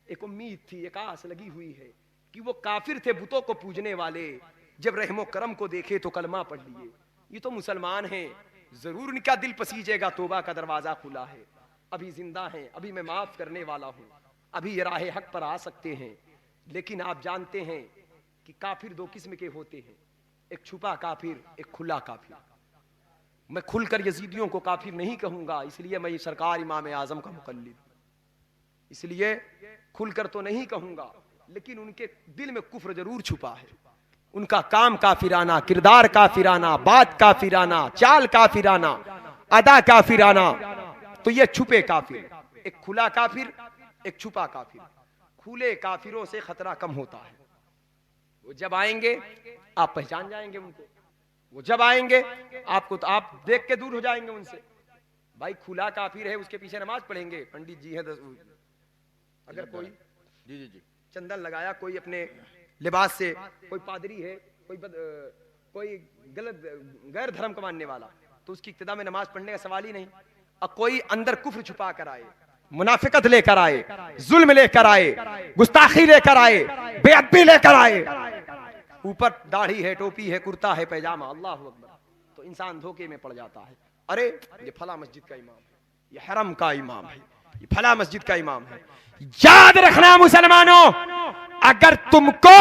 एक उम्मीद थी, एक आस लगी हुई है कि वो काफिर थे, बुतों को पूजने वाले, जब रहमो करम को देखे तो कलमा पढ़ लिए। ये तो मुसलमान हैं, जरूर इनका दिल पसीजेगा, तौबा का दरवाजा खुला है, अभी जिंदा हैं, अभी मैं माफ करने वाला हूं, अभी ये राह हक पर आ सकते हैं। लेकिन आप जानते हैं कि काफिर दो किस्म के होते हैं, एक छुपा काफिर, एक खुला काफिर। मैं खुलकर यजीदियों को काफिर नहीं कहूंगा, इसलिए मैं सरकार इमाम आजम का मुकल्लिद, इसलिए खुलकर तो नहीं कहूंगा, लेकिन उनके दिल में कुफ्र जरूर छुपा है। उनका काम काफिराना, किरदार काफिराना, बात काफिराना, चाल काफिराना, अदा काफिराना, तो ये छुपे काफिर। एक खुला काफिर, एक छुपा काफिर। खुले काफिरों से खतरा कम होता है, वो जब आएंगे आप पहचान जाएंगे उनको, वो जब आएंगे आपको तो आप देख के दूर हो जाएंगे उनसे। भाई खुला काफिर है, उसके पीछे नमाज पढ़ेंगे, पंडित जी है, अगर कोई जी जी जी चंदन लगाया, कोई अपने लिबास से, कोई पादरी है, कोई गलत गैर धर्म का मानने वाला, तो उसकी इब्तिदा में नमाज पढ़ने का सवाल ही नहीं। अब कोई अंदर कुफ्र छुपा कर आए, मुनाफिकत लेकर आए, जुल्म लेकर आए, गुस्ताखी लेकर आए, बेअदबी लेकर आए, ऊपर दाढ़ी है, टोपी है, कुर्ता है, पैजामा, अल्लाह अकबर, तो इंसान धोखे में पड़ जाता है। अरे ये फला मस्जिद का इमाम है, ये हरम का इमाम है, ये फला मस्जिद का इमाम है। याद रखना मुसलमानों, अगर तुमको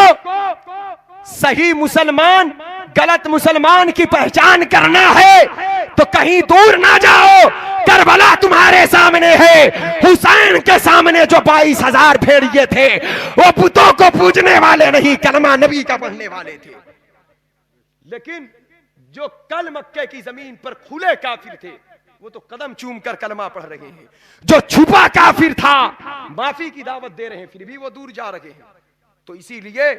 सही मुसलमान गलत मुसलमान की पहचान करना है तो कहीं दूर ना जाओ, करबला तुम्हारे सामने है। हुसैन के सामने जो 22,000 भेड़िए थे, वो बुतों को पूजने वाले नहीं, कलमा नबी का पढ़ने वाले थे। लेकिन जो कल मक्के की जमीन पर खुले काफिर थे, वो तो कदम चूम कर कलमा पढ़ रहे हैं। जो छुपा काफिर था, माफी की दावत दे रहे हैं, फिर भी वो दूर जा रहे हैं। तो इसीलिए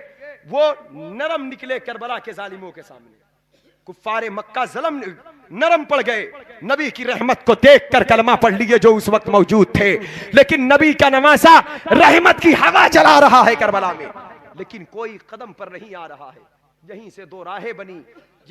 वो नरम निकले करबला के जालिमों के सामने। कुफ्फारे मक्का ज़ल्म नरम पड़ गए, नबी की रहमत को देखकर कलमा पढ़ लिए जो उस वक्त मौजूद थे। लेकिन नबी का नवासा रहमत की हवा चला रहा है करबला में, लेकिन कोई कदम पर नहीं आ रहा है। यहीं से दो राहें बनी,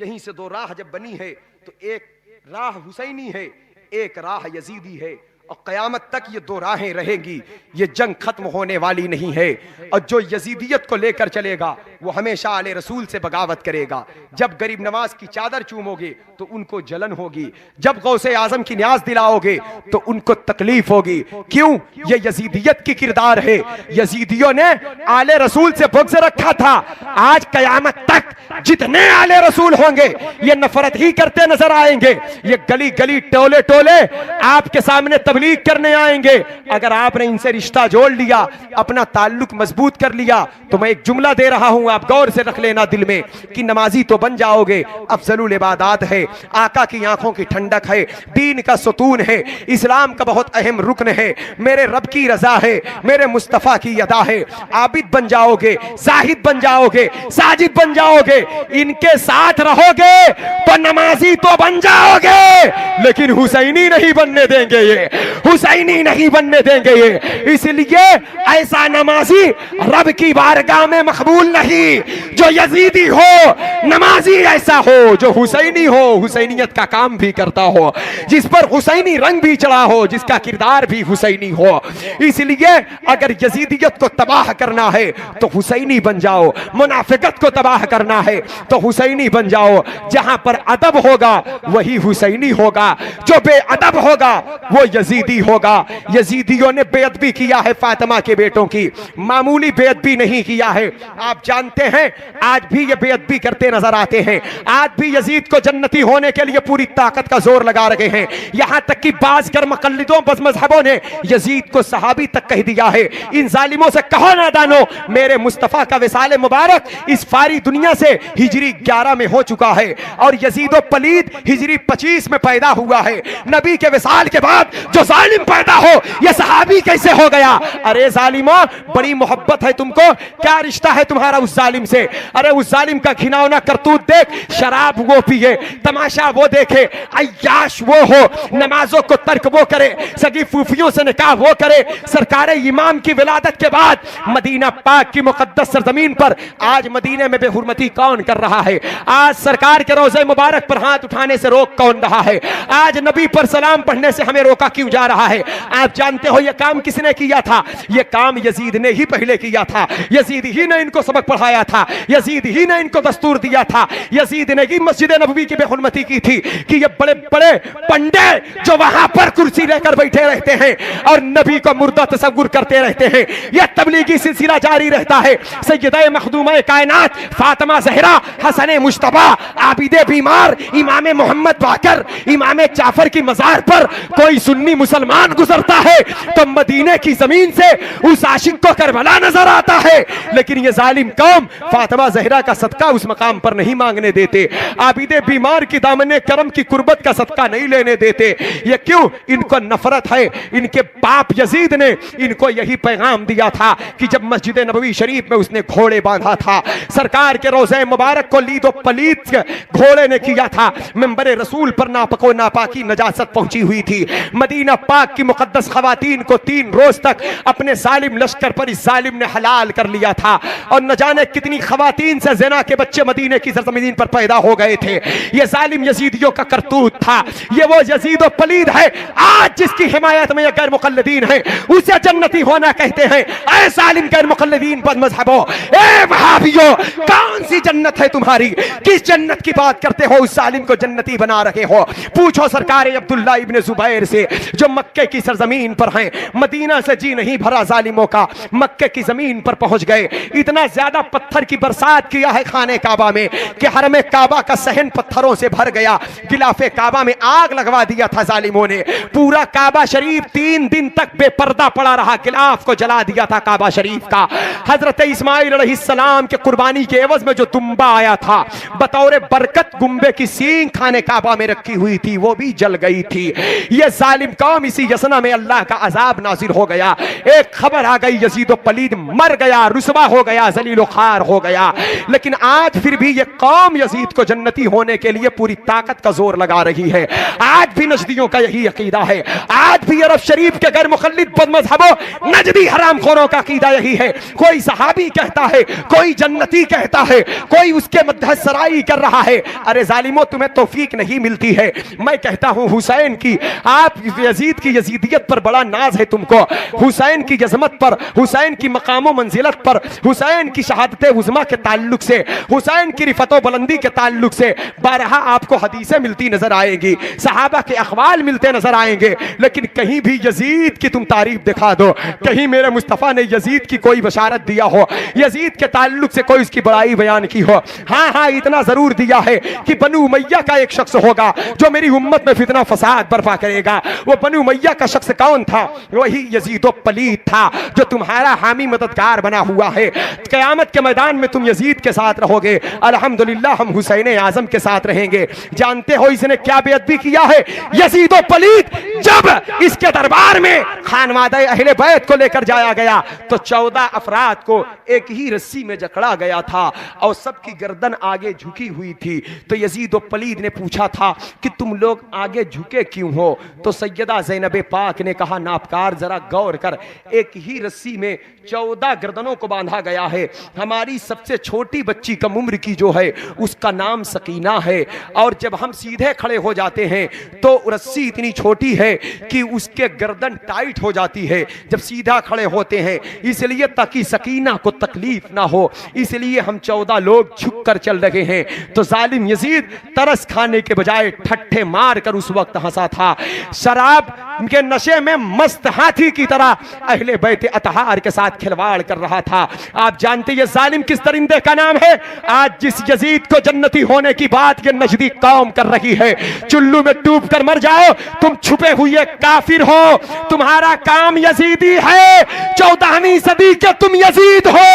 यहीं से दो राह जब बनी है तो एक राह हुसैनी है, एक राह यजीदी है, और क़यामत तक ये दो राहें रहेंगी। ये जंग खत्म होने वाली नहीं है। और जो यजीदियत को लेकर चलेगा वो हमेशा आले रसूल से बगावत करेगा। जब गरीब नवाज की चादर चूमोगे तो उनको जलन होगी, जब गौसे आजम की न्याज दिलाओगे तो उनको तकलीफ होगी। क्यों? ये यजीदियत की किरदार है। यजीदियों ने आले रसूल से बुग़्ज़ रखा था। आज क़यामत तक जितने आले रसूल होंगे ये नफरत ही करते नजर आएंगे। ये गली गली टोले टोले आपके सामने तबलीग करने आएंगे। अगर आपने इनसे रिश्ता जोड़ लिया, अपना ताल्लुक मजबूत कर लिया, तो मैं एक जुमला दे रहा हूं, आप गौर से रख लेना दिल में, कि नमाजी तो बन जाओगे। अफजलुल इबादात है, आका की आंखों की ठंडक है, दीन का सुतून है, इस्लाम का बहुत अहम रुकन है, मेरे रब की रजा है, मेरे मुस्तफा की अदा है। आबिद बन जाओगे, जाहिद बन जाओगे, साजिद बन जाओगे, इनके साथ रहोगे तो नमाजी तो बन जाओगे। लेकिन हुसैनी नहीं बनने देंगे, ये हुसैनी नहीं बनने देंगे ये। इसलिए ऐसा नमाजी रब की बारगाह में मकबूल नहीं। जो यजीदी हो, नमाजी ऐसा हो जो हुसैनी हो, हुसैनियत का काम भी करता हो, जिस पर हुसैनी रंग भी चढ़ा हो, जिसका किरदार भी हुसैनी हो। इसलिए अगर यजीदियत को तबाह करना है तो हुसैनी बन जाओ, मुनाफिकत को तबाह करना है तो हुसैनी बन जाओ। जहां पर अदब होगा वही हुसैनी होगा, जो बेअदब होगा वो यजीदी होगा। यजीदियों ने बेअदबी किया है फातिमा के बेटों की, मामूली बेअदबी नहीं किया है। आप जानते हैं आज भी ये बेअदबी करते नजर आते हैं। आज भी यजीद को जन्नती होने के लिए पूरी ताकत का जोर लगा रहे हैं। यहां तक कि बाज कर मुकल्लिदों बस मजहबों ने यजीद को सहाबी तक कह दिया है। इन जालिमों से कहो नादानो, मेरे मुस्तफा का विसाल मुबारक इस फारी दुनिया से हिजरी 11 में हो चुका है और यजीदो पलीद हिजरी 25 में पैदा हुआ है। नबी के विसाल के बाद जो जालिम पैदा हो यह सहाबी कैसे हो गया? अरे जालिमों, बड़ी मोहब्बत है तुमको, क्या रिश्ता है तुम्हारा उस जालिम से? अरे उस जालिम का घिनौना करतूत देख, शराब वो पिए, तमाशा वो देखे, अय्याश वो हो, नमाजों को तर्क वो करे, सगी फूफियों से निकाह वो करे। सरकार इमाम की विलादत के बाद मदीना पाक की मुकद्दस सरजमीन पर आज मदीने में बेहुरमती कौन कर रहा है? आज सरकार के रोज़े मुबारक पर हाथ उठाने से रोक कौन रहा है? आज नबी पर सलाम पढ़ने से हमें रोका क्यों जा रहा है? आप जानते हो यह काम किसने किया था? यह काम यजीद ने ही पहले किया था। यजीद ही ने इनको सबक पढ़ाया था। यजीद ही ने इनको दस्तूर दिया था। यजीद ने ही मस्जिद नबवी की बेहुरमती की थी कि ये बड़े बड़े पंडे जो वहां पर कुर्सी लेकर बैठे रहते हैं और नबी को मुर्दा तस्वुर करते रहते हैं, यह तबलीगी सिलसिला जारी रहता है। सैयदा मखदूमा कायनात फातिमा ज़हरा, हसन मुश्तबा, आबिदे बीमार, इमाम मोहम्मद बाकर, इमाम जाफर की मजार पर कोई सुन्नी मुसलमान गुजरता है तो मदीने की जमीन से उस आशिक को करबला नजर आता है, लेकिन ये जालिम कौम फातिमा ज़हरा का सदका उस मकाम पर नहीं मांगने देते, आबिदे बीमार की दामने करम की कुर्बत का सदका नहीं लेने देते। ये क्यों? इनको नफरत है। इनके बाप यजीद ने इनको यही पैगाम दिया था कि जब मस्जिद नबवी शरीफ में उसने घोड़े बांधा था, सरकार के रोज़े मुबारक को लीदो पलीत घोड़े ने किया था, मिंबर रसूल पर नापको नापाकी नजासत पहुंची हुई थी। मदीना पाक की मुकद्दस खवातीन को 3 रोज तक अपने जालिम लश्कर पर इस जालिम ने हलाल कर लिया था और न जाने कितनी खवातीन से ज़िना के बच्चे मदीने की सरजमीन पर पैदा हो गए थे। ये जालिम यजीदियों का करतूत था। ये वो यजीद व पलीद है आज जिसकी हिमायत में ये गैर मुकल्लिदीन है, उसे जन्नती होना कहते हैं। ऐ जालिम गैर मुकल्लिदीन बद मजहबो, ए वहाबियो, कौन सी जन्नत है तुम्हारी? किस जन्नत की बात करते हो? उस जालिम को जन्नती बना रहे हो। पूछो सरकार अब्दुल्ला इब्न जुबैर से जो मक्के की सरजमीन पर हैं। मदीना से जी नहीं भरा जालिमों का, मक्के की जमीन पर पहुंच गए। इतना ज्यादा पत्थर की बरसात किया है खाने काबा में कि हरमे काबा का सहन पत्थरों से भर गया। गिलाफे काबा में आग लगवा दिया था जालिमों ने। पूरा काबा शरीफ 3 दिन तक बेपर्दा पड़ा रहा। गिलाफ को जला दिया था काबा शरीफ का। हजरत इस्माइल अलैहिस्सलाम के कुर्बानी के एवज में जो दुम्बा आया था बतौर बरकत, गुम्बे की सींग खाने काबा में रखी हुई थी, वो भी जल गई थी। ये जालिम कौम इसी यसना में अल्लाह का अजाब नाजिल हो गया। एक खबर आ गई, यजीद व पलीद मर गया, रुसवा हो गया, जलील खार हो गया। लेकिन आज फिर भी ये कौम यजीद को जन्नती होने के लिए पूरी ताकत का जोर लगा रही है। आज भी नजदियों का यही अकीदा है। आज भी अरब शरीफ के गैर मुखल्लिद बदमज़हबों नजदी हरामखोरों का अकीदा यही है। कोई सहाबी कहता है, कोई जन्नती कहता है, कोई उसके मध्य सराई कर रहा है। अरे जालिमों, तुम्हें तौफीक नहीं मिलती है। मैं कहता हूं हुसैन की, आप यजीद की यजीदियत पर बड़ा नाज है तुमको, हुसैन की जज़मत पर, हुसैन की मकामो मंजिलत पर, हुसैन की शहादत उज़्मा के ताल्लुक से, हुसैन की रिफतो बुलंदी के ताल्लुक से बारहा आपको हदीसें मिलती नजर आएंगी, सहाबा के अखवाल मिलते नजर आएंगे, लेकिन कहीं भी यजीद की तुम तारीफ दिखा दो, कहीं मेरे मुस्तफ़ा ने यजीद की कोई बशारत दिया हो, यजीद के ताल्लुक से कोई उसकी बड़ाई बयान की हो। हाँ हाँ, इतना जरूर दिया है कि बनु उमैया का एक शख्स होगा जो मेरी उम्मत में फितना फसाद बर्पा करेगा। वो बनु उमैया का शख्स कौन था? वही यजीद व पलीद था जो तुम्हारा हामी मददगार बना हुआ है। क़यामत के मैदान में तुम यजीद के साथ रहोगे, अल्हम्दुलिल्लाह हम हुसैन आजम के साथ रहेंगे। जानते हो इसने क्या बेअदबी किया है? यजीद व पलीद जब इसके दरबार में खानवादे अहले बैत को लेकर जाया गया तो 14 अफराद को एक ही रस्सी में जकड़ा गया था और सबकी गर्दन आगे झुकी हुई थी। तो यजीद व पलीद ने पूछा था कि तुम लोग आगे झुके क्यों हो? तो सैयदा ज़ैनब पाक ने कहा, नापकार जरा गौर कर, एक ही रस्सी में 14 गर्दनों को बांधा गया है। हमारी सबसे छोटी बच्ची कम उम्र की जो है उसका नाम सकीना है, और जब हम सीधे खड़े हो जाते हैं तो रस्सी इतनी छोटी है कि उसके गर्दन टाइट हो जाती है जब सीधा खड़े होते हैं, इसलिए ताकि सकीना को तकलीफ ना हो, इसलिए हम 14 लोग झुक कर चल रहे हैं। तो जालिम यजीद तरस खाने के बजाय ठट्ठे मार कर उस वक्त हंसा था। शराब के नशे में मस्त हाथी की तरह अहले बैत अतहार के साथ खिलवाड़ कर रहा था। आप जानते ये जालिम किस दरिंदे का नाम है? आज जिस यजीद को जन्नती होने की बात ये नजदी कौम कर रही है, चुल्लू में डूब कर मर जाओ, तुम छुपे हुए काफिर हो, तुम्हारा काम यजीदी है, 14वीं सदी के तुम यजीद हो।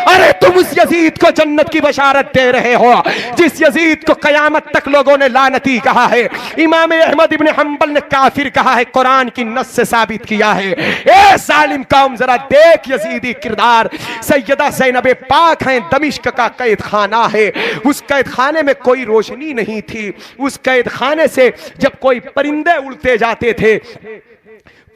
अरे तुम उस यजीद को जन्नत की बशारत दे रहे हो जिस यजीद को कयामत तक लोगों ने लानती कहा है, इमाम अहमद इब्न हंबल ने काफिर कहा है, कुरान की नस से साबित किया है। ए जालिम कौम, जरा देख यजीदी किरदार। सैयदा ज़ैनब पाक हैं, दमिश्क का कैद खाना है, उस कैद खाने में कोई रोशनी नहीं थी। उस कैद खाने से जब कोई परिंदे उड़ते जाते थे,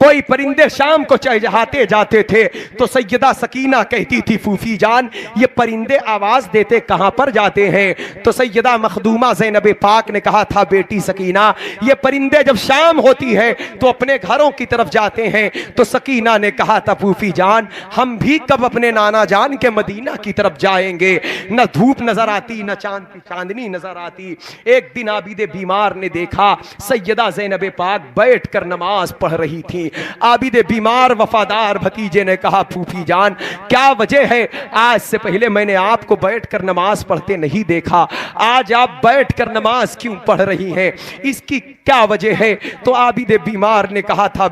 कोई परिंदे शाम को चहचहाते जाते थे तो सैयदा सकीना कहती थी फूफी जान ये परिंदे आवाज देते कहां पर जाते हैं? तो सैयदा मखदूमा ज़ैनब पाक ने कहा था बेटी सकीना ये परिंदे जब शाम होती है तो अपने घरों की तरफ जाते हैं। तो सकीना ने कहा था फूफी जान हम भी कब अपने नाना जान के मदीना की तरफ जाएंगे? न धूप नजर आती न चांद की चांदनी नजर आती। एक दिन आबिदे बीमार ने देखा सैयदा ज़ैनब पाक बैठ कर नमाज पढ़ रही थी। आबिदे बीमार वफादार भतीजे ने कहा फूफी जान क्या वजह है, आज से पहले मैंने आपको बैठकर नमाज पढ़ते नहीं देखा, आज आप बैठकर नमाज क्यों पढ़ रही हैं, इसकी क्या वजह है? तो आबिदे बीमार ने कहा था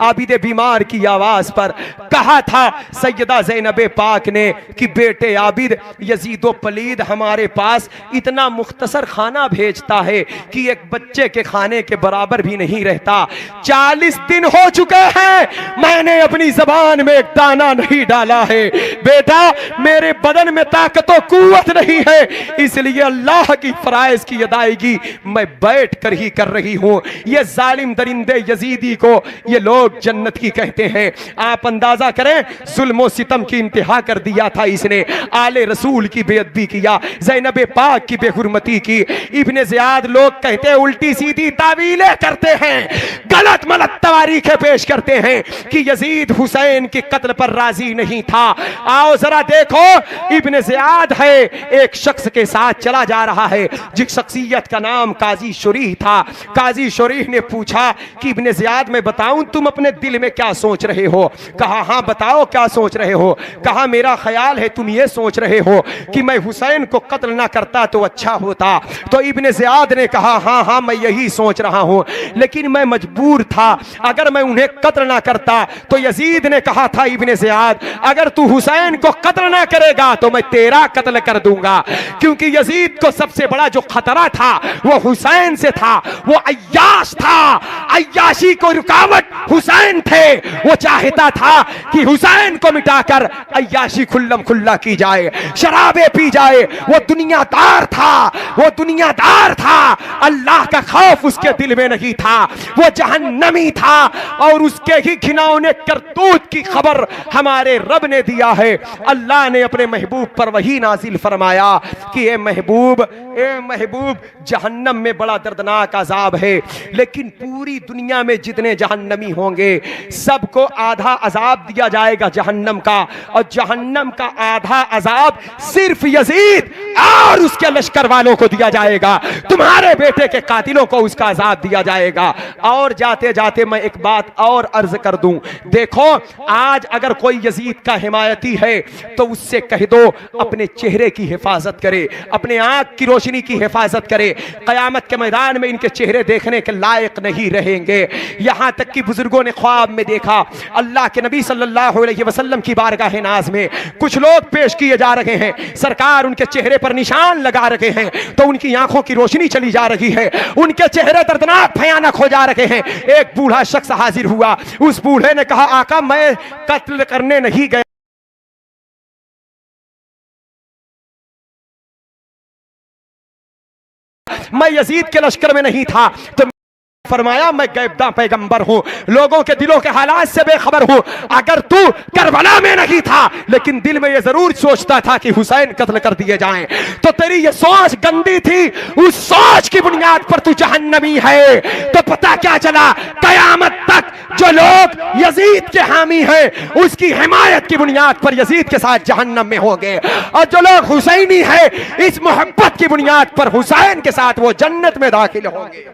आबिदे बीमार की आवाज पर कहा था सैयदा ज़ैनब पाक ने कि बेटे आबिद यजीदो पलीद हमारे पास इतना मुख्तसर खाना भेजता है कि एक बच्चे के खाने के बराबर भी नहीं रहता। 40 दिन हो चुके हैं मैंने अपनी जबान में एक दाना नहीं डाला है। बेटा मेरे बदन में ताकत और कुव्वत नहीं है, इसलिए अल्लाह की फराइज की अदायगी मैं बैठ कर ही कर रही हूं। ये जालिम दरिंदे यजीदी को ये लोग जन्नत की कहते हैं। आप अंदाजा करें जुल्म सितम की इंतहा कर दिया था इसने, आले रसूल की बेअदबी किया, ज़ैनब पाक की बेहुरमती की। इब्ने ज़ियाद लोग कहते हैं उल्टी सीधी तावीलें करते हैं, गलत मलत तवारीखें पेश करते हैं कि यजीद हुसैन के कत्ल पर राजी नहीं था। आओ जरा देखो इब्ने ज़ियाद है एक शख्स के साथ चला जा रहा है जिस शख्सियत का नाम काजी शुरीह था। काजी शुरीह ने पूछा कि इब्ने ज़ियाद मैं बताऊं तुम अपने दिल में क्या सोच रहे हो? कहा हाँ बताओ क्या सोच रहे हो? कहा मेरा ख्याल है तुम ये सोच रहे हो कि मैं हुसैन को कत्ल ना करता तो अच्छा होता। तो इब्ने ज़ियाद ने कहा हाँ हाँ मैं यही सोच रहा हूं, लेकिन मैं मजबूर था, अगर मैं उन्हें कत्ल ना करता। तो यजीद ने कहा था इब्ने ज़ियाद अगर तू हुसैन को कत्ल ना करेगा तो मैं तेरा कत्ल कर दूंगा, क्योंकि यजीद को सबसे बड़ा जो खतरा था वो हुसैन से था। वो अय्याश था, अय्याशी को रुकावट हुसैन थे। वो चाहता था कि हुसैन को मिटाकर अय्याशी खुल्लम खुल्ला की जाए, शराबे पी जाए। वो दुनियादार था, वो दुनियादार था, अल्लाह का खौफ उसके दिल में नहीं था, वो जहन्नमी था। और उसके ही घिनौने करतूत की खबर हमारे रब ने दिया है। अल्लाह ने अपने महबूब पर वही नाजिल फरमाया कि ए महबूब जहन्नम में बड़ा दर्दनाक अजाब है, लेकिन पूरी दुनिया में जितने जहन्नमी होंगे सबको आधा अजाब दिया जाएगा जहन्नम का, और जहन्नम का आधा अजाब सिर्फ यजीद और उसके लश्कर वालों को दिया जाएगा। तुम्हारे बेटे के कातिलों को उसका अजाब दिया जाएगा। और जाते जाते मैं एक बात और अर्ज कर दूं, देखो आज अगर कोई यजीद का हिमायती है तो उससे कह दो अपने चेहरे की हिफाजत करे, अपने आंख की रोशनी की हिफाजत करे। कयामत के मैदान में इनके चेहरे देखने के लायक नहीं रहेंगे। यहां तक कि बुजुर्गों ने ख्वाब में देखा अल्लाह के नबी सल्लल्लाहु अलैहि वसल्लम की बारगाह नाज में कुछ लोग पेश किए जा रहे हैं, सरकार उनके चेहरे पर निशान लगा रहे हैं तो उनकी आंखों की रोशनी चली जा रही है, उनके चेहरे दर्दनाक भयानक हो जा रहे हैं। एक बूढ़ा शख्स हाजिर हुआ, उस बूढ़े ने कहा आका मैं कत्ल करने नहीं गया, मैं यजीद के लश्कर में नहीं था। तो फरमाया मैं गैबदा पैगंबर हूं, लोगों के दिलों के हालात से बेखबर हूं। अगर तू करबला में नहीं था लेकिन दिल में ये जरूर सोचता था कि हुसैन कत्ल कर दिए जाएं, तो तेरी ये सोच गंदी थी, उस सोच की बुनियाद पर तू जहन्नमी है। तो पता क्या चला, कयामत तक जो लोग यजीद के हामी हैं उसकी हिमायत की बुनियाद पर यजीद के साथ जहन्नम में होंगे, और जो लोग हुसैनी है इस मोहब्बत की बुनियाद पर हुसैन के साथ वो जन्नत में दाखिल होंगे।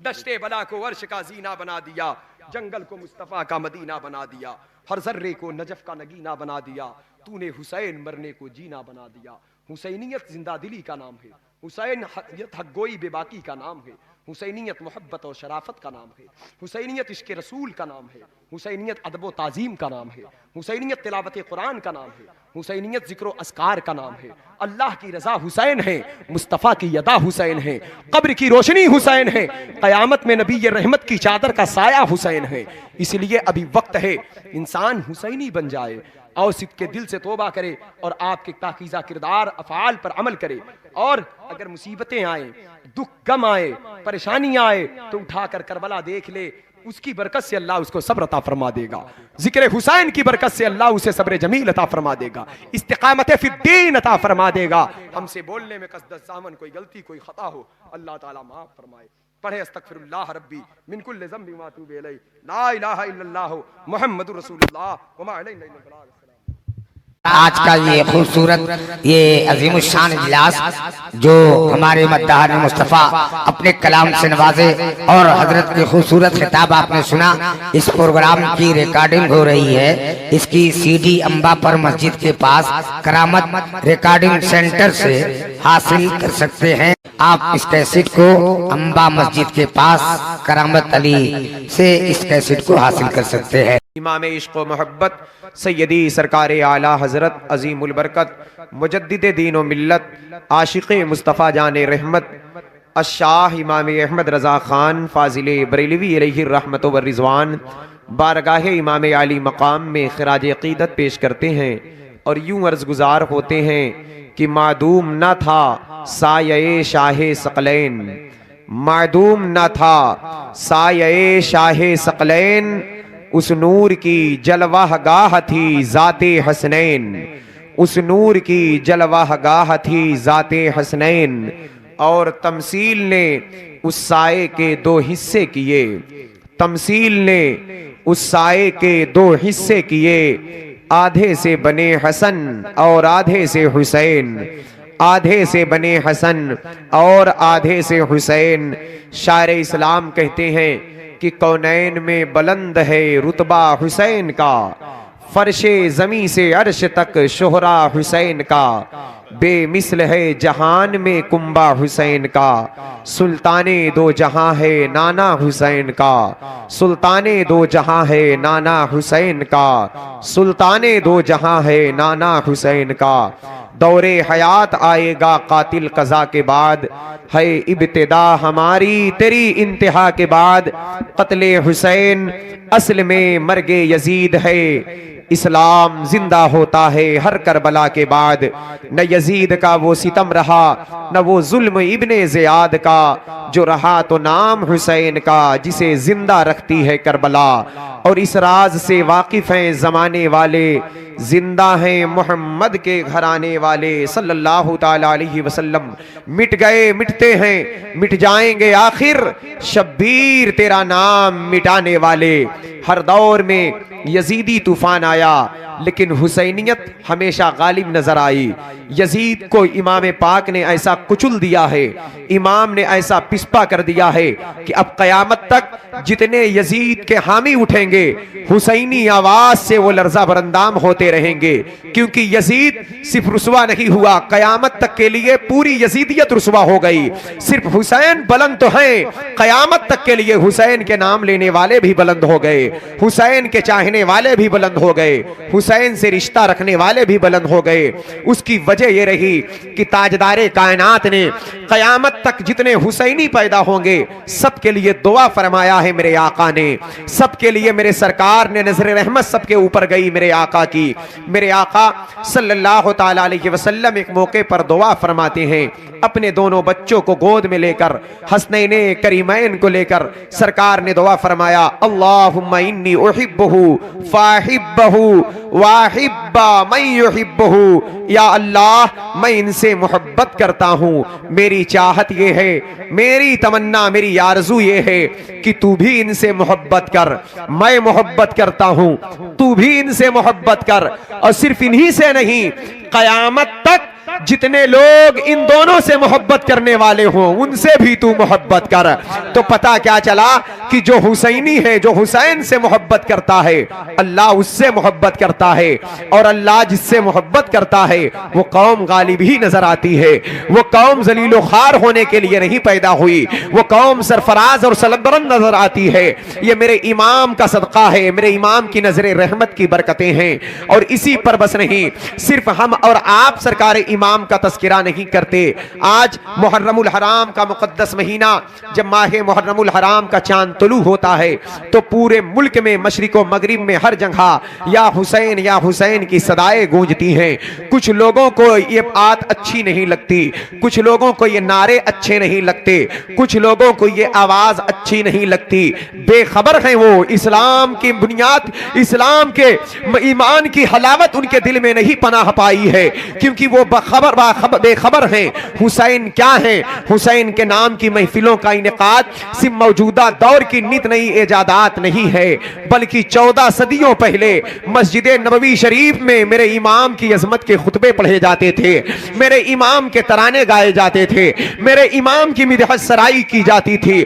दश्ते बला को अर्श का जीना बना दिया, जंगल को मुस्तफा का मदीना बना दिया, हर जर्रे को नजफ का नगीना बना दिया, तूने हुसैन मरने को जीना बना दिया। हुसैनियत जिंदा दिली का नाम है, हुसैनियत हक़गोई बेबाकी का नाम है, हुसैनियत मोहब्बत और शराफत का नाम है, हुसैनियत इश्क़ रसूल का नाम है, हुसैनियत अदब व ताज़ीम का नाम है, हुसैनियत तिलावत कुरान का नाम है, हुसैनियत ज़िक्र अस्कार का नाम है। अल्लाह की रज़ा हुसैन है, मुस्तफ़ा की यदा हुसैन है, कब्र की रोशनी हुसैन है, क़यामत में नबी ये रहमत की चादर का साया हुसैन है। इसलिए अभी वक्त है इंसान हुसैनी बन जाए और सिद्क़े दिल से तौबा करे और आपके ताक़ीज़ा किरदार अफ़आल पर अमल करे। और अगर मुसीबतें आए, दुख गम आए, परेशानी आए तो उठाकर करबला देख ले, उसकी बरकत से अल्लाह उसको सब्र अता फरमा देगा। जिक्र हुसैन की बरकत से अल्लाह उसे सब्र जमील अता फरमा देगा, इस्तिकामत फिद्दीन अता फरमा देगा। हमसे बोलने में कसदत ज़ामन कोई गलती कोई खता हो अल्लाह ताला माफ फरमाए। पढ़े अस्तगफिरुल्लाह रब्बी मिन कुल्लि ज़ंबि व अतूबु इलैहि, ला इलाहा इल्लल्लाह मुहम्मदुर रसूलुल्लाह व मा अलैना इल्लल बलाग। आज का ये खूबसूरत ये अजीमुशान इजलास जो हमारे मद्दाहर मुस्तफ़ा अपने कलाम से नवाजे और हजरत की खूबसूरत खिताब आपने सुना, इस प्रोग्राम की रिकॉर्डिंग हो रही है। इसकी सीडी अंबा पर मस्जिद के पास करामत रिकॉर्डिंग सेंटर से हासिल कर सकते हैं। आप इस कैसेट को अंबा मस्जिद के पास करामत अली से इस कैसेट को हासिल कर सकते हैं। इमाम इश्क़ व मोहब्बत सैयदी सरकार आला हज़रत अज़ीमुल बरकत मुजद्दिद दीन व मिल्लत आशिक़ मुस्तफ़ा जान रहमत अशाह इमाम अहमद रज़ा ख़ान फ़ाज़िल बरेलवी अलैहि रहमत व रिज़वान बारगाह इमाम आली मकाम में ख़िराज अक़ीदत पेश करते हैं और यूं अर्ज़ गुज़ार होते हैं कि मादूम न था साये शाहे सकलैन, मादूम न था साये शाहे सकलैन, उस नूर की जलवाह गाह थी ज़ाते हसनैन, उस नूर की जलवाह गाह थी ज़ाते हसनैन। और तमसील ने उस साए के दो हिस्से किए, तमसील ने उस साए के दो हिस्से किए, आधे से बने हसन और आधे से हुसैन, आधे से बने हसन और आधे से हुसैन। शायर इस्लाम कहते हैं कि कौनैन में बुलंद है रुतबा हुसैन का, फर्शे ज़मी से अर्श तक शोहरा हुसैन का, बेमिसल है जहान में कुंबा हुसैन का, सुल्ताने दो जहां है नाना हुसैन का, सुल्ताने दो जहां है नाना हुसैन का, सुल्ताने दो जहां है नाना हुसैन का। दौरे हयात आएगा कातिल कज़ा के बाद, है इब्तिदा हमारी तेरी इंतहा के बाद। कत्ले हुसैन असल में मर्गे यजीद है, इस्लाम जिंदा होता है हर करबला के बाद। न यजीद का वो सितम रहा न वो जुल्म इब्ने ज़ियाद का, जो रहा तो नाम हुसैन का जिसे जिंदा रखती है करबला। और इस राज से वाकिफ हैं जमाने वाले, जिंदा हैं मोहम्मद के घराने वाले सल्लल्लाहु ताला अलैहि वसल्लम। मिट गए मिटते हैं मिट जाएंगे आखिर, शब्बीर तेरा नाम मिटाने वाले। हर दौर में यजीदी तूफान आया लेकिन हुसैनियत हमेशा गालिब नजर आई। यजीद को इमाम पाक ने ऐसा कुचल दिया है, इमाम ने ऐसा पिस्पा कर दिया है कि अब कयामत तक जितने यजीद के हामी उठेंगे हुसैनी आवाज से वो लर्जा बरंदाम होते रहेंगे। क्योंकि यजीद सिर्फ रुसवा नहीं हुआ, कयामत तक के लिए पूरी यजीदियत रुसवा हो गई। सिर्फ हुसैन बुलंद तो हैं, कयामत तक के लिए हुसैन के नाम लेने वाले भी बुलंद हो गए, हुसैन के चाहने वाले भी बुलंद हो गए, हुसैन से रिश्ता रखने वाले भी बुलंद हो गए। उसकी वजह यह रही कि ताजदारे कायनात ने कयामत तक जितने हुसैनी पैदा होंगे सबके लिए दुआ फरमाया है मेरे आका ने, सबके लिए मेरे सरकार ने नजर रहमत सबके ऊपर गई मेरे आका की। मेरे आका सल्लल्लाहु ताला अलैहि वसल्लम एक मौके पर दुआ फरमाते हैं, अपने दोनों बच्चों को गोद में लेकर, हसनैने करीमैन को लेकर सरकार ने दुआ फरमाया, अल्लाहुम्मा इन्नी उहिब्बुहु फाहिब्बहु वाहिब्बा मैं युहिब्बुहु। या अल्लाह मैं इनसे मोहब्बत करता हूँ, मेरी चाहत ये है, मेरी तमन्ना मेरी आरज़ू ये है कि तू भी इनसे मोहब्बत कर, मैं मोहब्बत करता हूँ, तू भी इनसे मोहब्बत कर। और सिर्फ इन्हीं से नहीं, कयामत तक जितने लोग इन दोनों से मोहब्बत करने वाले हों उनसे भी तू मोहब्बत कर। तो पता क्या चला कि जो हुसैनी है, जो हुसैन से मोहब्बत करता है, अल्लाह उससे मोहब्बत करता है। और अल्लाह जिससे मोहब्बत करता है वो कौम गालिब ही नजर आती है। वो कौम जलीलो खार होने के लिए नहीं पैदा हुई, वो कौम सरफराज और सलबरन नजर आती है। ये मेरे इमाम का सदका है, मेरे इमाम की नजर रहमत की बरकतें हैं। और इसी पर बस नहीं, सिर्फ हम और आप सरकार इमाम इस्लाम का तस्करा नहीं करते। आज मुहर्रमुल हराम का मुकद्दस महीना, जब माह मुहर्रमुल हराम का चांद तुलू होता है तो पूरे मुल्क में मशरिक व मगरिब में हर जगह या हुसैन की सदाएं गूंजती हैं। कुछ लोगों को ये बात अच्छी नहीं लगती, कुछ लोगों को ये नारे अच्छे नहीं लगते, कुछ लोगों को ये आवाज अच्छी नहीं लगती। बेखबर हैं वो इस्लाम की बुनियाद, इस्लाम के ईमान की हलावत उनके दिल में नहीं पनाह पाई है, क्योंकि वो बेखबर हैं हुसैन क्या है। हुसैन के नाम की महफिलों का इनेकाद सिर्फ मौजूदा दौर की नित नई इजादात नहीं है, बल्कि 14 सदियों पहले मस्जिद नबवी शरीफ में मेरे इमाम की अजमत के खुतबे पढ़े जाते थे, मेरे इमाम के तराने गाए जाते थे, मेरे इमाम की मिदहत सराई की जाती थी।